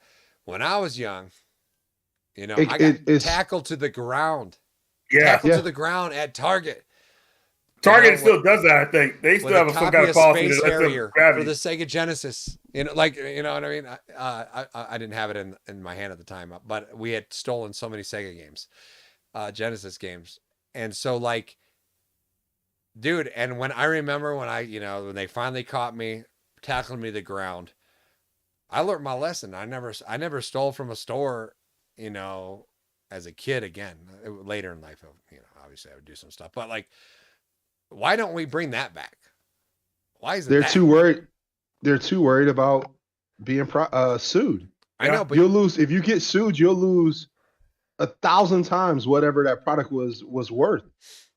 When I was young, I got tackled to the ground. Yeah. Tackled to the ground at Target. Target still does that, I think. They still have some kind of policy space that lets them area grab for you. the Sega Genesis. You know what I mean? I didn't have it in my hand at the time, but we had stolen so many Sega games, Genesis games. And so dude, and when I remember when they finally caught me, tackled me to the ground, I learned my lesson. I never stole from a store, as a kid again. Later in life, obviously I would do some stuff, but why don't we bring that back? Why is it? They're too worried. They're too worried about being sued. I know, but you'll lose if you get sued. You'll lose 1,000 times whatever that product was worth.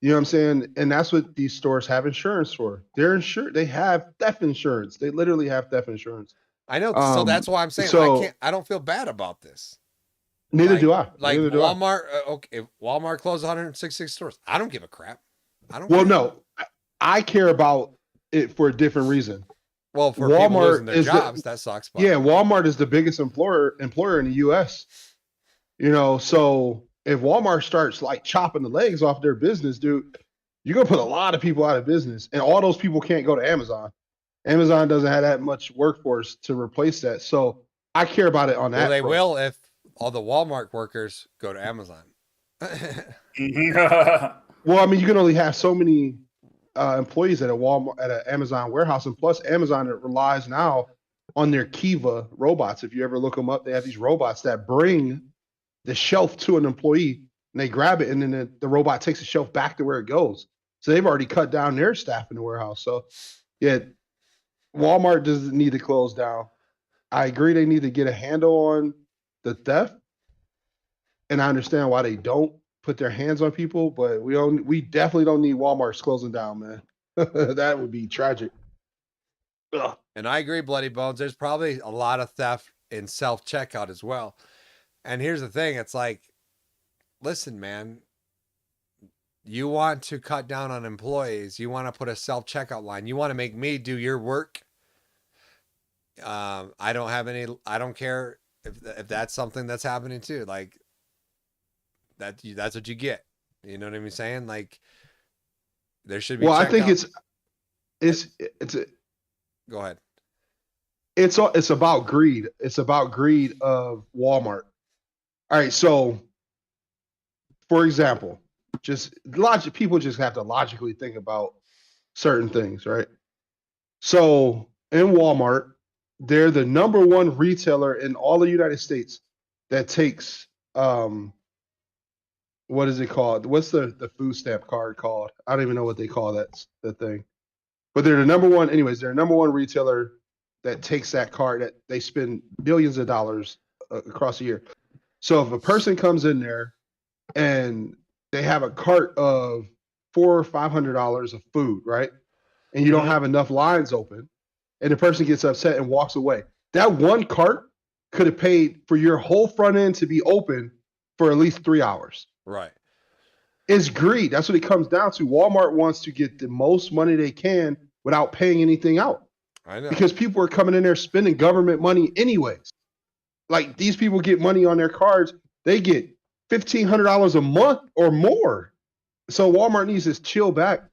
You know what I'm saying? And that's what these stores have insurance for. They're insured. They have theft insurance. They literally have theft insurance. I know. So that's why I'm saying I don't feel bad about this. Neither do I. Neither do Walmart. Okay, if Walmart closed 166 stores, I don't give a crap. I don't. Well, no, I care about it for a different reason. Well, for Walmart people losing their jobs, that sucks. Yeah, Walmart is the biggest employer in the U.S. So if Walmart starts chopping the legs off their business, dude, you're gonna put a lot of people out of business, and all those people can't go to Amazon. Amazon doesn't have that much workforce to replace that. So I care about it on that. Well, they will if all the Walmart workers go to Amazon. Well, I mean, you can only have so many employees at an Amazon warehouse, and plus Amazon relies now on their Kiva robots. If you ever look them up, they have these robots that bring the shelf to an employee, and they grab it, and then the robot takes the shelf back to where it goes. So they've already cut down their staff in the warehouse. So yeah, Walmart doesn't need to close down. I agree they need to get a handle on the theft, and I understand why they don't put their hands on people, but we definitely don't need Walmart's closing down, man. That would be tragic. Ugh. And I agree, Bloody Bones. There's probably a lot of theft in self-checkout as well. And here's the thing. It's listen, man, you want to cut down on employees. You want to put a self-checkout line. You want to make me do your work. I don't care if that's something that's happening too. That's what you get. You know what I'm saying? There should be. Well, I think it's go ahead. It's about greed. It's about greed of Walmart. All right. So, for example, people just have to logically think about certain things, right? So in Walmart, they're the number one retailer in all the United States that takes what is it called? What's the food stamp card called? I don't even know what they call that thing. But they're the number one. Anyways, they're the number one retailer that takes that card. That they spend billions of dollars across a year. So if a person comes in there and they have a cart of $400 or $500 of food, right? And you don't have enough lines open, and the person gets upset and walks away. That one cart could have paid for your whole front end to be open for at least 3 hours. Right. It's greed. That's what it comes down to. Walmart wants to get the most money they can without paying anything out. I know. Because people are coming in there spending government money anyways. Like these people get money on their cards, they get $1,500 a month or more. So Walmart needs to chill back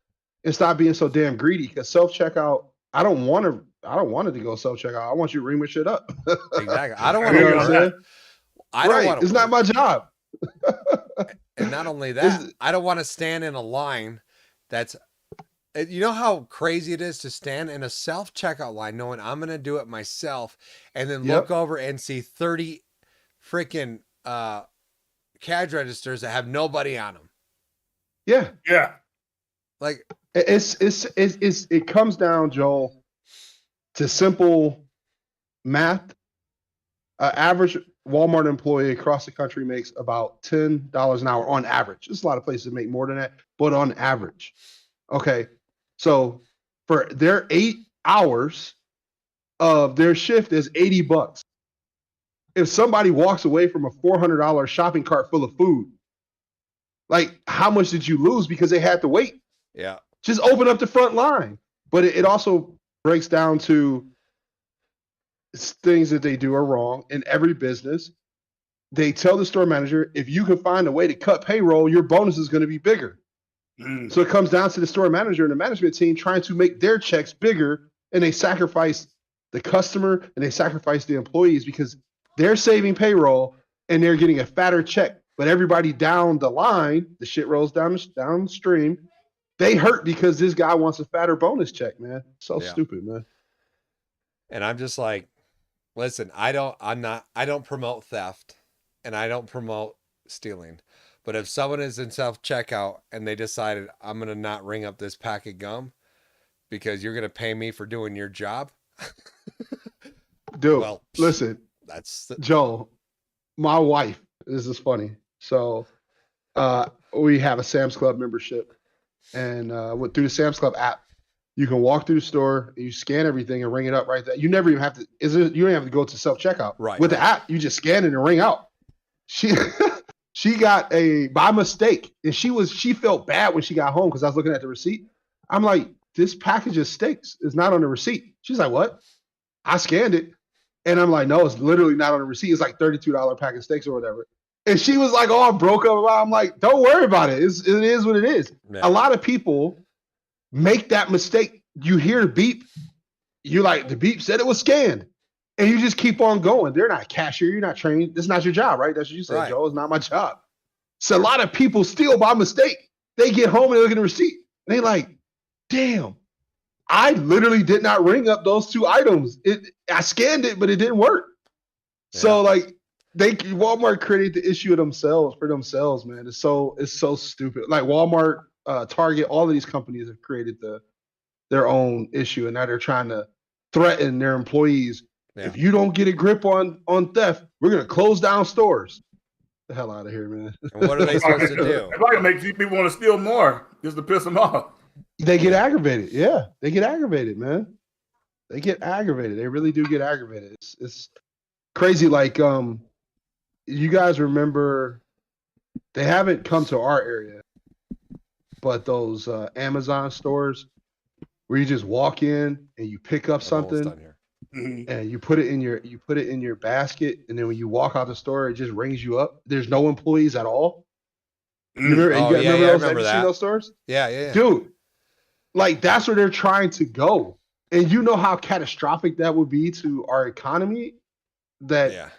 and stop being so damn greedy. Because self-checkout, I don't want it to go self-checkout. I want you to ring my shit up. Exactly. I don't want You know to. what I'm saying? I don't Right. want to. It's not my job. And not only that, I don't want to stand in a line that's, you know how crazy it is to stand in a self-checkout line knowing I'm going to do it myself and then look over and see 30 freaking cash registers that have nobody on them. Yeah. Yeah. Like, It comes down, Joel, to simple math. Average Walmart employee across the country makes about $10 an hour on average. There's a lot of places that make more than that, but on average. Okay. So for their 8 hours of their shift is $80. If somebody walks away from a $400 shopping cart full of food, like how much did you lose because they had to wait? yeah. Just open up the front line. But it also breaks down to things that they do are wrong in every business. They tell the store manager, if you can find a way to cut payroll, your bonus is going to be bigger. So it comes down to the store manager and the management team trying to make their checks bigger, and they sacrifice the customer and they sacrifice the employees because they're saving payroll and they're getting a fatter check. But everybody down the line, the shit rolls downstream. They hurt because this guy wants a fatter bonus check, man. So stupid, man. And I'm just like, listen, I don't promote theft and I don't promote stealing. But if someone is in self-checkout and they decided I'm going to not ring up this pack of gum because you're going to pay me for doing your job. Dude, well, listen, Joe, my wife, this is funny. So we have a Sam's Club membership, and through the Sam's Club app, you can walk through the store, you scan everything and ring it up right there. You never even have to, you don't even have to go to self-checkout. Right. With the app, you just scan it and ring out. She got by mistake, and she felt bad when she got home because I was looking at the receipt. I'm like, this package of steaks is not on the receipt. She's like, what? I scanned it. And I'm like, no, it's literally not on the receipt. It's like $32 pack of steaks or whatever. And she was like, oh, I broke up. I'm like, don't worry about it. It is what it is. Yeah. A lot of people make that mistake. You hear the beep. You're like, the beep said it was scanned. And you just keep on going. They're not a cashier. You're not trained. This is not your job, right? That's what you said, Right. Joe. It's not my job. So a lot of people steal by mistake. They get home and they look at the receipt. And they like, damn, I literally did not ring up those 2 items. I scanned it, but it didn't work. Yeah. So like Walmart created the issue for themselves, man. It's so stupid. Like Walmart, Target, all of these companies have created their own issue, and now they're trying to threaten their employees. Yeah. If you don't get a grip on theft, we're gonna close down stores. The hell out of here, man. And what are they supposed to do? It probably makes people want to steal more just to piss them off. They get aggravated. Yeah, they get aggravated, man. They get aggravated. They really do get aggravated. It's crazy. Like, you guys remember? They haven't come to our area, but those Amazon stores where you just walk in and you pick up I'm almost something done here. and you put it in your basket, and then when you walk out the store, it just rings you up. There's no employees at all. You remember? Oh, you guys yeah, remember yeah, I those? remember Have you that. seen those stores? Yeah. Dude, like that's where they're trying to go. And you know how catastrophic that would be to our economy, that Yeah.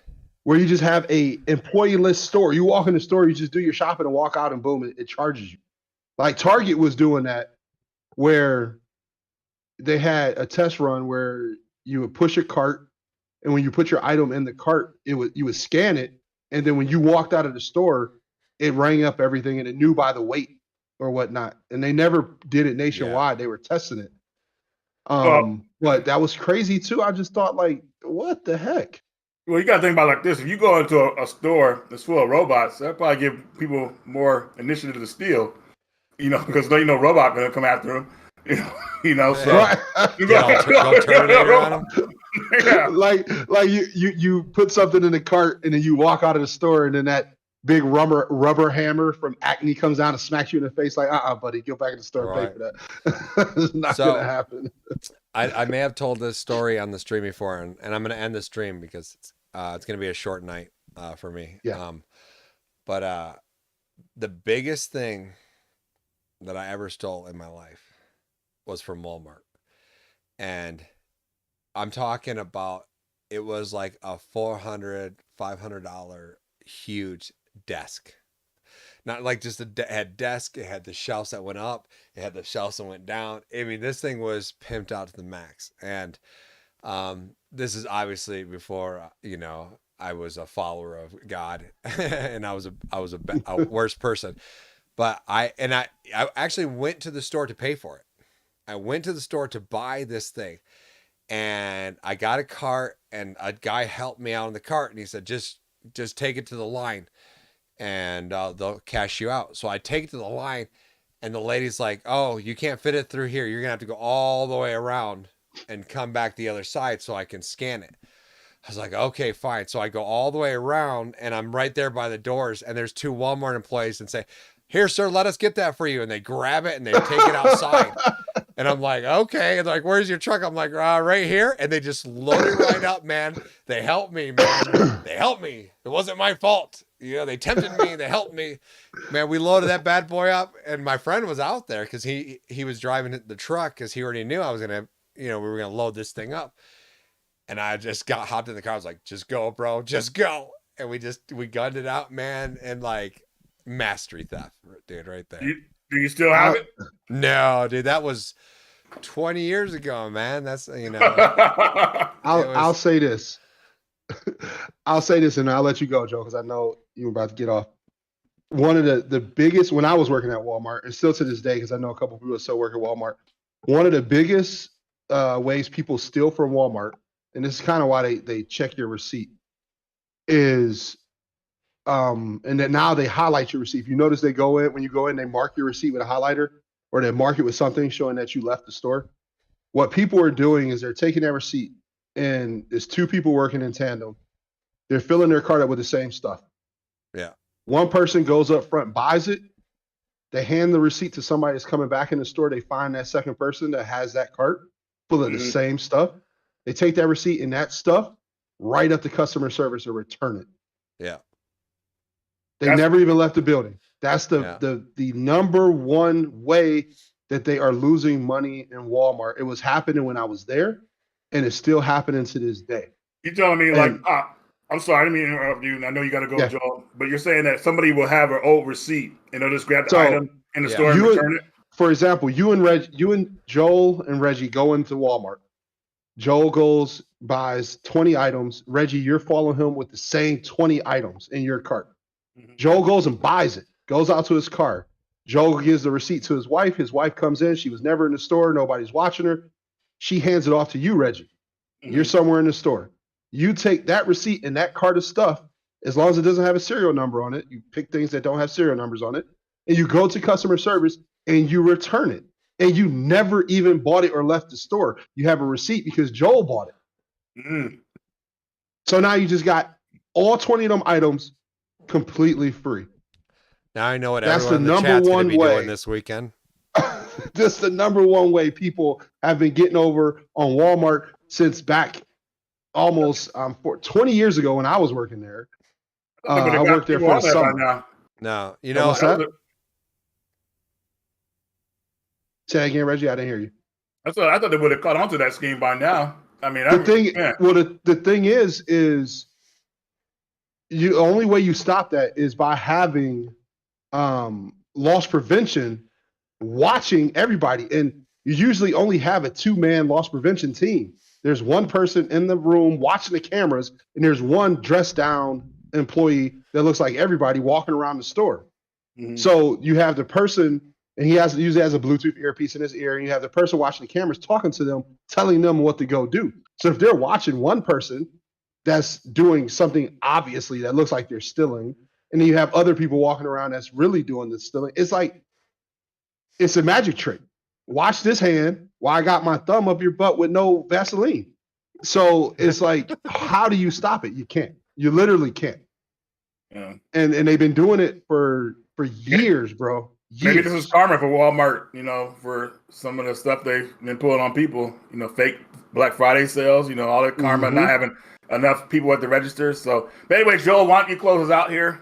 where you just have a employee-less store. You walk in the store, you just do your shopping and walk out, and boom, it charges you. Like Target was doing that, where they had a test run where you would push a cart, and when you put your item in the cart, you would scan it, and then when you walked out of the store, it rang up everything and it knew by the weight or whatnot. And they never did it nationwide. They were testing it. But that was crazy too. I just thought, like, what the heck? Well, you got to think about it like this. If you go into a store that's full of robots, that'll probably give people more initiative to steal, because they know robot going to come after them. So Right. Go Terminator on them. Yeah. like you put something in the cart and then you walk out of the store and then that big rubber hammer from Acme comes down and smacks you in the face like, buddy, go back in the store and pay for that. It's not gonna happen. I may have told this story on the stream before, and I'm going to end the stream because it's going to be a short night for me. Yeah. But the biggest thing that I ever stole in my life was from Walmart. And I'm talking about, it was like a $400, $500 huge desk. Not like just it had desk, it had the shelves that went up, it had the shelves that went down. I mean, this thing was pimped out to the max. And this is obviously before, I was a follower of God and I was a worse person. But I actually went to the store to pay for it. I went to the store to buy this thing, and I got a cart, and a guy helped me out in the cart, and he said, just take it to the line and they'll cash you out. So I take it to the line, and the lady's like, oh, you can't fit it through here. You're gonna have to go all the way around and come back the other side so I can scan it. I was like, okay, fine. So I go all the way around, and I'm right there by the doors, and there's two Walmart employees and say, here, sir, let us get that for you. And they grab it and they take it outside. And I'm like, okay. And they're like, where's your truck? I'm like, right here. And they just load it right up, man. They helped me, man. They helped me. It wasn't my fault. They tempted me. They helped me. Man, we loaded that bad boy up. And my friend was out there because he was driving the truck because he already knew I was going to, we were going to load this thing up. And I just hopped in the car. I was like, just go, bro. Just go. And we gunned it out, man. And like, mastery theft, dude, right there. Do you still have it? No, dude, that was 20 years ago, man. That's I'll say this. I'll say this and I'll let you go, Joe, because I know you're about to get off. One of the biggest, when I was working at Walmart, and still to this day, because I know a couple of people that still work at Walmart, one of the biggest ways people steal from Walmart, and this is kind of why they check your receipt, is and then now they highlight your receipt. If you notice, when you go in, they mark your receipt with a highlighter, or they mark it with something showing that you left the store. What people are doing is they're taking that receipt, and there's two people working in tandem. They're filling their cart up with the same stuff. Yeah. One person goes up front, buys it. They hand the receipt to somebody that's coming back in the store. They find that second person that has that cart full of the same stuff. They take that receipt and that stuff right up to customer service or return it. Yeah. They never even left the building. That's the number one way that they are losing money in Walmart. It was happening when I was there, and it's still happening to this day. You're telling me, I'm sorry, I didn't mean to interrupt you. I know you got to go, Joel, but you're saying that somebody will have an old receipt and they'll just grab the item in the store and return it? For example, you and Joel and Reggie go into Walmart. Joel goes, buys 20 items. Reggie, you're following him with the same 20 items in your cart. Joel goes and buys it, goes out to his car. Joel gives the receipt to his wife. His wife comes in. She was never in the store. Nobody's watching her. She hands it off to you, Reggie. You're somewhere in the store. You take that receipt and that cart of stuff, as long as it doesn't have a serial number on it. You pick things that don't have serial numbers on it, and you go to customer service and you return it. And you never even bought it or left the store. You have a receipt because Joel bought it. So now you just got all 20 of them items completely free. Now I know what That's everyone the in the number chat's going one to be way. doing this weekend. That's the number one way people have been getting over on Walmart since back almost 20 years ago when I was working there. I worked there for the summer. No, what's that? Say again, Reggie. I didn't hear you. I thought they would have caught on to that scheme by now. I mean, the thing is the only way you stop that is by having loss prevention watching everybody. And you usually only have a 2-man loss prevention team. There's one person in the room watching the cameras, and there's one dressed down employee that looks like everybody walking around the store. Mhm. So you have the person, and he usually has a Bluetooth earpiece in his ear, and you have the person watching the cameras talking to them, telling them what to go do. So if they're watching one person that's doing something obviously that looks like they're stealing, and then you have other people walking around that's really doing the stealing, it's like it's a magic trick. Watch this hand while I got my thumb up your butt with no Vaseline. So it's like, how do you stop it? You can't. You literally can't. Yeah. And they've been doing it for years, bro. Maybe this Years. is karma for Walmart, for some of the stuff they've been pulling on people, fake Black Friday sales, all that karma, not having enough people at the registers. So, but anyway, Joel, why don't you close us out here?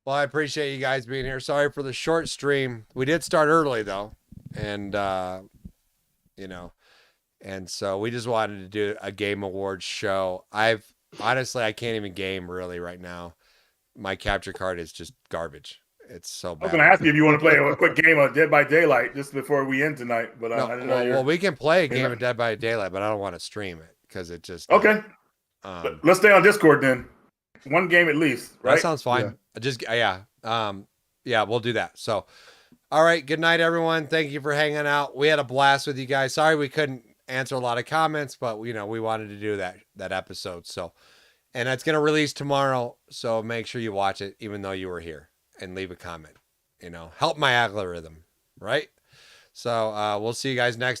Well, I appreciate you guys being here. Sorry for the short stream. We did start early though. And, and so we just wanted to do a Game Awards show. Honestly, I can't even game really right now. My capture card is just garbage. It's so bad. I was going to ask you if you want to play a quick game of Dead by Daylight just before we end tonight, but I didn't know. Well, we can play a game of Dead by Daylight, but I don't want to stream it because it just okay. Let's stay on Discord then. One game at least, right? That sounds fine. Yeah, we'll do that. So, all right. Good night, everyone. Thank you for hanging out. We had a blast with you guys. Sorry we couldn't answer a lot of comments, but we wanted to do that episode. So, and it's gonna release tomorrow. So make sure you watch it, even though you were here, and leave a comment. Help my algorithm, right? So we'll see you guys next